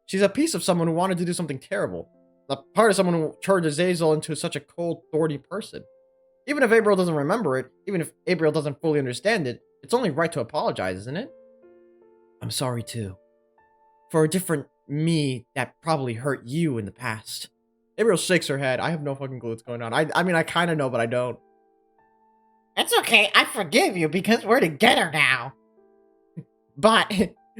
She's a piece of someone who wanted to do something terrible. A part of someone who turned Azazel into such a cold, thorny person. Even if Abriel doesn't remember it, even if Abriel doesn't fully understand it, it's only right to apologize, isn't it? I'm sorry too. For a different me that probably hurt you in the past. Gabriel shakes her head. I have no fucking clue what's going on. I mean, I kind of know, but I don't. It's okay, I forgive you because we're together now. But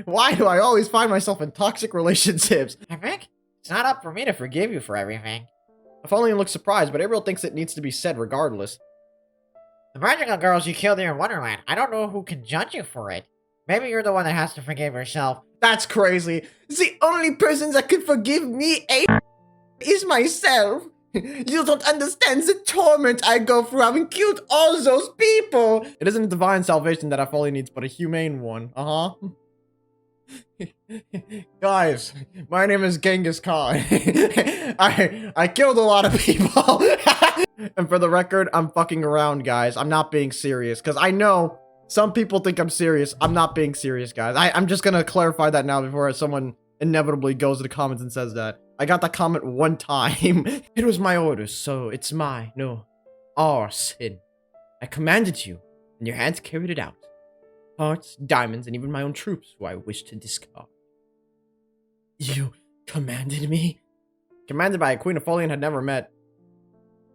why do I always find myself in toxic relationships? I think it's not up for me to forgive you for everything. Aphelion looks surprised, but Gabriel thinks it needs to be said regardless. The magical girls you killed here in Wonderland, I don't know who can judge you for it. Maybe you're the one that has to forgive yourself. That's crazy. The only person that could forgive me is myself. You don't understand the torment I go through having killed all those people. It isn't a divine salvation that Aphelion needs, but a humane one. Guys, my name is Genghis Khan. I killed a lot of people. And for the record, I'm fucking around, guys. I'm not being serious, because I know some people think I'm serious. I'm not being serious, guys. I'm just gonna clarify that now before someone inevitably goes to the comments and says that. I got that comment one time. It was my orders, so it's our sin. I commanded you, and your hands carried it out. Hearts, diamonds, and even my own troops, who I wish to discard. You commanded me? Commanded by a queen Aphelion had never met.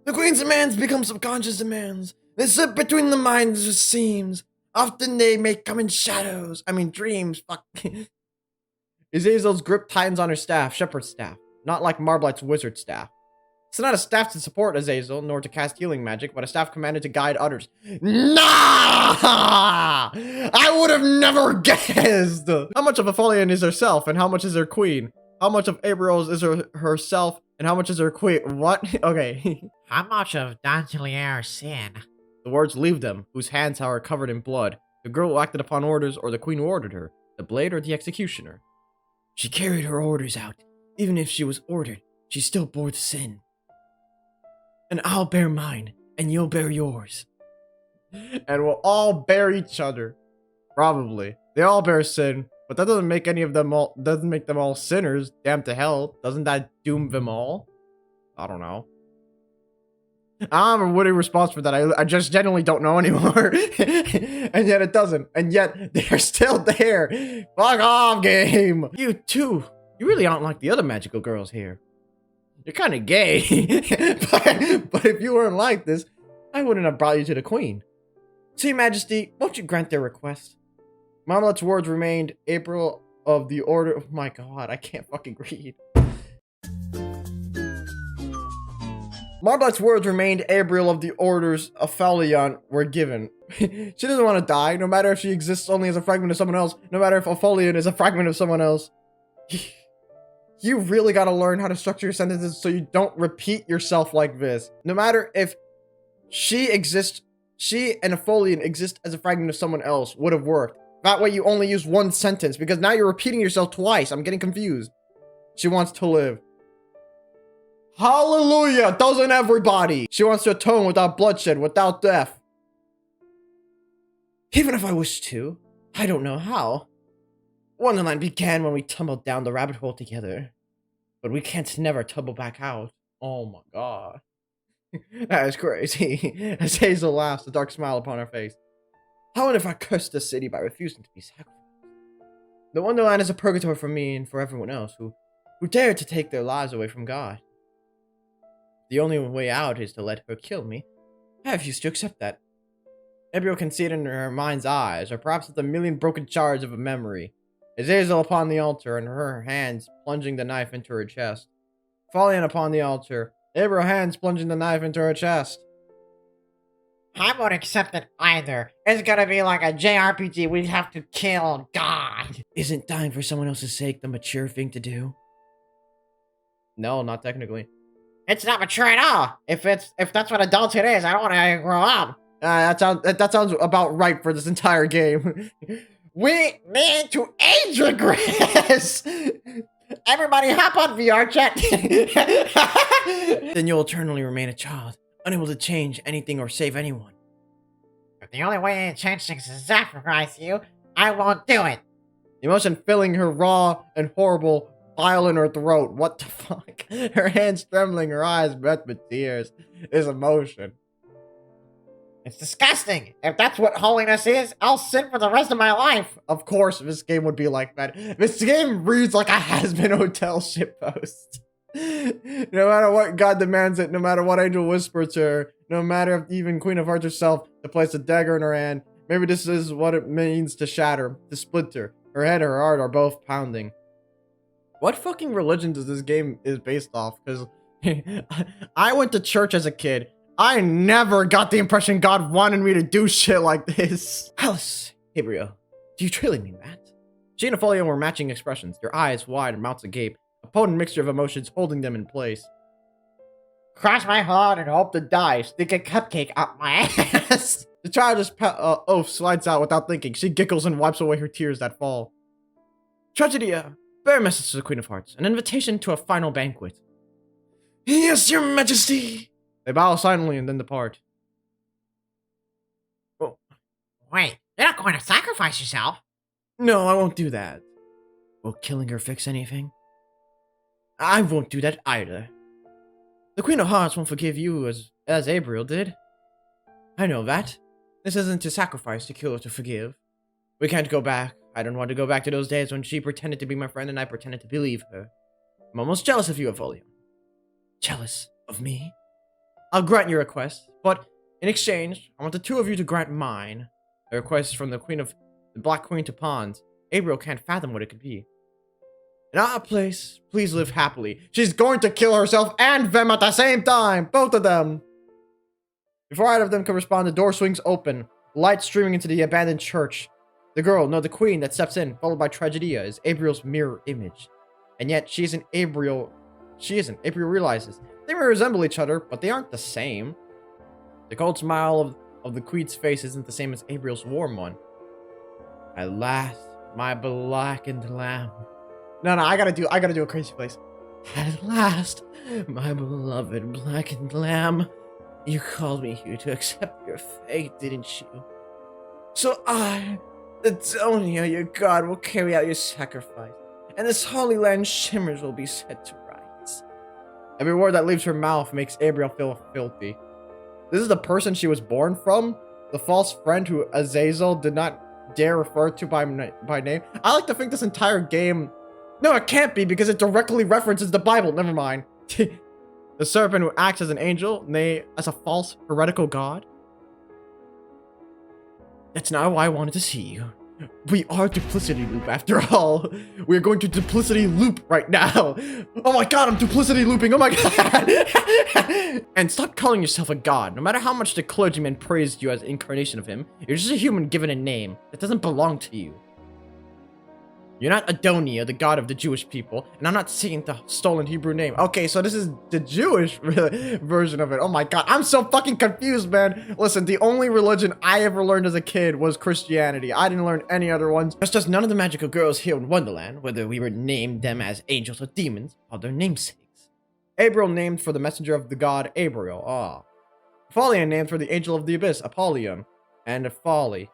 The queen's demands become subconscious demands. They slip between the minds as seams. Often they may come in shadows. I mean dreams, fuck. Azazel's grip tightens on her staff, shepherd's staff. Not like Marblight's wizard staff. It's not a staff to support Azazel, nor to cast healing magic, but a staff commanded to guide others. Nah! I would have never guessed! How much of Aphelion is herself, and how much is her queen? How much of Abriel's is herself, and how much is her queen? What? Okay. How much of Dantelier's sin? The words leave them, whose hands are covered in blood. The girl who acted upon orders, or the queen who ordered her. The blade or the executioner. She carried her orders out. Even if she was ordered, she still bore the sin. And I'll bear mine, and you'll bear yours. And we'll all bear each other. Probably. They all bear sin, but that doesn't make them all sinners, damned to hell. Doesn't that doom them all? I don't know. I don't have a witty response for that. I just genuinely don't know anymore. And yet it doesn't. And yet they're still there. Fuck off, game. You too. You really aren't like the other magical girls here. You're kind of gay. but if you weren't like this, I wouldn't have brought you to the queen. So, Your Majesty, won't you grant their request? Marmalette's words remained April of the order. Oh my god, I can't fucking read. Marblight's words remained Abriel of the orders Aphelion were given. She doesn't want to die, no matter if she exists only as a fragment of someone else, no matter if Aphelion is a fragment of someone else. You really gotta learn how to structure your sentences so you don't repeat yourself like this. No matter if she and Aphelion exist as a fragment of someone else would have worked. That way you only use one sentence, because now you're repeating yourself twice. I'm getting confused. She wants to live. Hallelujah! Doesn't everybody? She wants to atone without bloodshed, without death. Even if I wish to, I don't know how. Wonderland began when we tumbled down the rabbit hole together. But we can't never tumble back out. Oh my god. That is crazy. As Hazel laughs, a dark smile upon her face. How and if I cursed the city by refusing to be sacrificed? The Wonderland is a purgatory for me and for everyone else who dared to take their lives away from God. The only way out is to let her kill me. I refuse to accept that. Abriel can see it in her mind's eyes, or perhaps with a million broken shards of a memory. Azazel upon the altar, and her hands plunging the knife into her chest. Falling upon the altar, Abriel hands plunging the knife into her chest. I won't accept it either. It's gonna be like a JRPG. We have to kill God. Isn't dying for someone else's sake the mature thing to do? No, not technically. It's not mature at all. If that's what adulthood is, I don't want to grow up. That sounds about right for this entire game. We need to age regress. Everybody hop on VR chat. Then you'll eternally remain a child, unable to change anything or save anyone. If the only way to change things is to sacrifice you, I won't do it. Emotion filling her raw and horrible bile in her throat. What the fuck? Her hands trembling, her eyes wet with tears. Is emotion. It's disgusting. If that's what holiness is, I'll sin for the rest of my life. Of course, this game would be like that. This game reads like a has-been hotel shitpost. No matter what God demands it, no matter what angel whispers to her, no matter if even Queen of Hearts herself to place a dagger in her hand, maybe this is what it means to shatter, to splinter. Her head and her heart are both pounding. What fucking religion does this game is based off? Because I went to church as a kid. I never got the impression God wanted me to do shit like this. Alice, Gabriel, do you truly mean that? She and Apollyon were matching expressions, their eyes wide and mouths agape, a potent mixture of emotions holding them in place. Cross my heart and hope to die. Stick a cupcake up my ass. The childish oath slides out without thinking. She giggles and wipes away her tears that fall. Tragedia, bear a message to the Queen of Hearts, an invitation to a final banquet. Yes, your majesty. They bow silently and then depart. Oh. Wait, you're not going to sacrifice yourself? No, I won't do that. Will killing her fix anything? I won't do that either. The Queen of Hearts won't forgive you as Abriel did. I know that. This isn't to sacrifice, to kill, or to forgive. We can't go back. I don't want to go back to those days when she pretended to be my friend and I pretended to believe her. I'm almost jealous of you, Apollyon. Jealous of me? I'll grant your request, but in exchange, I want the two of you to grant mine. A request from the Black Queen to Pawns. Abriel can't fathom what it could be. In our place, please live happily. She's going to kill herself and them at the same time! Both of them! Before either of them can respond, the door swings open, light streaming into the abandoned church. The girl, no, the queen that steps in, followed by Tragedia, is Abriel's mirror image. And yet, she isn't Abriel. She isn't. Abriel realizes. They may resemble each other, but they aren't the same. The cold smile of the queen's face isn't the same as Abriel's warm one. At last, my blackened lamb. No, I gotta do a crazy place. At last, my beloved blackened lamb. You called me here to accept your fate, didn't you? So I, Adonia, your god, will carry out your sacrifice, and this holy land shimmers will be set to rights. Every word that leaves her mouth makes Abriel feel filthy. This is the person she was born from? The false friend who Azazel did not dare refer to by name? I like to think this entire game... No, it can't be, because it directly references the Bible. Never mind. The serpent who acts as an angel, nay, as a false, heretical god? That's not why I wanted to see you. We are Duplicity Loop, after all. We're going to Duplicity Loop right now. Oh my god, I'm Duplicity Looping, oh my god. And stop calling yourself a god. No matter how much the clergyman praised you as incarnation of him, you're just a human given a name that doesn't belong to you. You're not Adonia, the god of the Jewish people, and I'm not saying the stolen Hebrew name. Okay, so this is the Jewish version of it. Oh my god, I'm so fucking confused, man. Listen, the only religion I ever learned as a kid was Christianity. I didn't learn any other ones. Just as none of the magical girls here in Wonderland, whether we were named them as angels or demons, are their namesakes. Abriel named for the messenger of the god Abriel. Apollyon named for the angel of the abyss, Apollyon. And Folly,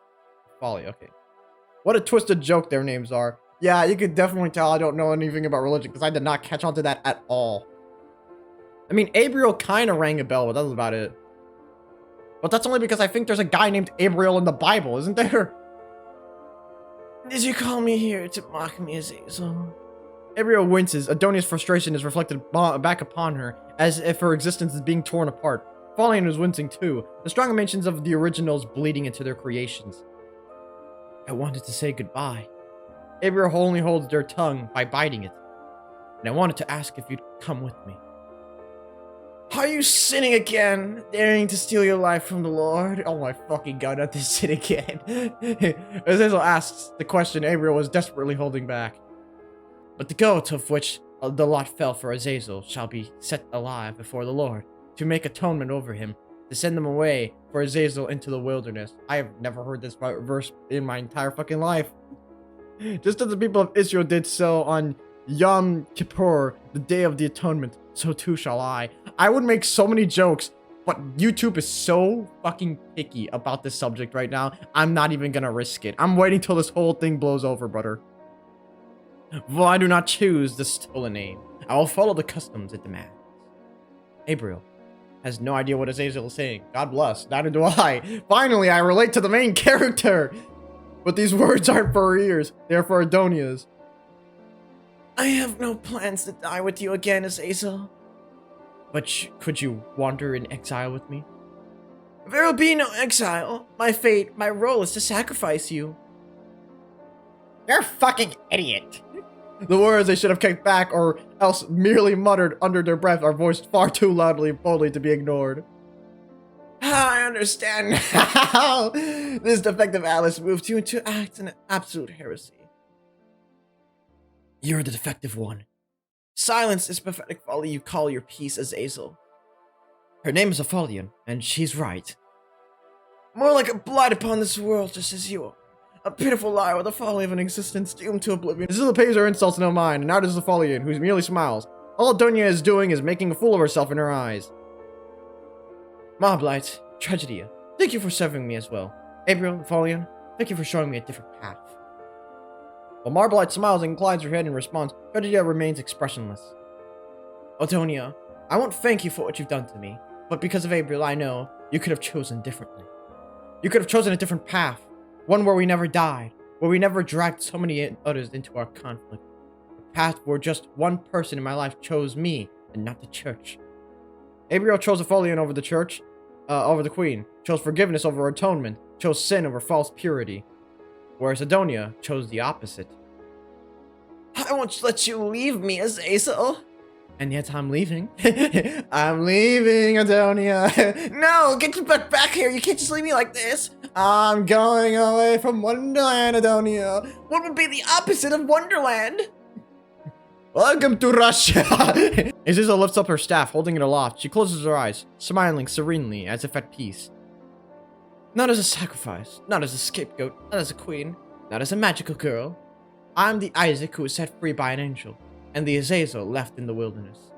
okay. What a twisted joke their names are. Yeah, you could definitely tell I don't know anything about religion because I did not catch on to that at all. I mean, Abriel kind of rang a bell, but that was about it. But that's only because I think there's a guy named Abriel in the Bible, isn't there? Did you call me here to mock me, Azazel? Abriel winces. Adonia's frustration is reflected back upon her, as if her existence is being torn apart. Follian is wincing too, the strong mentions of the originals bleeding into their creations. I wanted to say goodbye. Abriel only holds their tongue by biting it. And I wanted to ask if you'd come with me. Are you sinning again? Daring to steal your life from the Lord? Oh my fucking god, not this sin again. Azazel asks the question Abriel was desperately holding back. But the goat of which the lot fell for Azazel shall be set alive before the Lord, to make atonement over him, to send them away for Azazel into the wilderness. I have never heard this verse in my entire fucking life. Just as the people of Israel did so on Yom Kippur, the day of the atonement, so too shall I. I would make so many jokes, but YouTube is so fucking picky about this subject right now, I'm not even gonna risk it. I'm waiting till this whole thing blows over, brother. Well, I do not choose the stolen name. I will follow the customs it demands. Abriel has no idea what Azazel is saying. God bless, neither do I. Finally, I relate to the main character. But these words aren't for her ears. They're for Adonia's. I have no plans to die with you again, Azazel. But could you wander in exile with me? There will be no exile. My fate, my role is to sacrifice you. You're a fucking idiot. The words they should have kicked back or else merely muttered under their breath are voiced far too loudly and boldly to be ignored. I understand how this defective Alice moved you to act in absolute heresy. You're the defective one. Silence is pathetic folly you call your peace, Azazel. Her name is Aphelion, and she's right. More like a blight upon this world, just as you are. A pitiful lie with the folly of an existence doomed to oblivion. Azazel pays her insults no mind, and now does Aphelion, who merely smiles. All Adonia is doing is making a fool of herself in her eyes. Moblight, Tragedia, thank you for serving me as well. Abriel, Aphelion, thank you for showing me a different path. While Marblight smiles and inclines her head in response, Tragedia remains expressionless. Otonia, I won't thank you for what you've done to me, but because of Abriel, I know you could have chosen differently. You could have chosen a different path, one where we never died, where we never dragged so many others into our conflict. A path where just one person in my life chose me and not the church. Abriel chose Aphelion over the church, over the queen, chose forgiveness over atonement, chose sin over false purity. Whereas Adonia chose the opposite. I won't let you leave me, Azazel. And yet I'm leaving. I'm leaving, Adonia. No, get back here. You can't just leave me like this. I'm going away from Wonderland, Adonia. What would be the opposite of Wonderland? Welcome to Russia. Azazel lifts up her staff, holding it aloft. She closes her eyes, smiling serenely as if at peace. Not as a sacrifice, not as a scapegoat, not as a queen, not as a magical girl. I'm the Isaac who was set free by an angel, and the Azazel left in the wilderness.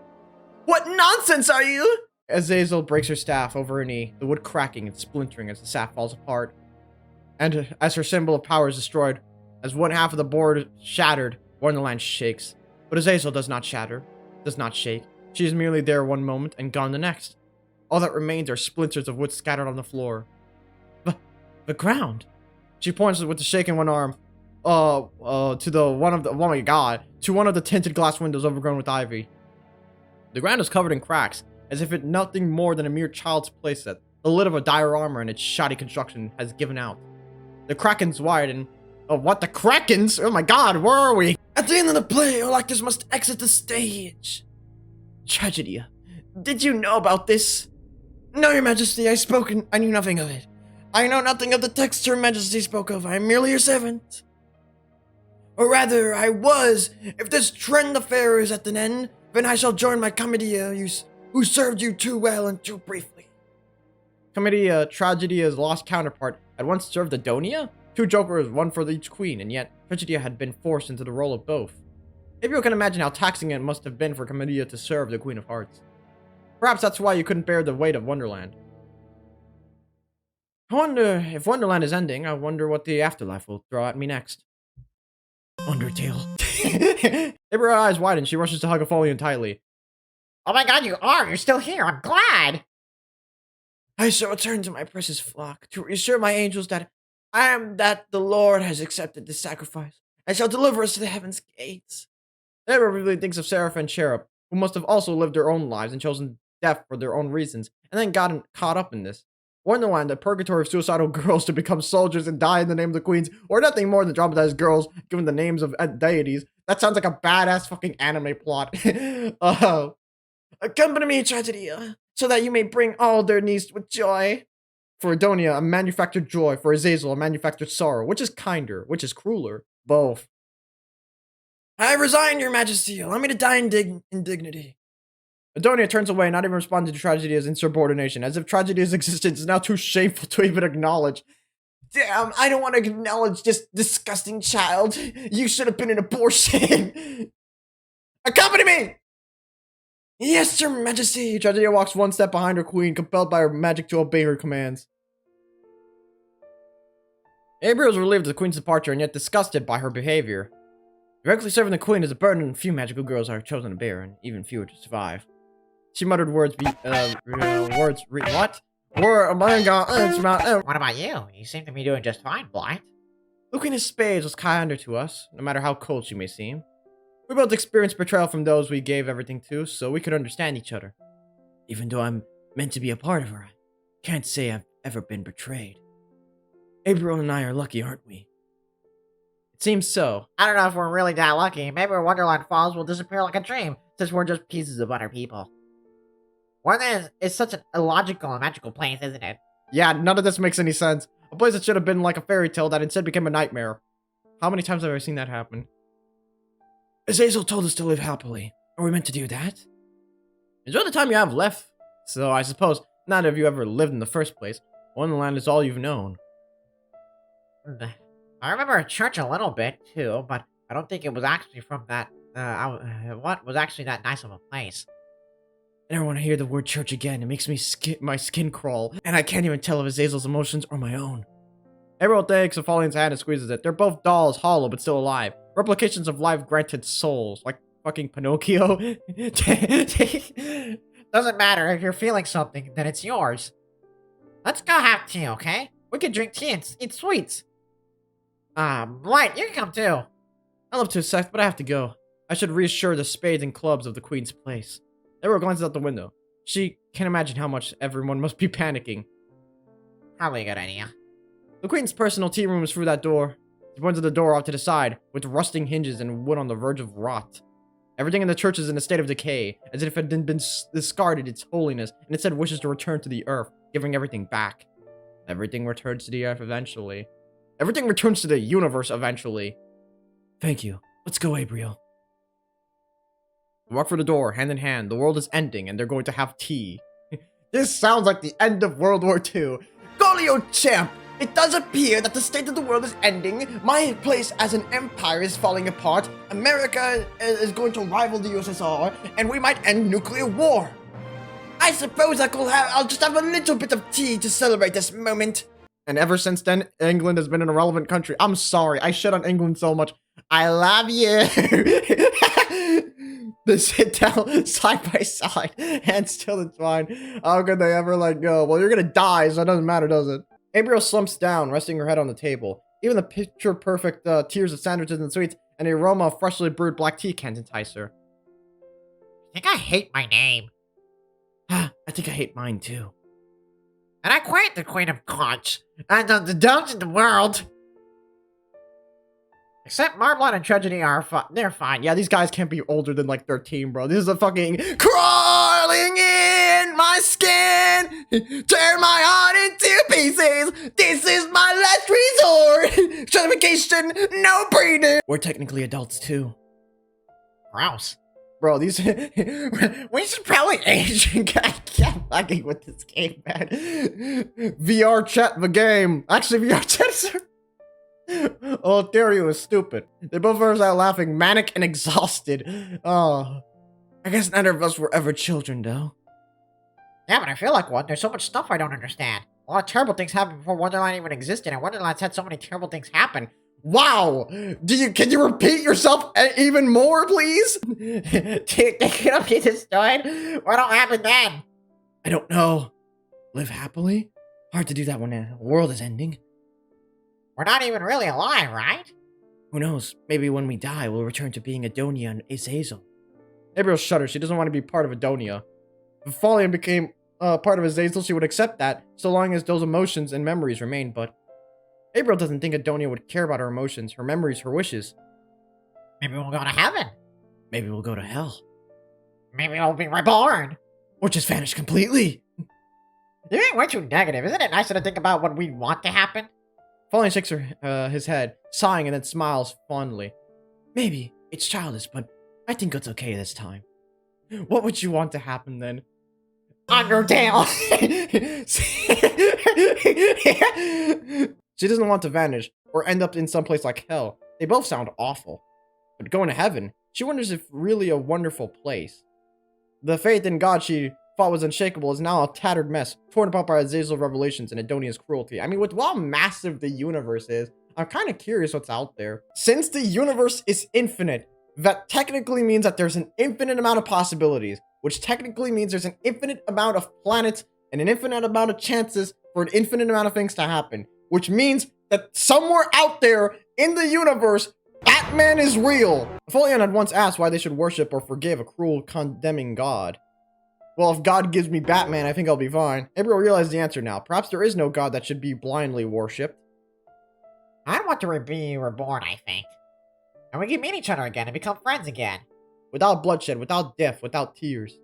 What nonsense are you? Azazel breaks her staff over her knee, the wood cracking and splintering as the staff falls apart. And as her symbol of power is destroyed, as one half of the board shattered, Wonderland shakes. But Azazel does not shatter, does not shake. She is merely there one moment and gone the next. All that remains are splinters of wood scattered on the floor. The ground. She points with the shake in one arm, to one of the tinted glass windows overgrown with ivy. The ground is covered in cracks, as if it nothing more than a mere child's playset. The lid of a dire armor and its shoddy construction has given out. The Krakens widen. Oh, what, the Krakens? Oh my god, where are we? At the end of the play, all actors must exit the stage. Tragedia. Did you know about this? No, your majesty, I knew nothing of it. I know nothing of the text your majesty spoke of. I am merely your servant. Or rather, I was. If this trend affair is at an end, then I shall join my comedia who served you too well and too briefly. Comedia, Tragedia's lost counterpart, had once served Adonia? 2 jokers, one for each queen, and yet Tragedia had been forced into the role of both. Maybe you can imagine how taxing it must have been for Comedia to serve the Queen of Hearts. Perhaps that's why you couldn't bear the weight of Wonderland. I wonder, if Wonderland is ending, I wonder what the afterlife will throw at me next. Undertale. Her eyes widen, she rushes to hug Aphelion tightly. Oh my god, you're still here, I'm glad! I shall return to my precious flock, to reassure my angels that the Lord has accepted this sacrifice, and shall deliver us to the heaven's gates. Deborah really thinks of Seraph and Cherub, who must have also lived their own lives and chosen death for their own reasons, and then gotten caught up in this. Wonderland, a purgatory of suicidal girls to become soldiers and die in the name of the queens, or nothing more than traumatized girls given the names of deities. That sounds like a badass fucking anime plot. Accompany me, Tragedia, so that you may bring all their needs with joy. For Adonia, a manufactured joy. For Azazel, a manufactured sorrow. Which is kinder? Which is crueler? Both. I resign, your majesty. Allow me to die in dignity. Adonia turns away, not even responding to Tragedia's insubordination, as if Tragedia's existence is now too shameful to even acknowledge. Damn, I don't want to acknowledge this disgusting child. You should have been an abortion. Accompany me! Yes, your majesty. Tragedia walks one step behind her queen, compelled by her magic to obey her commands. Abriel is relieved at the queen's departure and yet disgusted by her behavior. Directly serving the queen is a burden few magical girls are chosen to bear, and even fewer to survive. She muttered what? What about you? You seem to be doing just fine, Blight. The Queen of Spades was kinder to us, no matter how cold she may seem. We both experienced betrayal from those we gave everything to, so we could understand each other. Even though I'm meant to be a part of her, I can't say I've ever been betrayed. April and I are lucky, aren't we? It seems so. I don't know if we're really that lucky. Maybe Wonderland Falls will disappear like a dream, since we're just pieces of other people. Wonderland is such an illogical and magical place, isn't it? Yeah, none of this makes any sense. A place that should have been like a fairy tale that instead became a nightmare. How many times have I seen that happen? Azazel told us to live happily. Are we meant to do that? Enjoy the time you have left. So I suppose none of you ever lived in the first place. Wonderland is all you've known. I remember a church a little bit, too, but I don't think it was actually from that, what was actually that nice of a place. I never want to hear the word church again. It makes me my skin crawl, and I can't even tell if Azazel's emotions or my own. April takes Apheline's hand and squeezes it. They're both dolls, hollow but still alive. Replications of life-granted souls, like fucking Pinocchio. Doesn't matter, if you're feeling something, then it's yours. Let's go have tea, okay? We can drink tea and eat sweets. Light, you can come too. I love to assist, but I have to go. I should reassure the spades and clubs of the Queen's place. April glances out the window. She can't imagine how much everyone must be panicking. Probably a good idea. The Queen's personal tea room is through that door. She points at the door off to the side, with rusting hinges and wood on the verge of rot. Everything in the church is in a state of decay, as if it had been discarded its holiness, and instead wishes to return to the earth, giving everything back. Everything returns to the earth eventually. Everything returns to the universe eventually. Thank you. Let's go, Abriel. Walk for the door, hand in hand. The world is ending, and they're going to have tea. This sounds like the end of World War II. Golio champ! It does appear that the state of the world is ending. My place as an empire is falling apart. America is going to rival the USSR, and we might end nuclear war. I suppose I'll just have a little bit of tea to celebrate this moment. And ever since then, England has been an irrelevant country. I'm sorry, I shit on England so much. I love you. They sit down side by side, hands still entwined. How could they ever let go? Well, you're gonna die, so it doesn't matter, does it? Abriel slumps down, resting her head on the table. Even the picture-perfect tiers of sandwiches and sweets and the aroma of freshly brewed black tea can't entice her. I think I hate my name. I think I hate mine, too. And I quite the Queen of Conch. And the dogs in the world. Except Marmalade and Tragedy are they're fine. Yeah, these guys can't be older than like 13, bro. This is a fucking crawling in my skin, turn my heart into pieces. This is my last resort. Certification, no breeding. We're technically adults too. Gross. Bro, these we should probably age and get fucking with this game, man. VR chat the game. Actually, VR chat is olaterrio is stupid. They both burst out laughing, manic and exhausted. Oh, I guess neither of us were ever children, though. Yeah, but I feel like one. There's so much stuff I don't understand. A lot of terrible things happened before Wonderland even existed, and Wonderland's had so many terrible things happen. Wow! Can you repeat yourself even more, please? Can be destroyed? What will happen then? I don't know. Live happily? Hard to do that when the world is ending. We're not even really alive, right? Who knows? Maybe when we die, we'll return to being Adonia and Azazel. Abriel shudders. She doesn't want to be part of Adonia. If Folian became part of Azazel, she would accept that, so long as those emotions and memories remain, but Abriel doesn't think Adonia would care about her emotions, her memories, her wishes. Maybe we'll go to heaven. Maybe we'll go to hell. Maybe we'll be reborn. Or just vanish completely. You're being way too negative. Isn't it nicer to think about what we want to happen? Folian shakes his head, sighing, and then smiles fondly. Maybe. It's childish, but I think it's okay this time. What would you want to happen then? Undertale! She doesn't want to vanish, or end up in some place like hell. They both sound awful. But going to heaven, she wonders if really a wonderful place. The faith in God she thought was unshakable is now a tattered mess, torn apart by Azazel's revelations and Adonia's cruelty. I mean, with how massive the universe is, I'm kind of curious what's out there. Since the universe is infinite, that technically means that there's an infinite amount of possibilities, which technically means there's an infinite amount of planets and an infinite amount of chances for an infinite amount of things to happen, which means that somewhere out there in the universe, Batman is real. Apollyon had once asked why they should worship or forgive a cruel, condemning god. Well, if God gives me Batman, I think I'll be fine. April realized the answer now. Perhaps there is no god that should be blindly worshipped. I want to be reborn, I think. And we can meet each other again and become friends again. Without bloodshed, without death, without tears.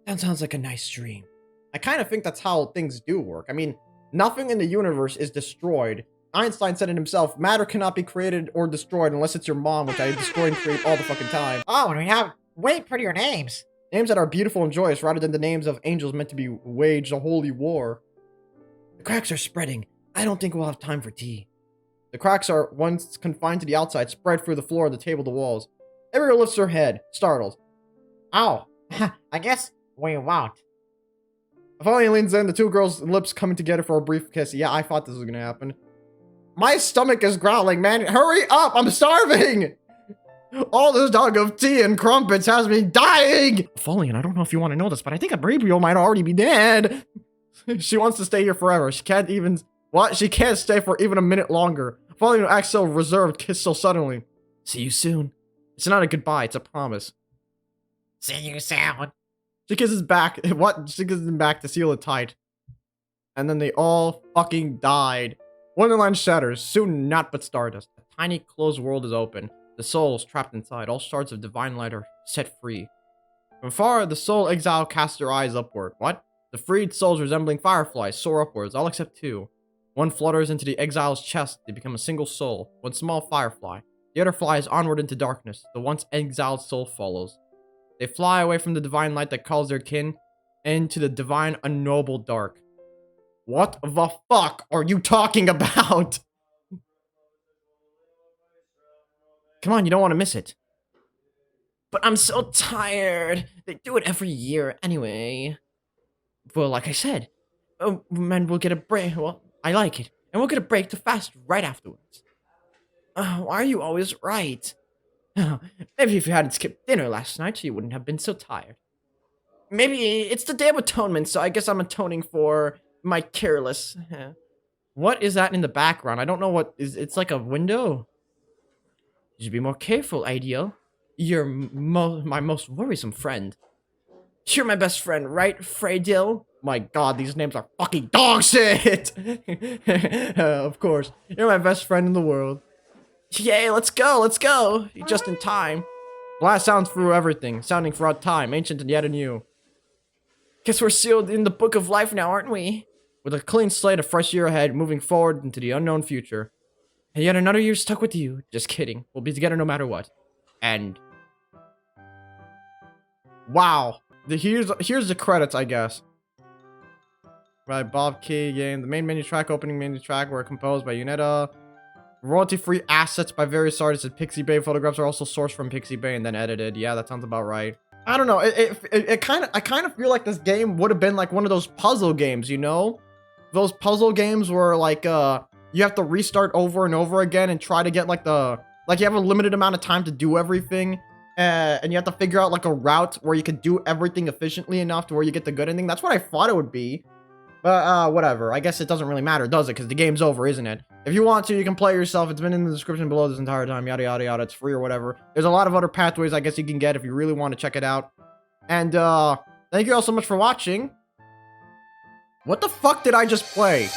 That sounds like a nice dream. I kind of think that's how things do work. I mean, nothing in the universe is destroyed. Einstein said it himself, matter cannot be created or destroyed unless it's your mom, which I destroy and create all the fucking time. Oh, and we have way prettier names. Names that are beautiful and joyous rather than the names of angels meant to be waged a holy war. The cracks are spreading. I don't think we'll have time for tea. The cracks are, once confined to the outside, spread through the floor, the table, the walls. Everyone lifts her head, startled. Oh, I guess we won't. Finally leans in, the two girls' lips coming together for a brief kiss. Yeah, I thought this was gonna happen. My stomach is growling, man. Hurry up, I'm starving! All this talk of tea and crumpets has me dying! Folian, I don't know if you want to know this, but I think Abrabio might already be dead. She wants to stay here forever. She can't even... What? She can't stay for even a minute longer. Folian acts so reserved, kissed so suddenly. See you soon. It's not a goodbye, it's a promise. See you soon. She kisses back. What? She kisses him back to seal it tight. And then they all fucking died. Wonderland shatters. Soon not but stardust. A tiny closed world is open. The souls trapped inside. All shards of divine light are set free. From far, the soul exile casts their eyes upward. What? The freed souls resembling fireflies soar upwards, all except two. One flutters into the exile's chest. They become a single soul. One small firefly. The other flies onward into darkness. The once exiled soul follows. They fly away from the divine light that calls their kin into the divine unknowable dark. What the fuck are you talking about? Come on, you don't want to miss it. But I'm so tired. They do it every year anyway. Well, like I said, and we'll get a break. Well, I like it. And we'll get a break to fast right afterwards. Why are you always right? Maybe if you hadn't skipped dinner last night, you wouldn't have been so tired. Maybe it's the Day of Atonement, so I guess I'm atoning for my careless. What is that in the background? I don't know what is. It's like a window. You should be more careful, Ideal. You're my most worrisome friend. You're my best friend, right, Freydil? My god, these names are fucking dog shit! Of course. You're my best friend in the world. Yay, let's go, let's go! You're just in time. Blast sounds through everything, sounding throughout time, ancient and yet anew. Guess we're sealed in the book of life now, aren't we? With a clean slate, a fresh year ahead, moving forward into the unknown future. And yet another year stuck with you. Just kidding. We'll be together no matter what. And... wow. Here's the credits, I guess. Right, Bob Key game. The main menu track, opening menu track were composed by Unetta. Royalty-free assets by various artists at Pixie Bay. Photographs are also sourced from Pixie Bay and then edited. Yeah, that sounds about right. I don't know. I kind of feel like this game would have been like one of those puzzle games, you know? Those puzzle games where like you have to restart over and over again and try to get like you have a limited amount of time to do everything. And you have to figure out like a route where you can do everything efficiently enough to where you get the good ending. That's what I thought it would be. But whatever. I guess it doesn't really matter, does it? Because the game's over, isn't it? If you want to, you can play it yourself. It's been in the description below this entire time. Yada, yada, yada. It's free or whatever. There's a lot of other pathways I guess you can get if you really want to check it out. And thank you all so much for watching. What the fuck did I just play?